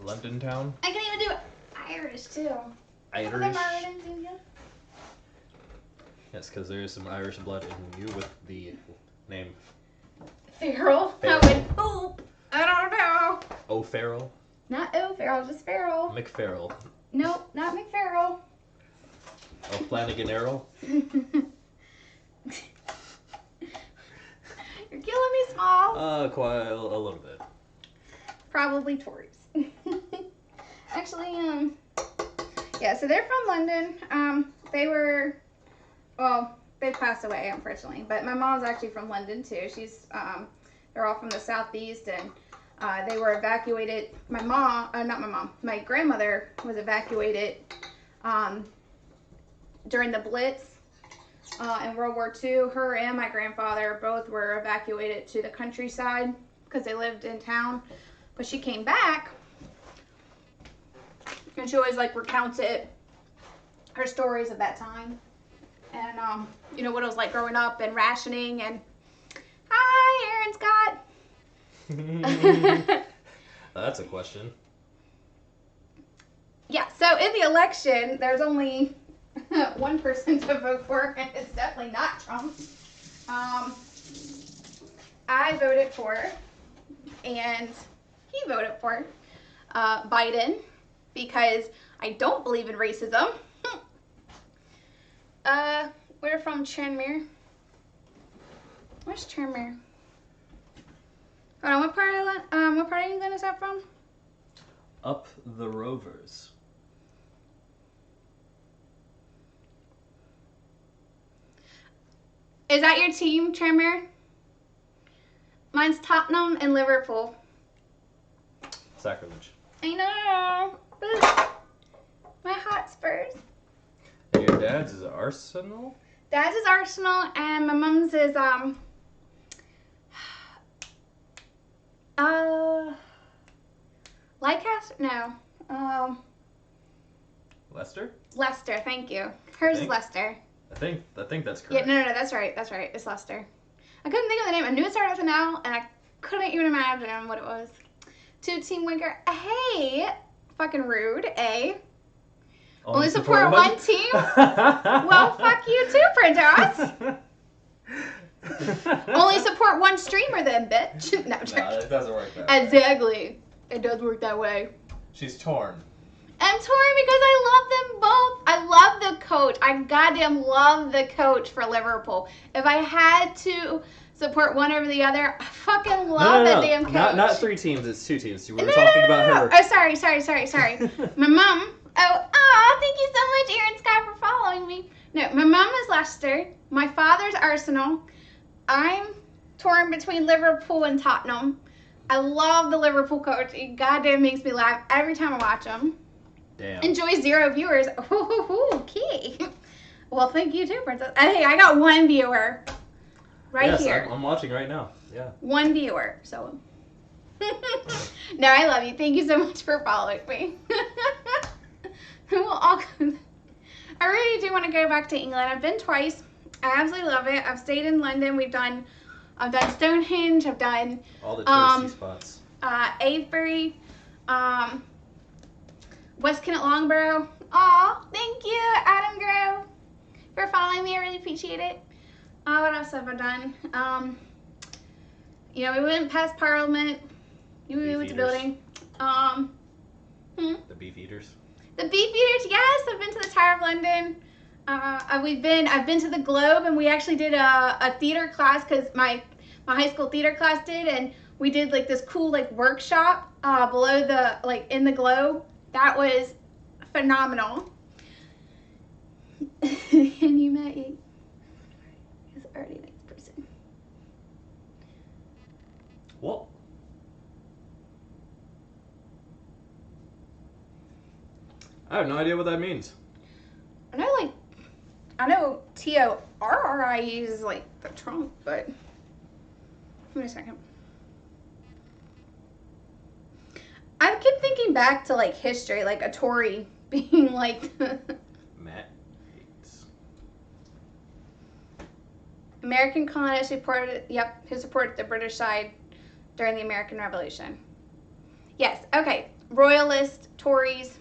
London town. I can even do Irish too. Some of them Irish. are Irish too, yeah. Yes, because there is some Irish blood in you with the name Farrell. Farrell. I would hope. I don't know. O'Farrell. Not O'Farrell, just Farrell. McFarrell. Nope, not McFarrell. O'Flanagan Errol. You're killing me, Small. Quite a little bit. Probably Tories. Actually, yeah, so they're from London. They passed away, unfortunately, but my mom's actually from London, too. They're all from the Southeast, and they were evacuated. My grandmother was evacuated during the Blitz in World War II. Her and my grandfather both were evacuated to the countryside because they lived in town. But she came back, and she always like recounted her stories of that time, and you know what it was like growing up and rationing. And hi, Aaron Scott. That's a question. Yeah. So in the election, there's only one person to vote for, and it's definitely not Trump. I voted for, and he voted for Biden because I don't believe in racism. We're from Tranmere. Where's Tranmere? Hold on, what part of England is that from? Up the Rovers. Is that your team, Tremor? Mine's Tottenham and Liverpool. Sacrilege. I know. But my Hotspurs. And your dad's is Arsenal? Dad's is Arsenal and my mom's is Leicester? No. Leicester? Leicester, thank you. Hers is Think? Leicester. I think that's Yeah, correct. no, that's right. That's right. It's Leicester. I couldn't think of the name. I knew it started with an L, and I couldn't even imagine what it was. 2-team winker. Hey, fucking rude. Only support one team? Well, fuck you too, Printos. Only support one streamer then, bitch. No, I'm No, joking. it doesn't work that way. Exactly. It does work that way. She's torn. I'm torn because I love them both. I love the coach. I goddamn love the coach for Liverpool. If I had to support one over the other, I fucking love the damn coach. Not 3 teams, it's 2 teams. We were No, talking no, about no, no. her. Oh, sorry. My mom. Thank you so much, Aaron Scott, for following me. No, my mom is Leicester. My father's Arsenal. I'm torn between Liverpool and Tottenham. I love the Liverpool coach. He goddamn makes me laugh every time I watch him. Damn. Enjoy 0 viewers. Okay. Well, thank you too, Princess. Hey, I got 1 viewer right Yes, here. I'm watching right now. Yeah. 1 viewer. So. No, I love you. Thank you so much for following me. I really do want to go back to England. I've been twice. I absolutely love it. I've stayed in London. I've done Stonehenge. I've done All the touristy spots. Avebury, West Kennet Longborough. Aw, thank you, Adam Grove, for following me. I really appreciate it. What else have I done? We went past Parliament. We went to the building. The beef eaters. The Beef Eaters, yes. I've been to the Tower of London. I've been to the Globe, and we actually did a theater class because my high school theater class did, and we did like this cool like workshop below the in the Globe. That was phenomenal. And you met he's already a nice person. What? I have no idea what that means. I know TORRI is like the trunk, but give me a second. I keep thinking back to like history, like a Tory being like Matt Yates. American colonist who supported the British side during the American Revolution. Yes, okay. Royalist, Tories.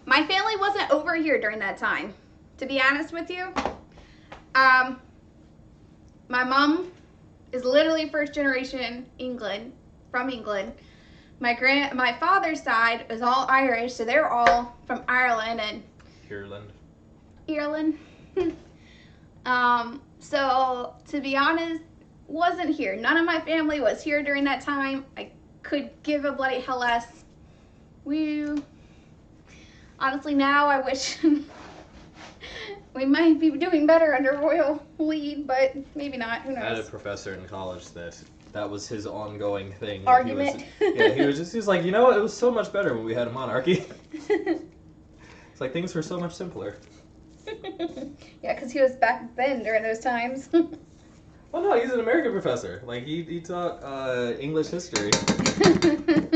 My family wasn't over here during that time, to be honest with you. My mom is literally first generation from England. My father's side is all Irish, so they're all from Ireland and Ireland. So to be honest, wasn't here. None of my family was here during that time. I could give a bloody hell less. Woo. Honestly, now I wish we might be doing better under royal lead, but maybe not. Who knows? I had a professor in college that was his ongoing thing. Argument. He was like, you know what? It was so much better when we had a monarchy. It's like things were so much simpler. Yeah, because he was back then during those times. Well, no, he's an American professor. Like he taught English history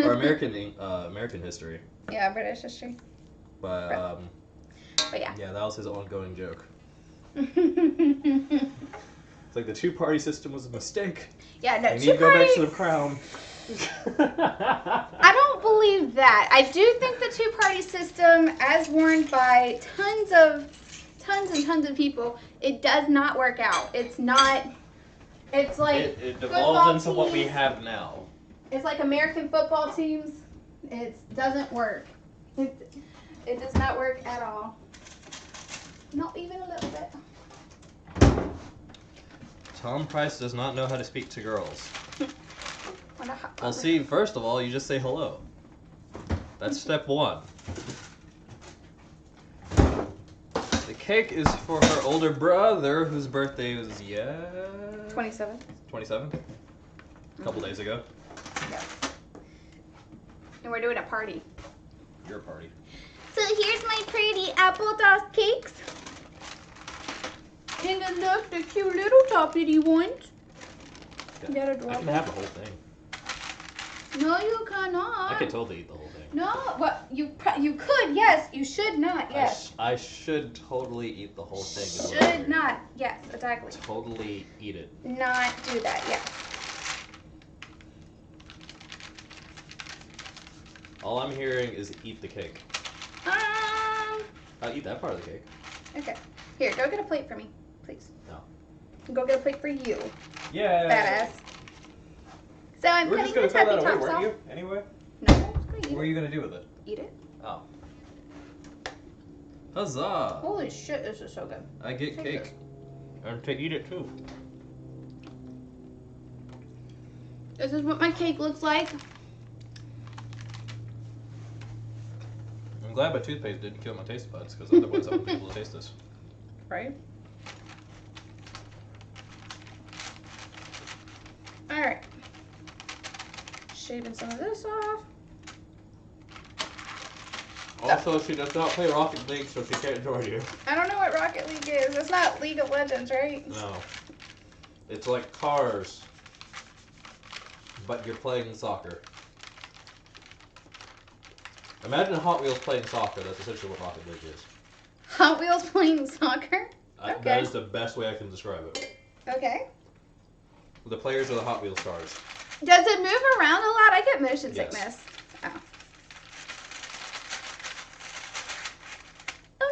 or American history. Yeah, British history. But yeah. yeah, that was his ongoing joke. Yeah, It's like the 2-party system was a mistake. no, We need to go back to the crown. I don't believe that. I do think the 2-party system, as warned by tons and tons of people, it does not work out. It's not. It's like it football devolved into what we teams. have now. It's like American football teams. It doesn't work. It does not work at all. Not even a little bit. Tom Price does not know how to speak to girls. Wanna hop Well, on? see, first of all, you just say hello. That's step 1. The cake is for her older brother, whose birthday was 27. 27. A couple days ago. Yeah. And we're doing a party. Your party. So here's my pretty apple dust cakes. And then look, the cute little toppity ones. Isn't that I adorable? can have the whole thing. No, you cannot. I could totally eat the whole thing. No, what you could, yes. You should not, yes. I should totally eat the whole thing. is what I'm Should hearing. not, yes, exactly. Totally eat it. Not do that, yes. All I'm hearing is eat the cake. I'll eat that part of the cake. Okay. Here, go get a plate for me, please. No. Go get a plate for you, Yeah. badass. So I'm We're putting just gonna the throw that tappy away, tops weren't off. you? Anyway. No, I'm just gonna eat What are it. you gonna do with it? Eat it. Oh. Huzzah! Holy shit, this is so good. I get Take cake. And to eat it too. This is what my cake looks like. I'm glad my toothpaste didn't kill my taste buds, because otherwise I wouldn't be able to taste this. Right? Alright. Shaving some of this off. Also, she does not play Rocket League, so she can't join you. I don't know what Rocket League is. It's not League of Legends, right? No. It's like Cars, but you're playing soccer. Imagine Hot Wheels playing soccer. That's essentially what Rocket League is. Hot Wheels playing soccer? That Okay. is the best way I can describe it. Okay. The players are the Hot Wheels cars. Does it move around a lot? I get motion Yes. sickness. Oh.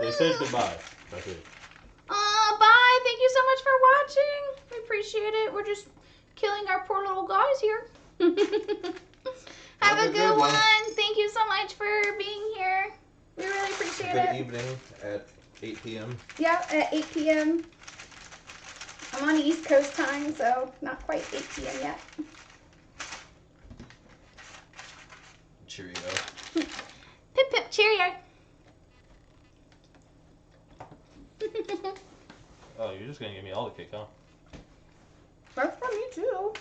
They said goodbye. That's it. Bye. Thank you so much for watching. We appreciate it. We're just killing our poor little guys here. Have a good one. Thank you so much for being here. We really appreciate Good it. evening at 8 p.m. Yeah, at 8 p.m. I'm on East Coast time, so not quite 8 p.m. yet. Cheerio. Pip pip cheerio. Oh, you're just gonna give me all the cake, huh? That's for me too.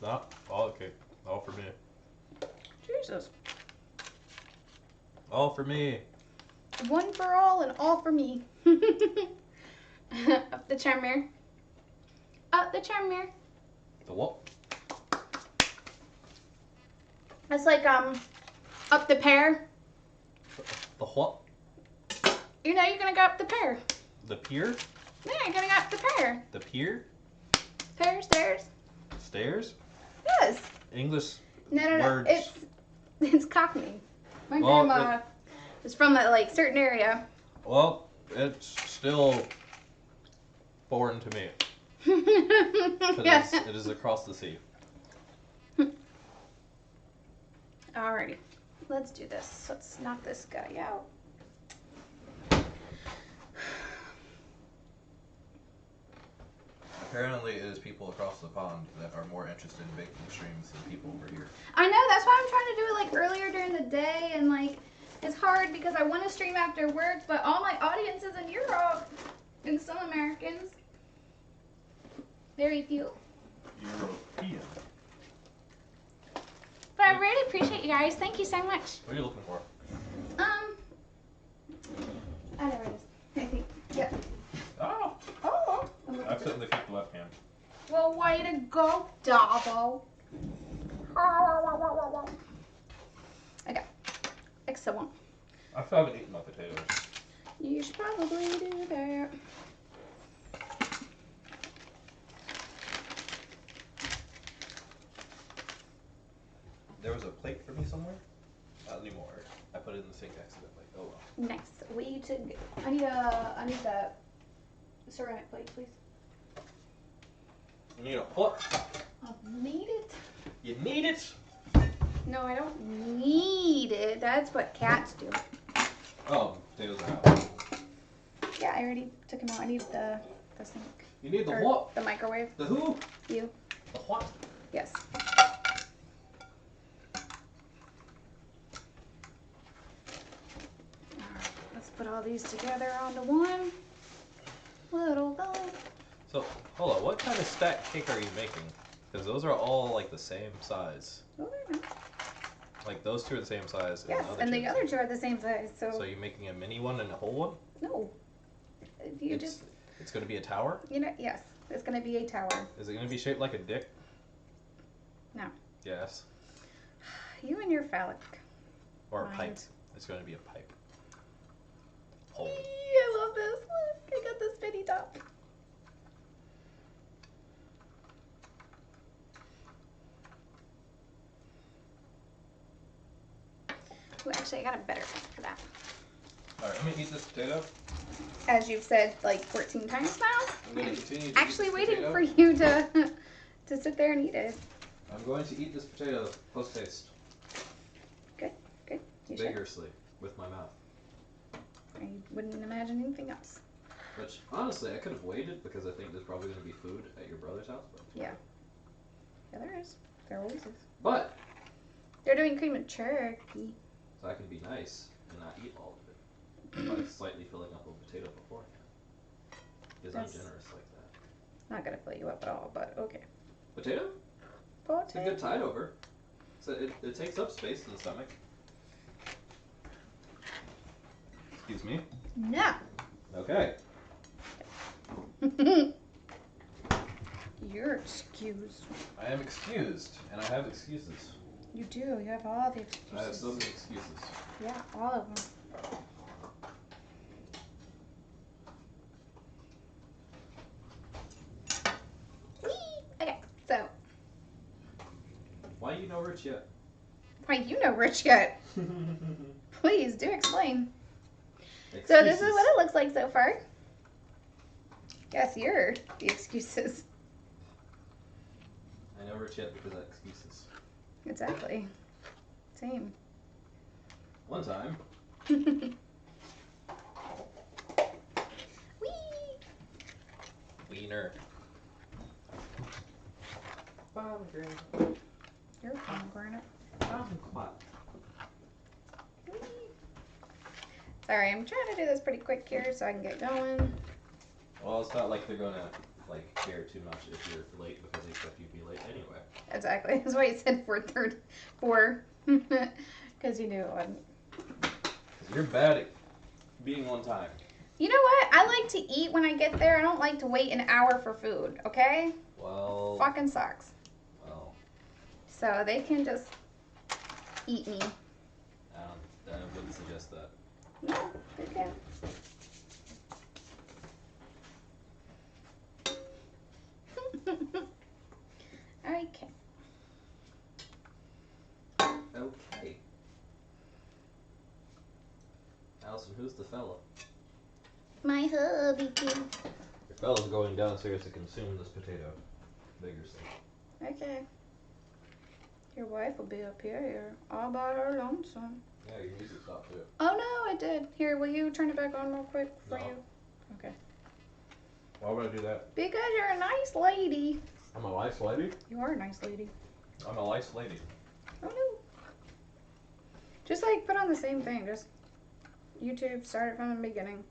Not all the cake. All for me. Jesus. All for me. One for all and all for me. Up the charm mirror. Up the charm mirror. The what? It's like up the pear. The what? You know you're gonna go up the pear. The pier? Yeah, you're gonna go up the pear. The pier? Pear stairs. Stairs? Yes. English No. words. It's Cockney. My Well, grandma is from a like certain area. Well, it's still foreign to me. 'Cause Yes. it is across the sea. Alrighty, let's do this. Let's knock this guy out. Apparently, it is people across the pond that are more interested in baking streams than people over here. I know, that's why I'm trying to do it like earlier during the day, and like it's hard because I want to stream after work, but all my audience is in Europe and some Americans. Very few. European. But I really appreciate you guys. Thank you so much. What are you looking for? I know where it is. I think. Yep. Oh! Oh. I accidentally picked the left hand. Well, way to go, Davo. Okay. Excellent. I still haven't eaten my potatoes. You should probably do that. There was a plate for me somewhere? Not anymore. I put it in the sink accidentally. Oh well. Nice. Way to go. I need the ceramic plate, please. You need a what? I need it. You need it? No, I don't need it. That's what cats do. Oh, potatoes are out. Yeah, I already took them out. I need the sink. You need the Or what? the microwave. The who? You. The what? Yes. Alright, let's put all these together onto one. stack cake are you making? Because those are all like the same size. Oh, they're not. Like those two are the same size. Yes, and the other two are the same size. So you're making a mini one and a whole one? No. It's going to be a tower? Yes, it's going to be a tower. Is it going to be shaped like a dick? No. Yes. You and your phallic. Or a Mind. pipe. It's going to be a pipe. Hole. I love this. Look, I got this spinny top. Ooh, actually, I got a better thing for that. Alright, I'm going to eat this potato. As you've said like 14 times now. I'm going to continue to Actually eat this waiting potato. for you to sit there and eat it. I'm going to eat this potato post-haste. Good. You should. Vigorously. With my mouth. I wouldn't imagine anything else. Which, honestly, I could have waited because I think there's probably going to be food at your brother's house. But Yeah. Yeah, there is. There always is. But, They're doing cream and turkey. so I can be nice and not eat all of it. By slightly filling up a potato beforehand. Because I'm That's- generous like that. Not gonna fill you up at all, but okay. Potato? It's a good tide over. So it takes up space in the stomach. Excuse me. No. Okay. You're excused. I am excused, and I have excuses. You do. You have all the excuses. I have so many excuses. Yeah, all of them. Whee! Okay, so Why you no rich yet? why you know Rich yet? Please do explain. So this is what it looks like so far. Guess you're the excuses. I know rich yet because of excuses. Exactly. Same. One time. Whee! Wiener. You're a pomegranate. Whee! Sorry, I'm trying to do this pretty quick here so I can get going. Well, it's not like they're gonna care too much if you're late because they expect you to be late anyway. Exactly. That's why you said 4:30. Because you knew it wasn't. 'Cause you're bad at being on time. You know what? I like to eat when I get there. I don't like to wait an hour for food, okay? Well. Fucking sucks. Well, So they can just eat me. I wouldn't suggest that. No, they can. Okay. Okay. Allison, who's the fella? My hubby. Your fella's going downstairs to consume this potato vigorously. Okay. Your wife will be up here all by her lonesome. Yeah, your music stopped too. Oh no, it did. Here, will you turn it back on real quick for No. you? Okay. Why would I do that? Because you're a nice lady. I'm a nice lady. You are a nice lady. I'm a nice lady. Oh no. Just like put on the same thing. Just YouTube, start it from the beginning.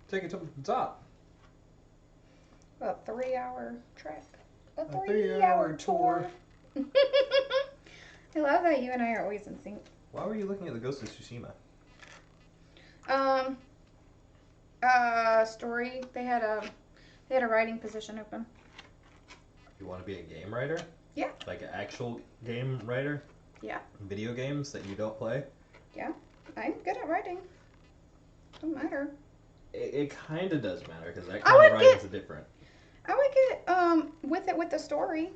Take it to the top. A 3-hour trek. A 3-hour tour. I love that you and I are always in sync. Why were you looking at the Ghost of Tsushima? Story. They had a writing position open. You want to be a game writer? Yeah. Like an actual game writer? Yeah. Video games that you don't play? I'm good at writing. Don't matter. It kind of does matter because that I kind would of writing's different. I would get with the story.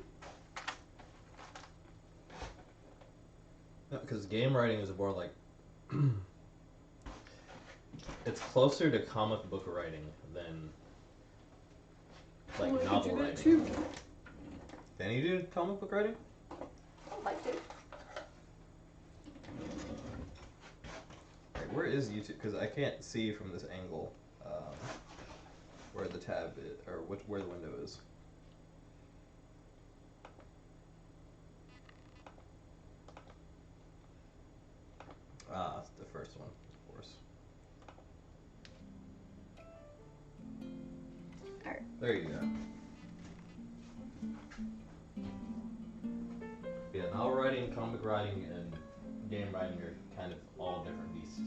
No, because game writing is more like it's closer to comic book writing than like Well, I could novel do that writing. too. Can you do comic book writing? I'd like to. Wait, where is YouTube? Because I can't see from this angle where the tab is, or where the window is. Ah, it's the first one, of course. Alright. There you go. Yeah, novel writing, comic writing, and game writing are kind of all different beasts.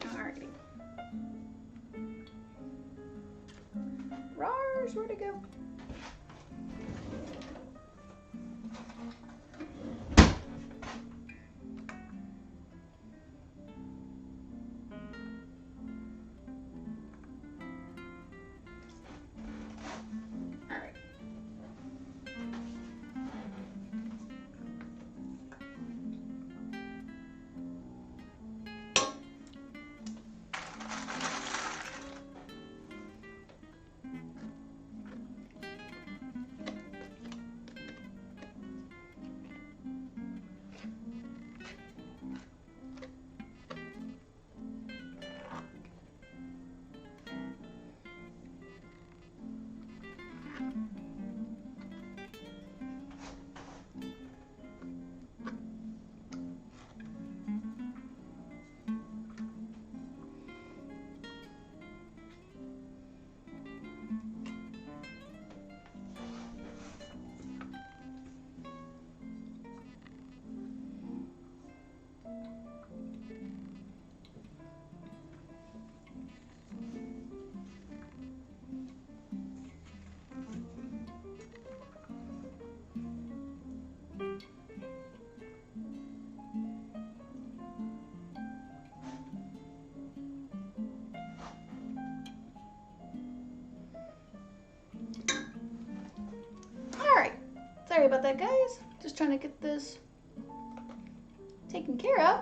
Alrighty. Rars, where'd it go? Alright. Alright. Sorry about that, guys. Just trying to get this taken care of.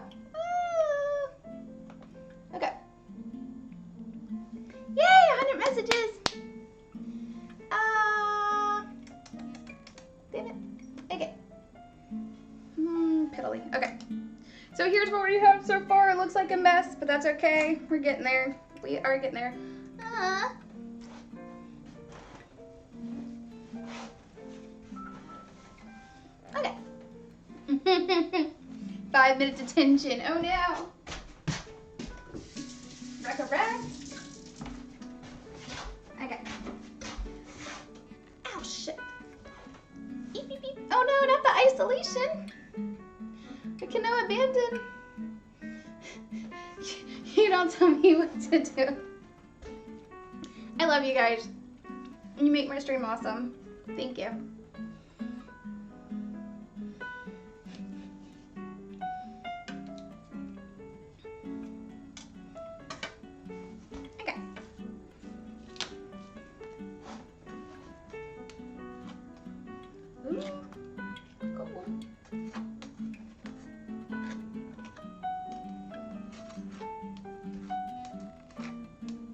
Okay. Yay, 100 messages. Damn it. Okay. Piddly. Okay. So here's what we have so far. It looks like a mess, but that's okay. We're getting there. We are getting there. Okay. 5 minute detention. Oh no. Rack a rack. Okay. Ow, shit. Beep, beep, beep. Oh no, not the isolation. I cannot abandon. You don't tell me what to do. I love you guys. You make my stream awesome. Thank you. Okay. Ooh, cool.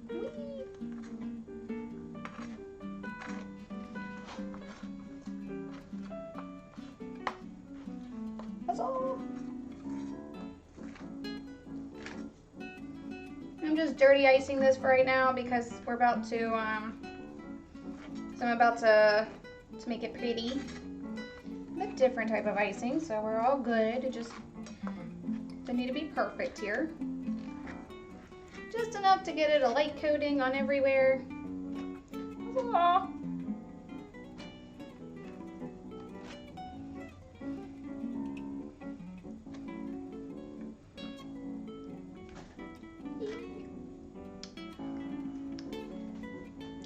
Whee! That's all. I'm just dirty icing this for right now because we're about to, so I'm about to make it pretty. A different type of icing, so we're all good. It just doesn't need to be perfect here. Just enough to get it a light coating on everywhere. Aww.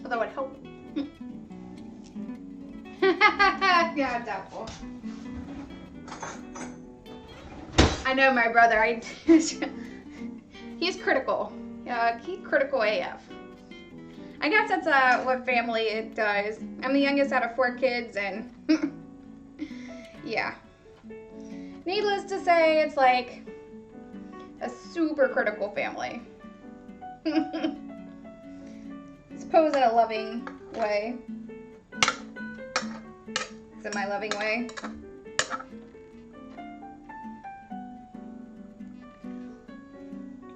Although I'd hope. Yeah, doubtful. I know my brother. He's critical. Yeah, he's critical AF. I guess that's what family it does. I'm the youngest out of 4 kids, and yeah. Needless to say, it's like a super critical family. Suppose in a loving way. It's in my loving way.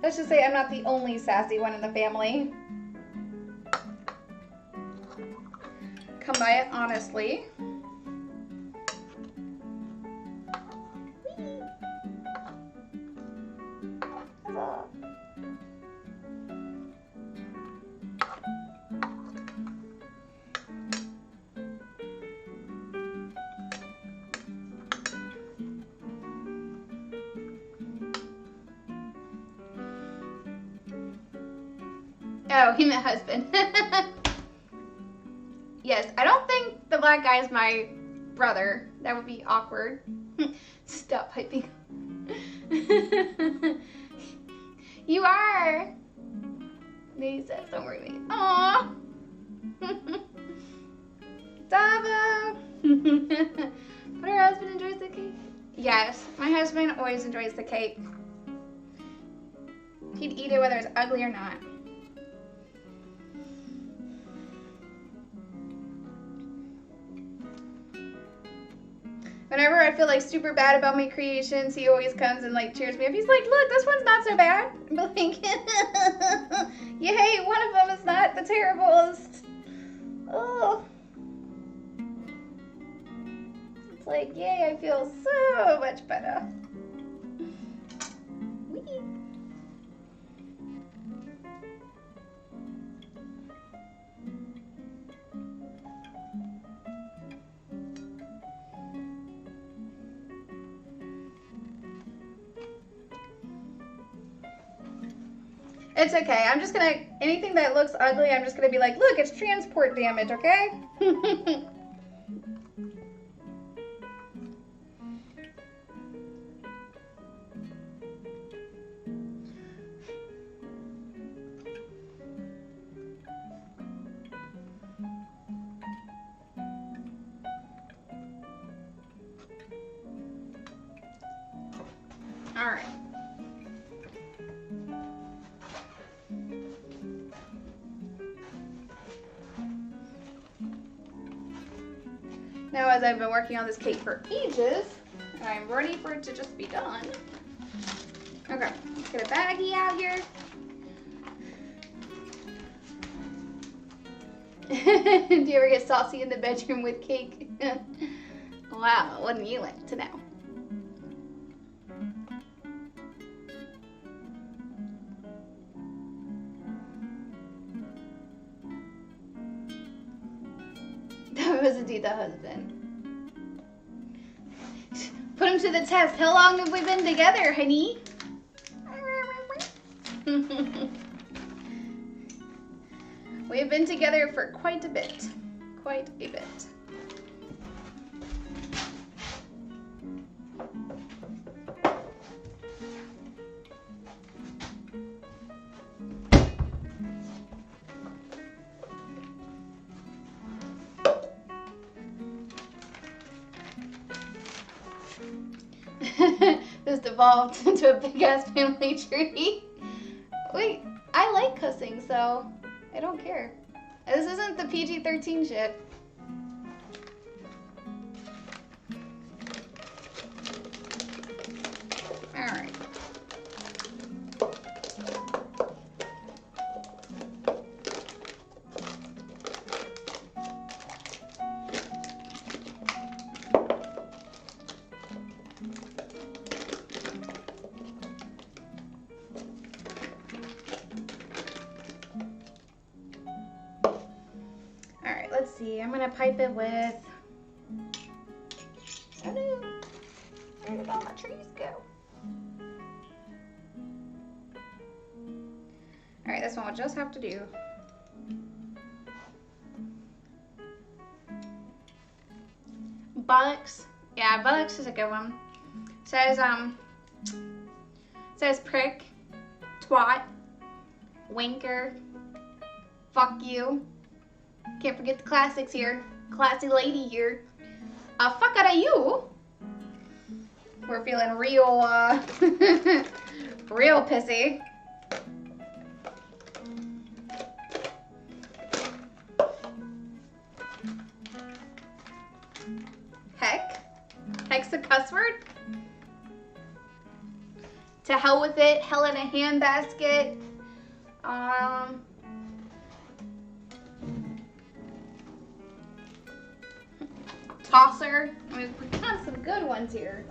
Let's just say I'm not the only sassy one in the family. Come by it honestly. Oh, he meant husband. Yes, I don't think the black guy is my brother. That would be awkward. Stop piping. You are. He says, don't worry, mate. Aww. Dava. But her husband enjoys the cake? Yes, my husband always enjoys the cake. He'd eat it whether it's ugly or not. Whenever I feel like super bad about my creations, he always comes and like cheers me up. He's like, look, this one's not so bad. I'm like, yay, one of them is not the terriblest. Oh. It's like, yay, I feel so much better. Whee. It's okay. I'm just gonna, anything that looks ugly, I'm just gonna be like, look, it's transport damage, okay? All right. Now, as I've been working on this cake for ages, I'm ready for it to just be done. Okay, let's get a baggie out here. Do you ever get saucy in the bedroom with cake? Wow, wouldn't you like to know? That was indeed the husband. Put him to the test. How long have we been together, honey? We've been together for quite a bit. Quite a bit. This devolved into a big ass family tree. Wait, I like cussing, so I don't care. This isn't the PG-13 shit. Alright. Let's see, I'm gonna pipe it with, oh no, where did all my trees go? All right, this one will just have to do. Bullocks, yeah, bullocks is a good one. Says prick, twat, winker, fuck you. Can't forget the classics here. Classy lady here. Fuck out of you. We're feeling real, real pissy. Heck. Heck's a cuss word? To hell with it. Hell in a handbasket. Tosser. I mean, we got some good ones here.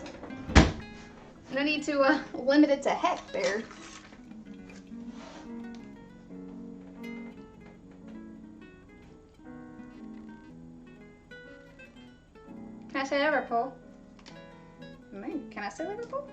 No need to limit it to heck there. Can I say Liverpool? Can I say Liverpool?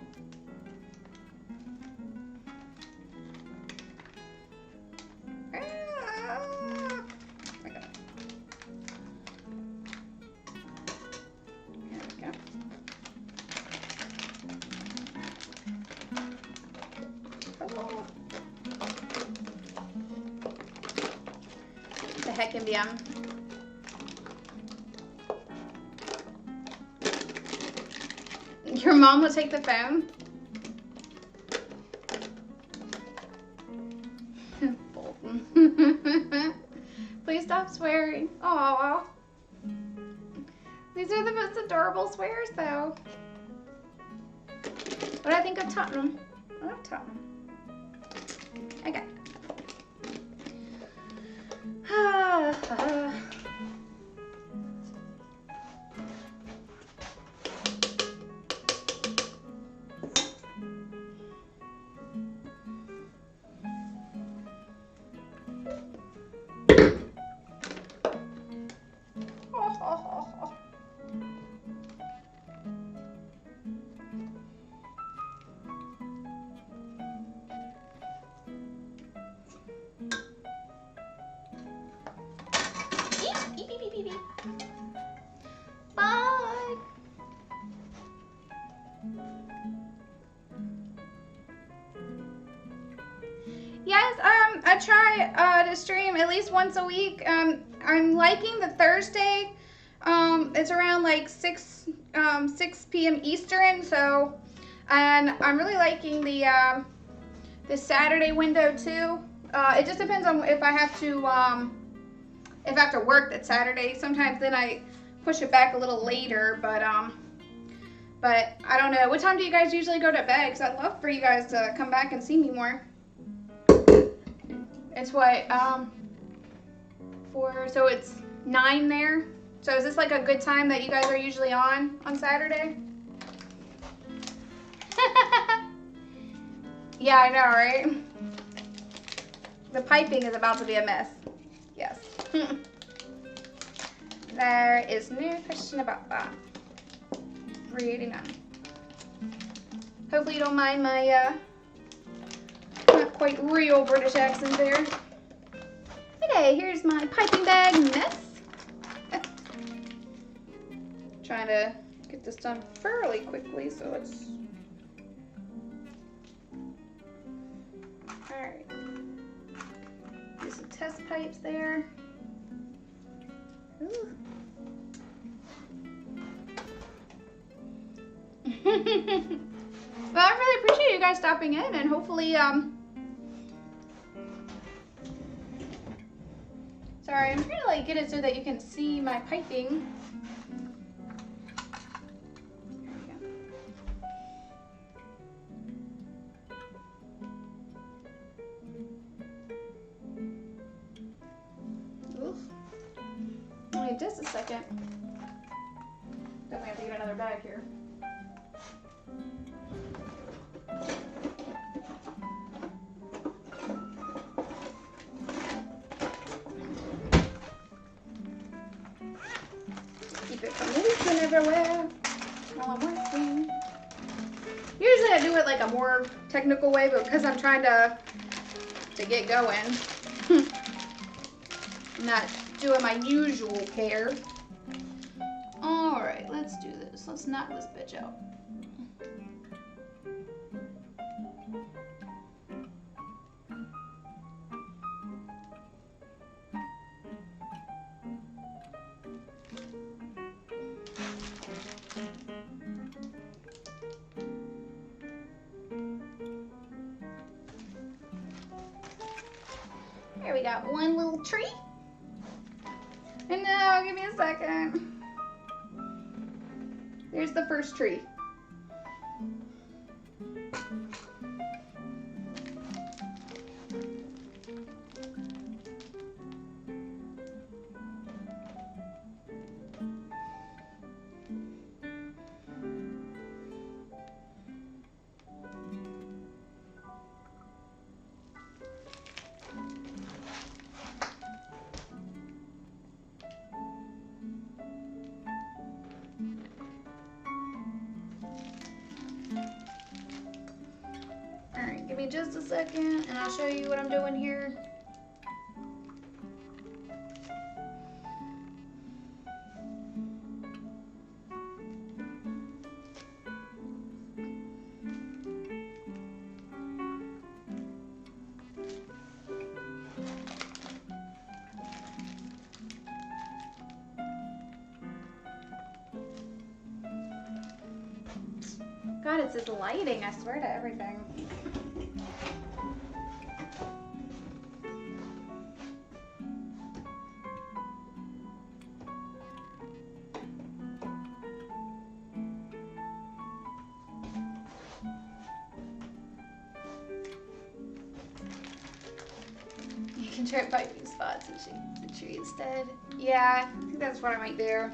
The heck and VM. Your mom will take the phone? Bolton. Please stop swearing. Aww. These are the most adorable swears though. What do I think of Tottenham? I love Tottenham. Okay. Bye. Yes, I try to stream at least once a week. I'm liking the Thursday. It's around like 6 p.m. Eastern. So, and I'm really liking the Saturday window too. It just depends on if I have to work that Saturday. Sometimes then I push it back a little later, but I don't know. What time do you guys usually go to bed? Because I'd love for you guys to come back and see me more. It's what, so it's 9 there. So is this like a good time that you guys are usually on Saturday? Yeah, I know, right? The piping is about to be a mess. Yes. There is no question about that. Really none. Hopefully you don't mind my not quite real British accent there. Okay, here's my piping bag mess. Trying to get this done fairly quickly, so it's alright. Do some test pipes there. Ooh. Well, I really appreciate you guys stopping in, and hopefully, sorry, I'm trying to like get it so that you can see my piping. Wait just a second. Definitely have to get another bag here. Keep it from moving everywhere while I'm working. Usually I do it like a more technical way, but because I'm trying to get going, I'm not doing my usual care. Alright, let's do this. Let's knock this bitch out. Here we got one little tree. And now, give me a second. Here's the first tree. Alright, give me just a second and I'll show you what I'm doing here. God, it's this lighting, I swear to everything. You can try piping spots and shape the tree instead. Yeah, I think that's what I might do.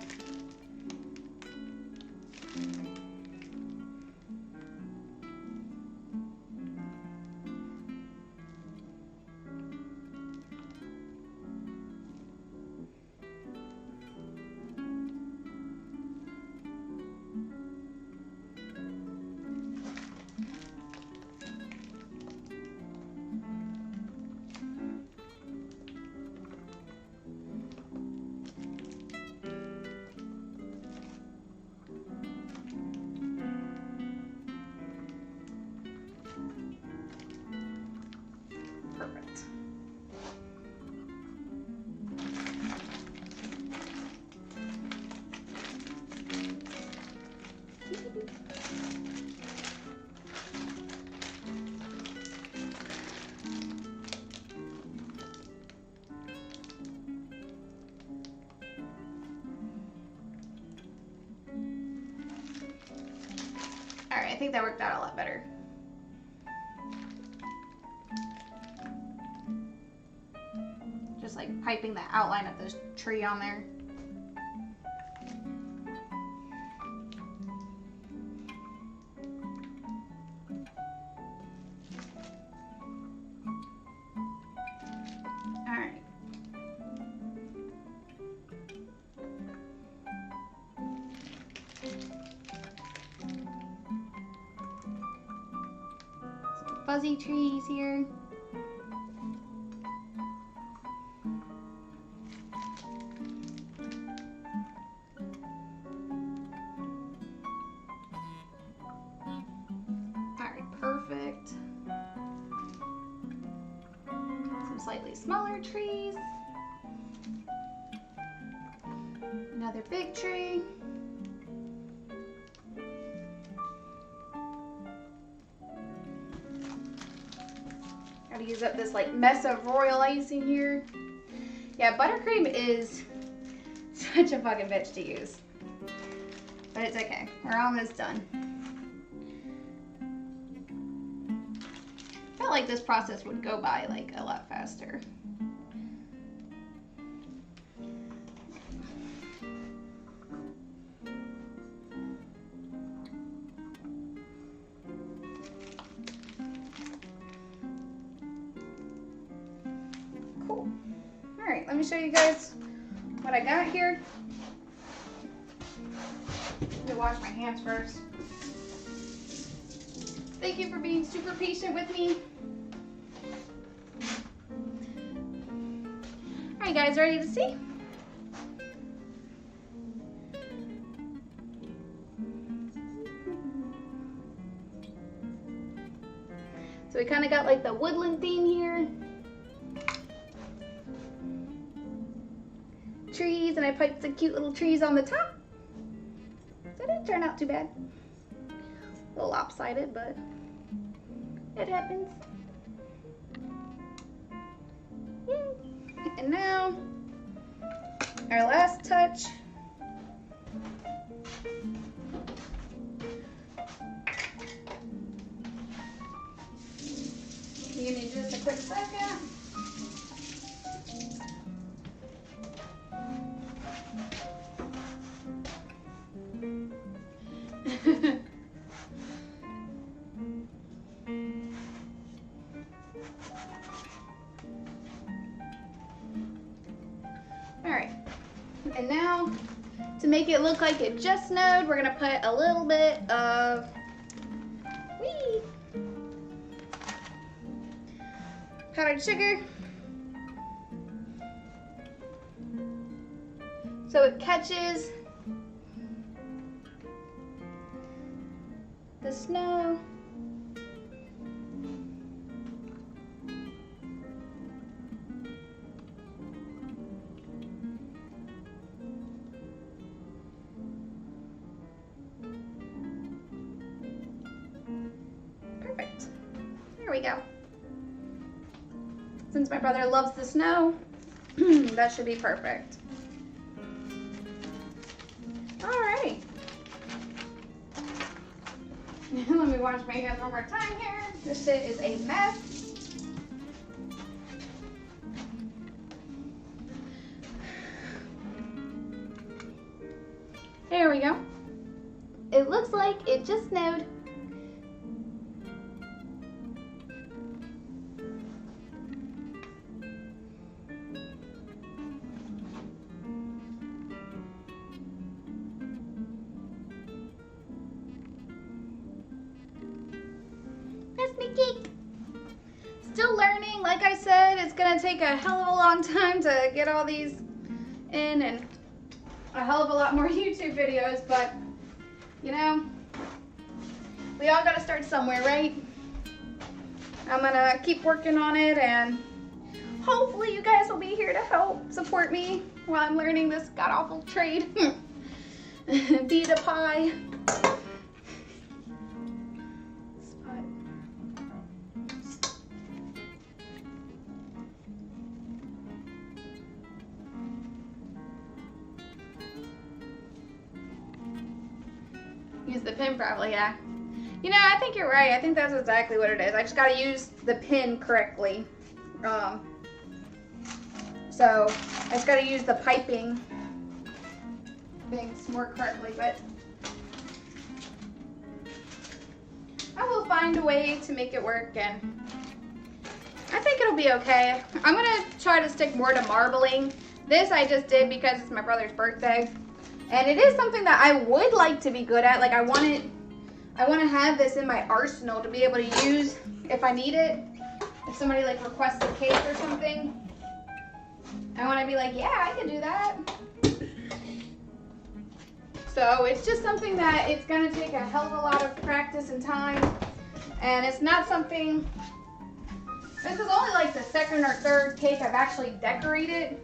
Perfect. All right, I think that worked out a lot better. Just like piping the outline of this tree on there. All right. Some fuzzy trees here. Perfect. Some slightly smaller trees. Another big tree. Gotta use up this like mess of royal icing here. Yeah, buttercream is such a fucking bitch to use. But it's okay. We're almost done. I felt like this process would go by like a lot faster. Cool. All right, let me show you guys what I got here. I'm gonna wash my hands first. Thank you for being super patient with me. All right, guys, ready to see? So we kind of got like the woodland theme here. Trees, and I piped the cute little trees on the top. That didn't turn out too bad. A little lopsided, but it happens. Yay. And now, our last touch. Give me just a quick second. Alright, and now to make it look like it just snowed, we're gonna put a little bit of powdered sugar so it catches the snow. Perfect. There we go. Since my brother loves the snow, that should be perfect. Alright. Let me wash my hands one more time here. This shit is a mess. There we go. It looks like it just snowed. That's my cake. Still learning. Like I said, it's gonna take a hell of a long time to get all these in and a hell of a lot more YouTube videos, but you know, we all gotta start somewhere, right? I'm gonna keep working on it, and hopefully you guys will be here to help support me while I'm learning this god-awful trade. Beat a pie. Use the pin probably, yeah. You know, I think you're right. I think that's exactly what it is. I just gotta use the pin correctly. So I just gotta use the piping things more correctly, but I will find a way to make it work, and I think it'll be okay. I'm gonna try to stick more to marbling. This I just did because it's my brother's birthday. And it is something that I would like to be good at. Like I want to have this in my arsenal to be able to use if I need it. If somebody like requests a cake or something, I want to be like, yeah, I can do that. So it's just something that it's going to take a hell of a lot of practice and time. And it's not something, this is only like the second or third cake I've actually decorated.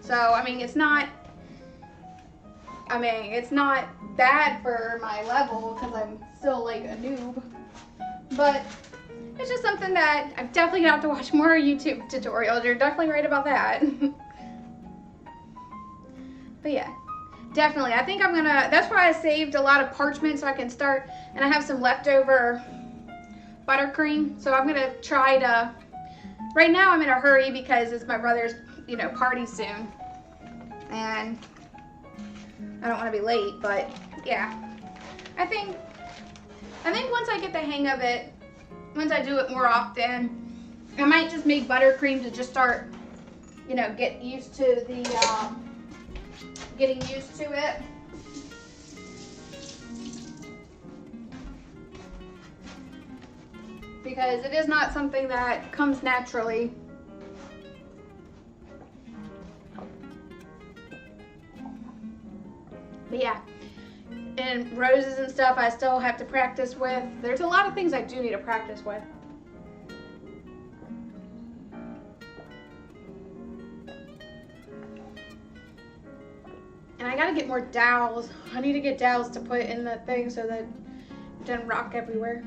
So, I mean, it's not bad for my level because I'm still like a noob, but it's just something that I'm definitely gonna have to watch more YouTube tutorials. You're definitely right about that. But yeah, definitely. I think that's why I saved a lot of parchment so I can start, and I have some leftover buttercream. So I'm gonna try to, right now I'm in a hurry because it's my brother's, you know, party soon. And I don't want to be late, but yeah. I think once I get the hang of it, once I do it more often, I might just make buttercream to just start, you know, get used to the, getting used to it. Because it is not something that comes naturally. But yeah, and roses and stuff I still have to practice with. There's a lot of things I do need to practice with. And I gotta get more dowels. I need to get dowels to put in the thing so that it doesn't rock everywhere.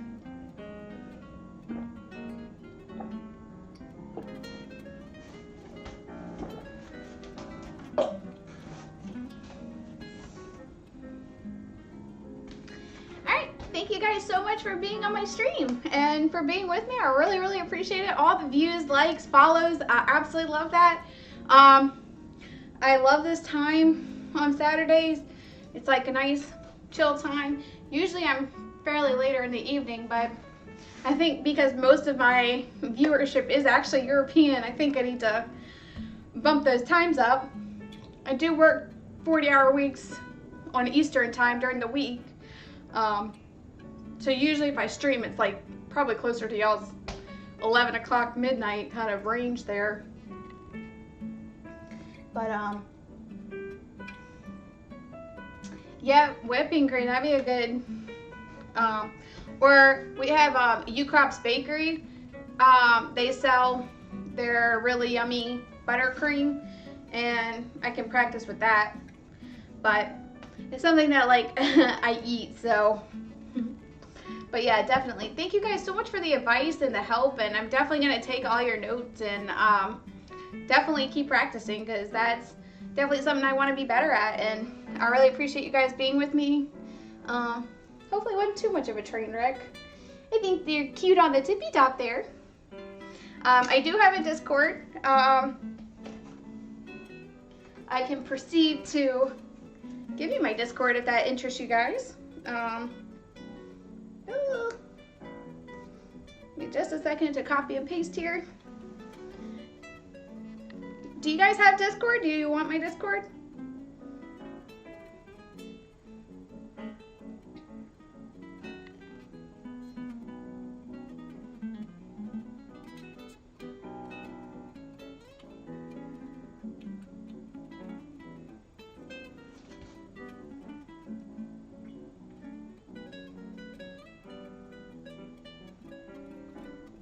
thank you guys so much for being on my stream and for being with me. I really, really appreciate it. All the views, likes, follows. I absolutely love that. I love this time on Saturdays. It's like a nice chill time. Usually I'm fairly later in the evening, but I think because most of my viewership is actually European, I think I need to bump those times up. I do work 40-hour weeks on Eastern time during the week. So usually if I stream, it's like probably closer to y'all's 11 o'clock midnight kind of range there. But yeah, whipping cream, that'd be a good, or we have Ukrop's Bakery. They sell their really yummy buttercream, and I can practice with that. But it's something that like I eat, so. But yeah, definitely. Thank you guys so much for the advice and the help, and I'm definitely gonna take all your notes and definitely keep practicing, because that's definitely something I want to be better at, and I really appreciate you guys being with me. Hopefully it wasn't too much of a train wreck. I think they're cute on the tippy top there. I do have a Discord. I can proceed to give you my Discord if that interests you guys. Give me just a second to copy and paste here. Do you guys have Discord? Do you want my Discord?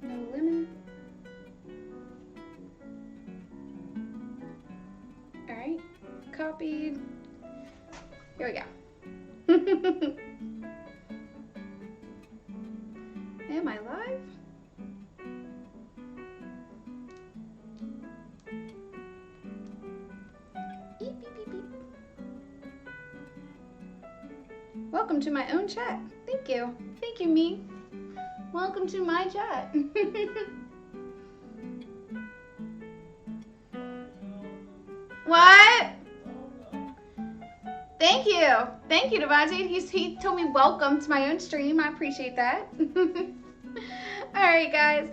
No lemon. Alright, copied. Here we go. Am I live? Beep, beep, beep, beep. Welcome to my own chat. Thank you. Thank you, me. Welcome to my chat. What? Thank you. Thank you, Devontae. He told me welcome to my own stream. I appreciate that. Alright, guys.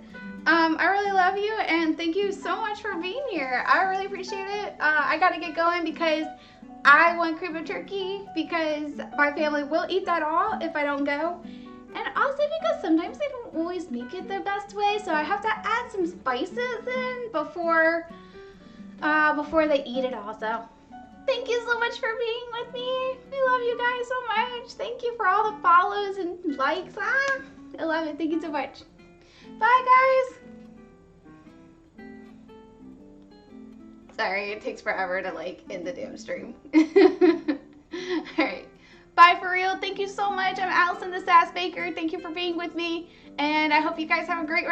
I really love you, and thank you so much for being here. I really appreciate it. I gotta get going because I want cream of turkey, because my family will eat that all if I don't go. And also because sometimes they don't always make it the best way, so I have to add some spices in before they eat it also. Thank you so much for being with me. I love you guys so much. Thank you for all the follows and likes. I love it. Thank you so much. Bye, guys. Sorry, it takes forever to like end the damn stream. Alright. Bye for real. Thank you so much. I'm Allison the Sass Baker. Thank you for being with me. And I hope you guys have a great rest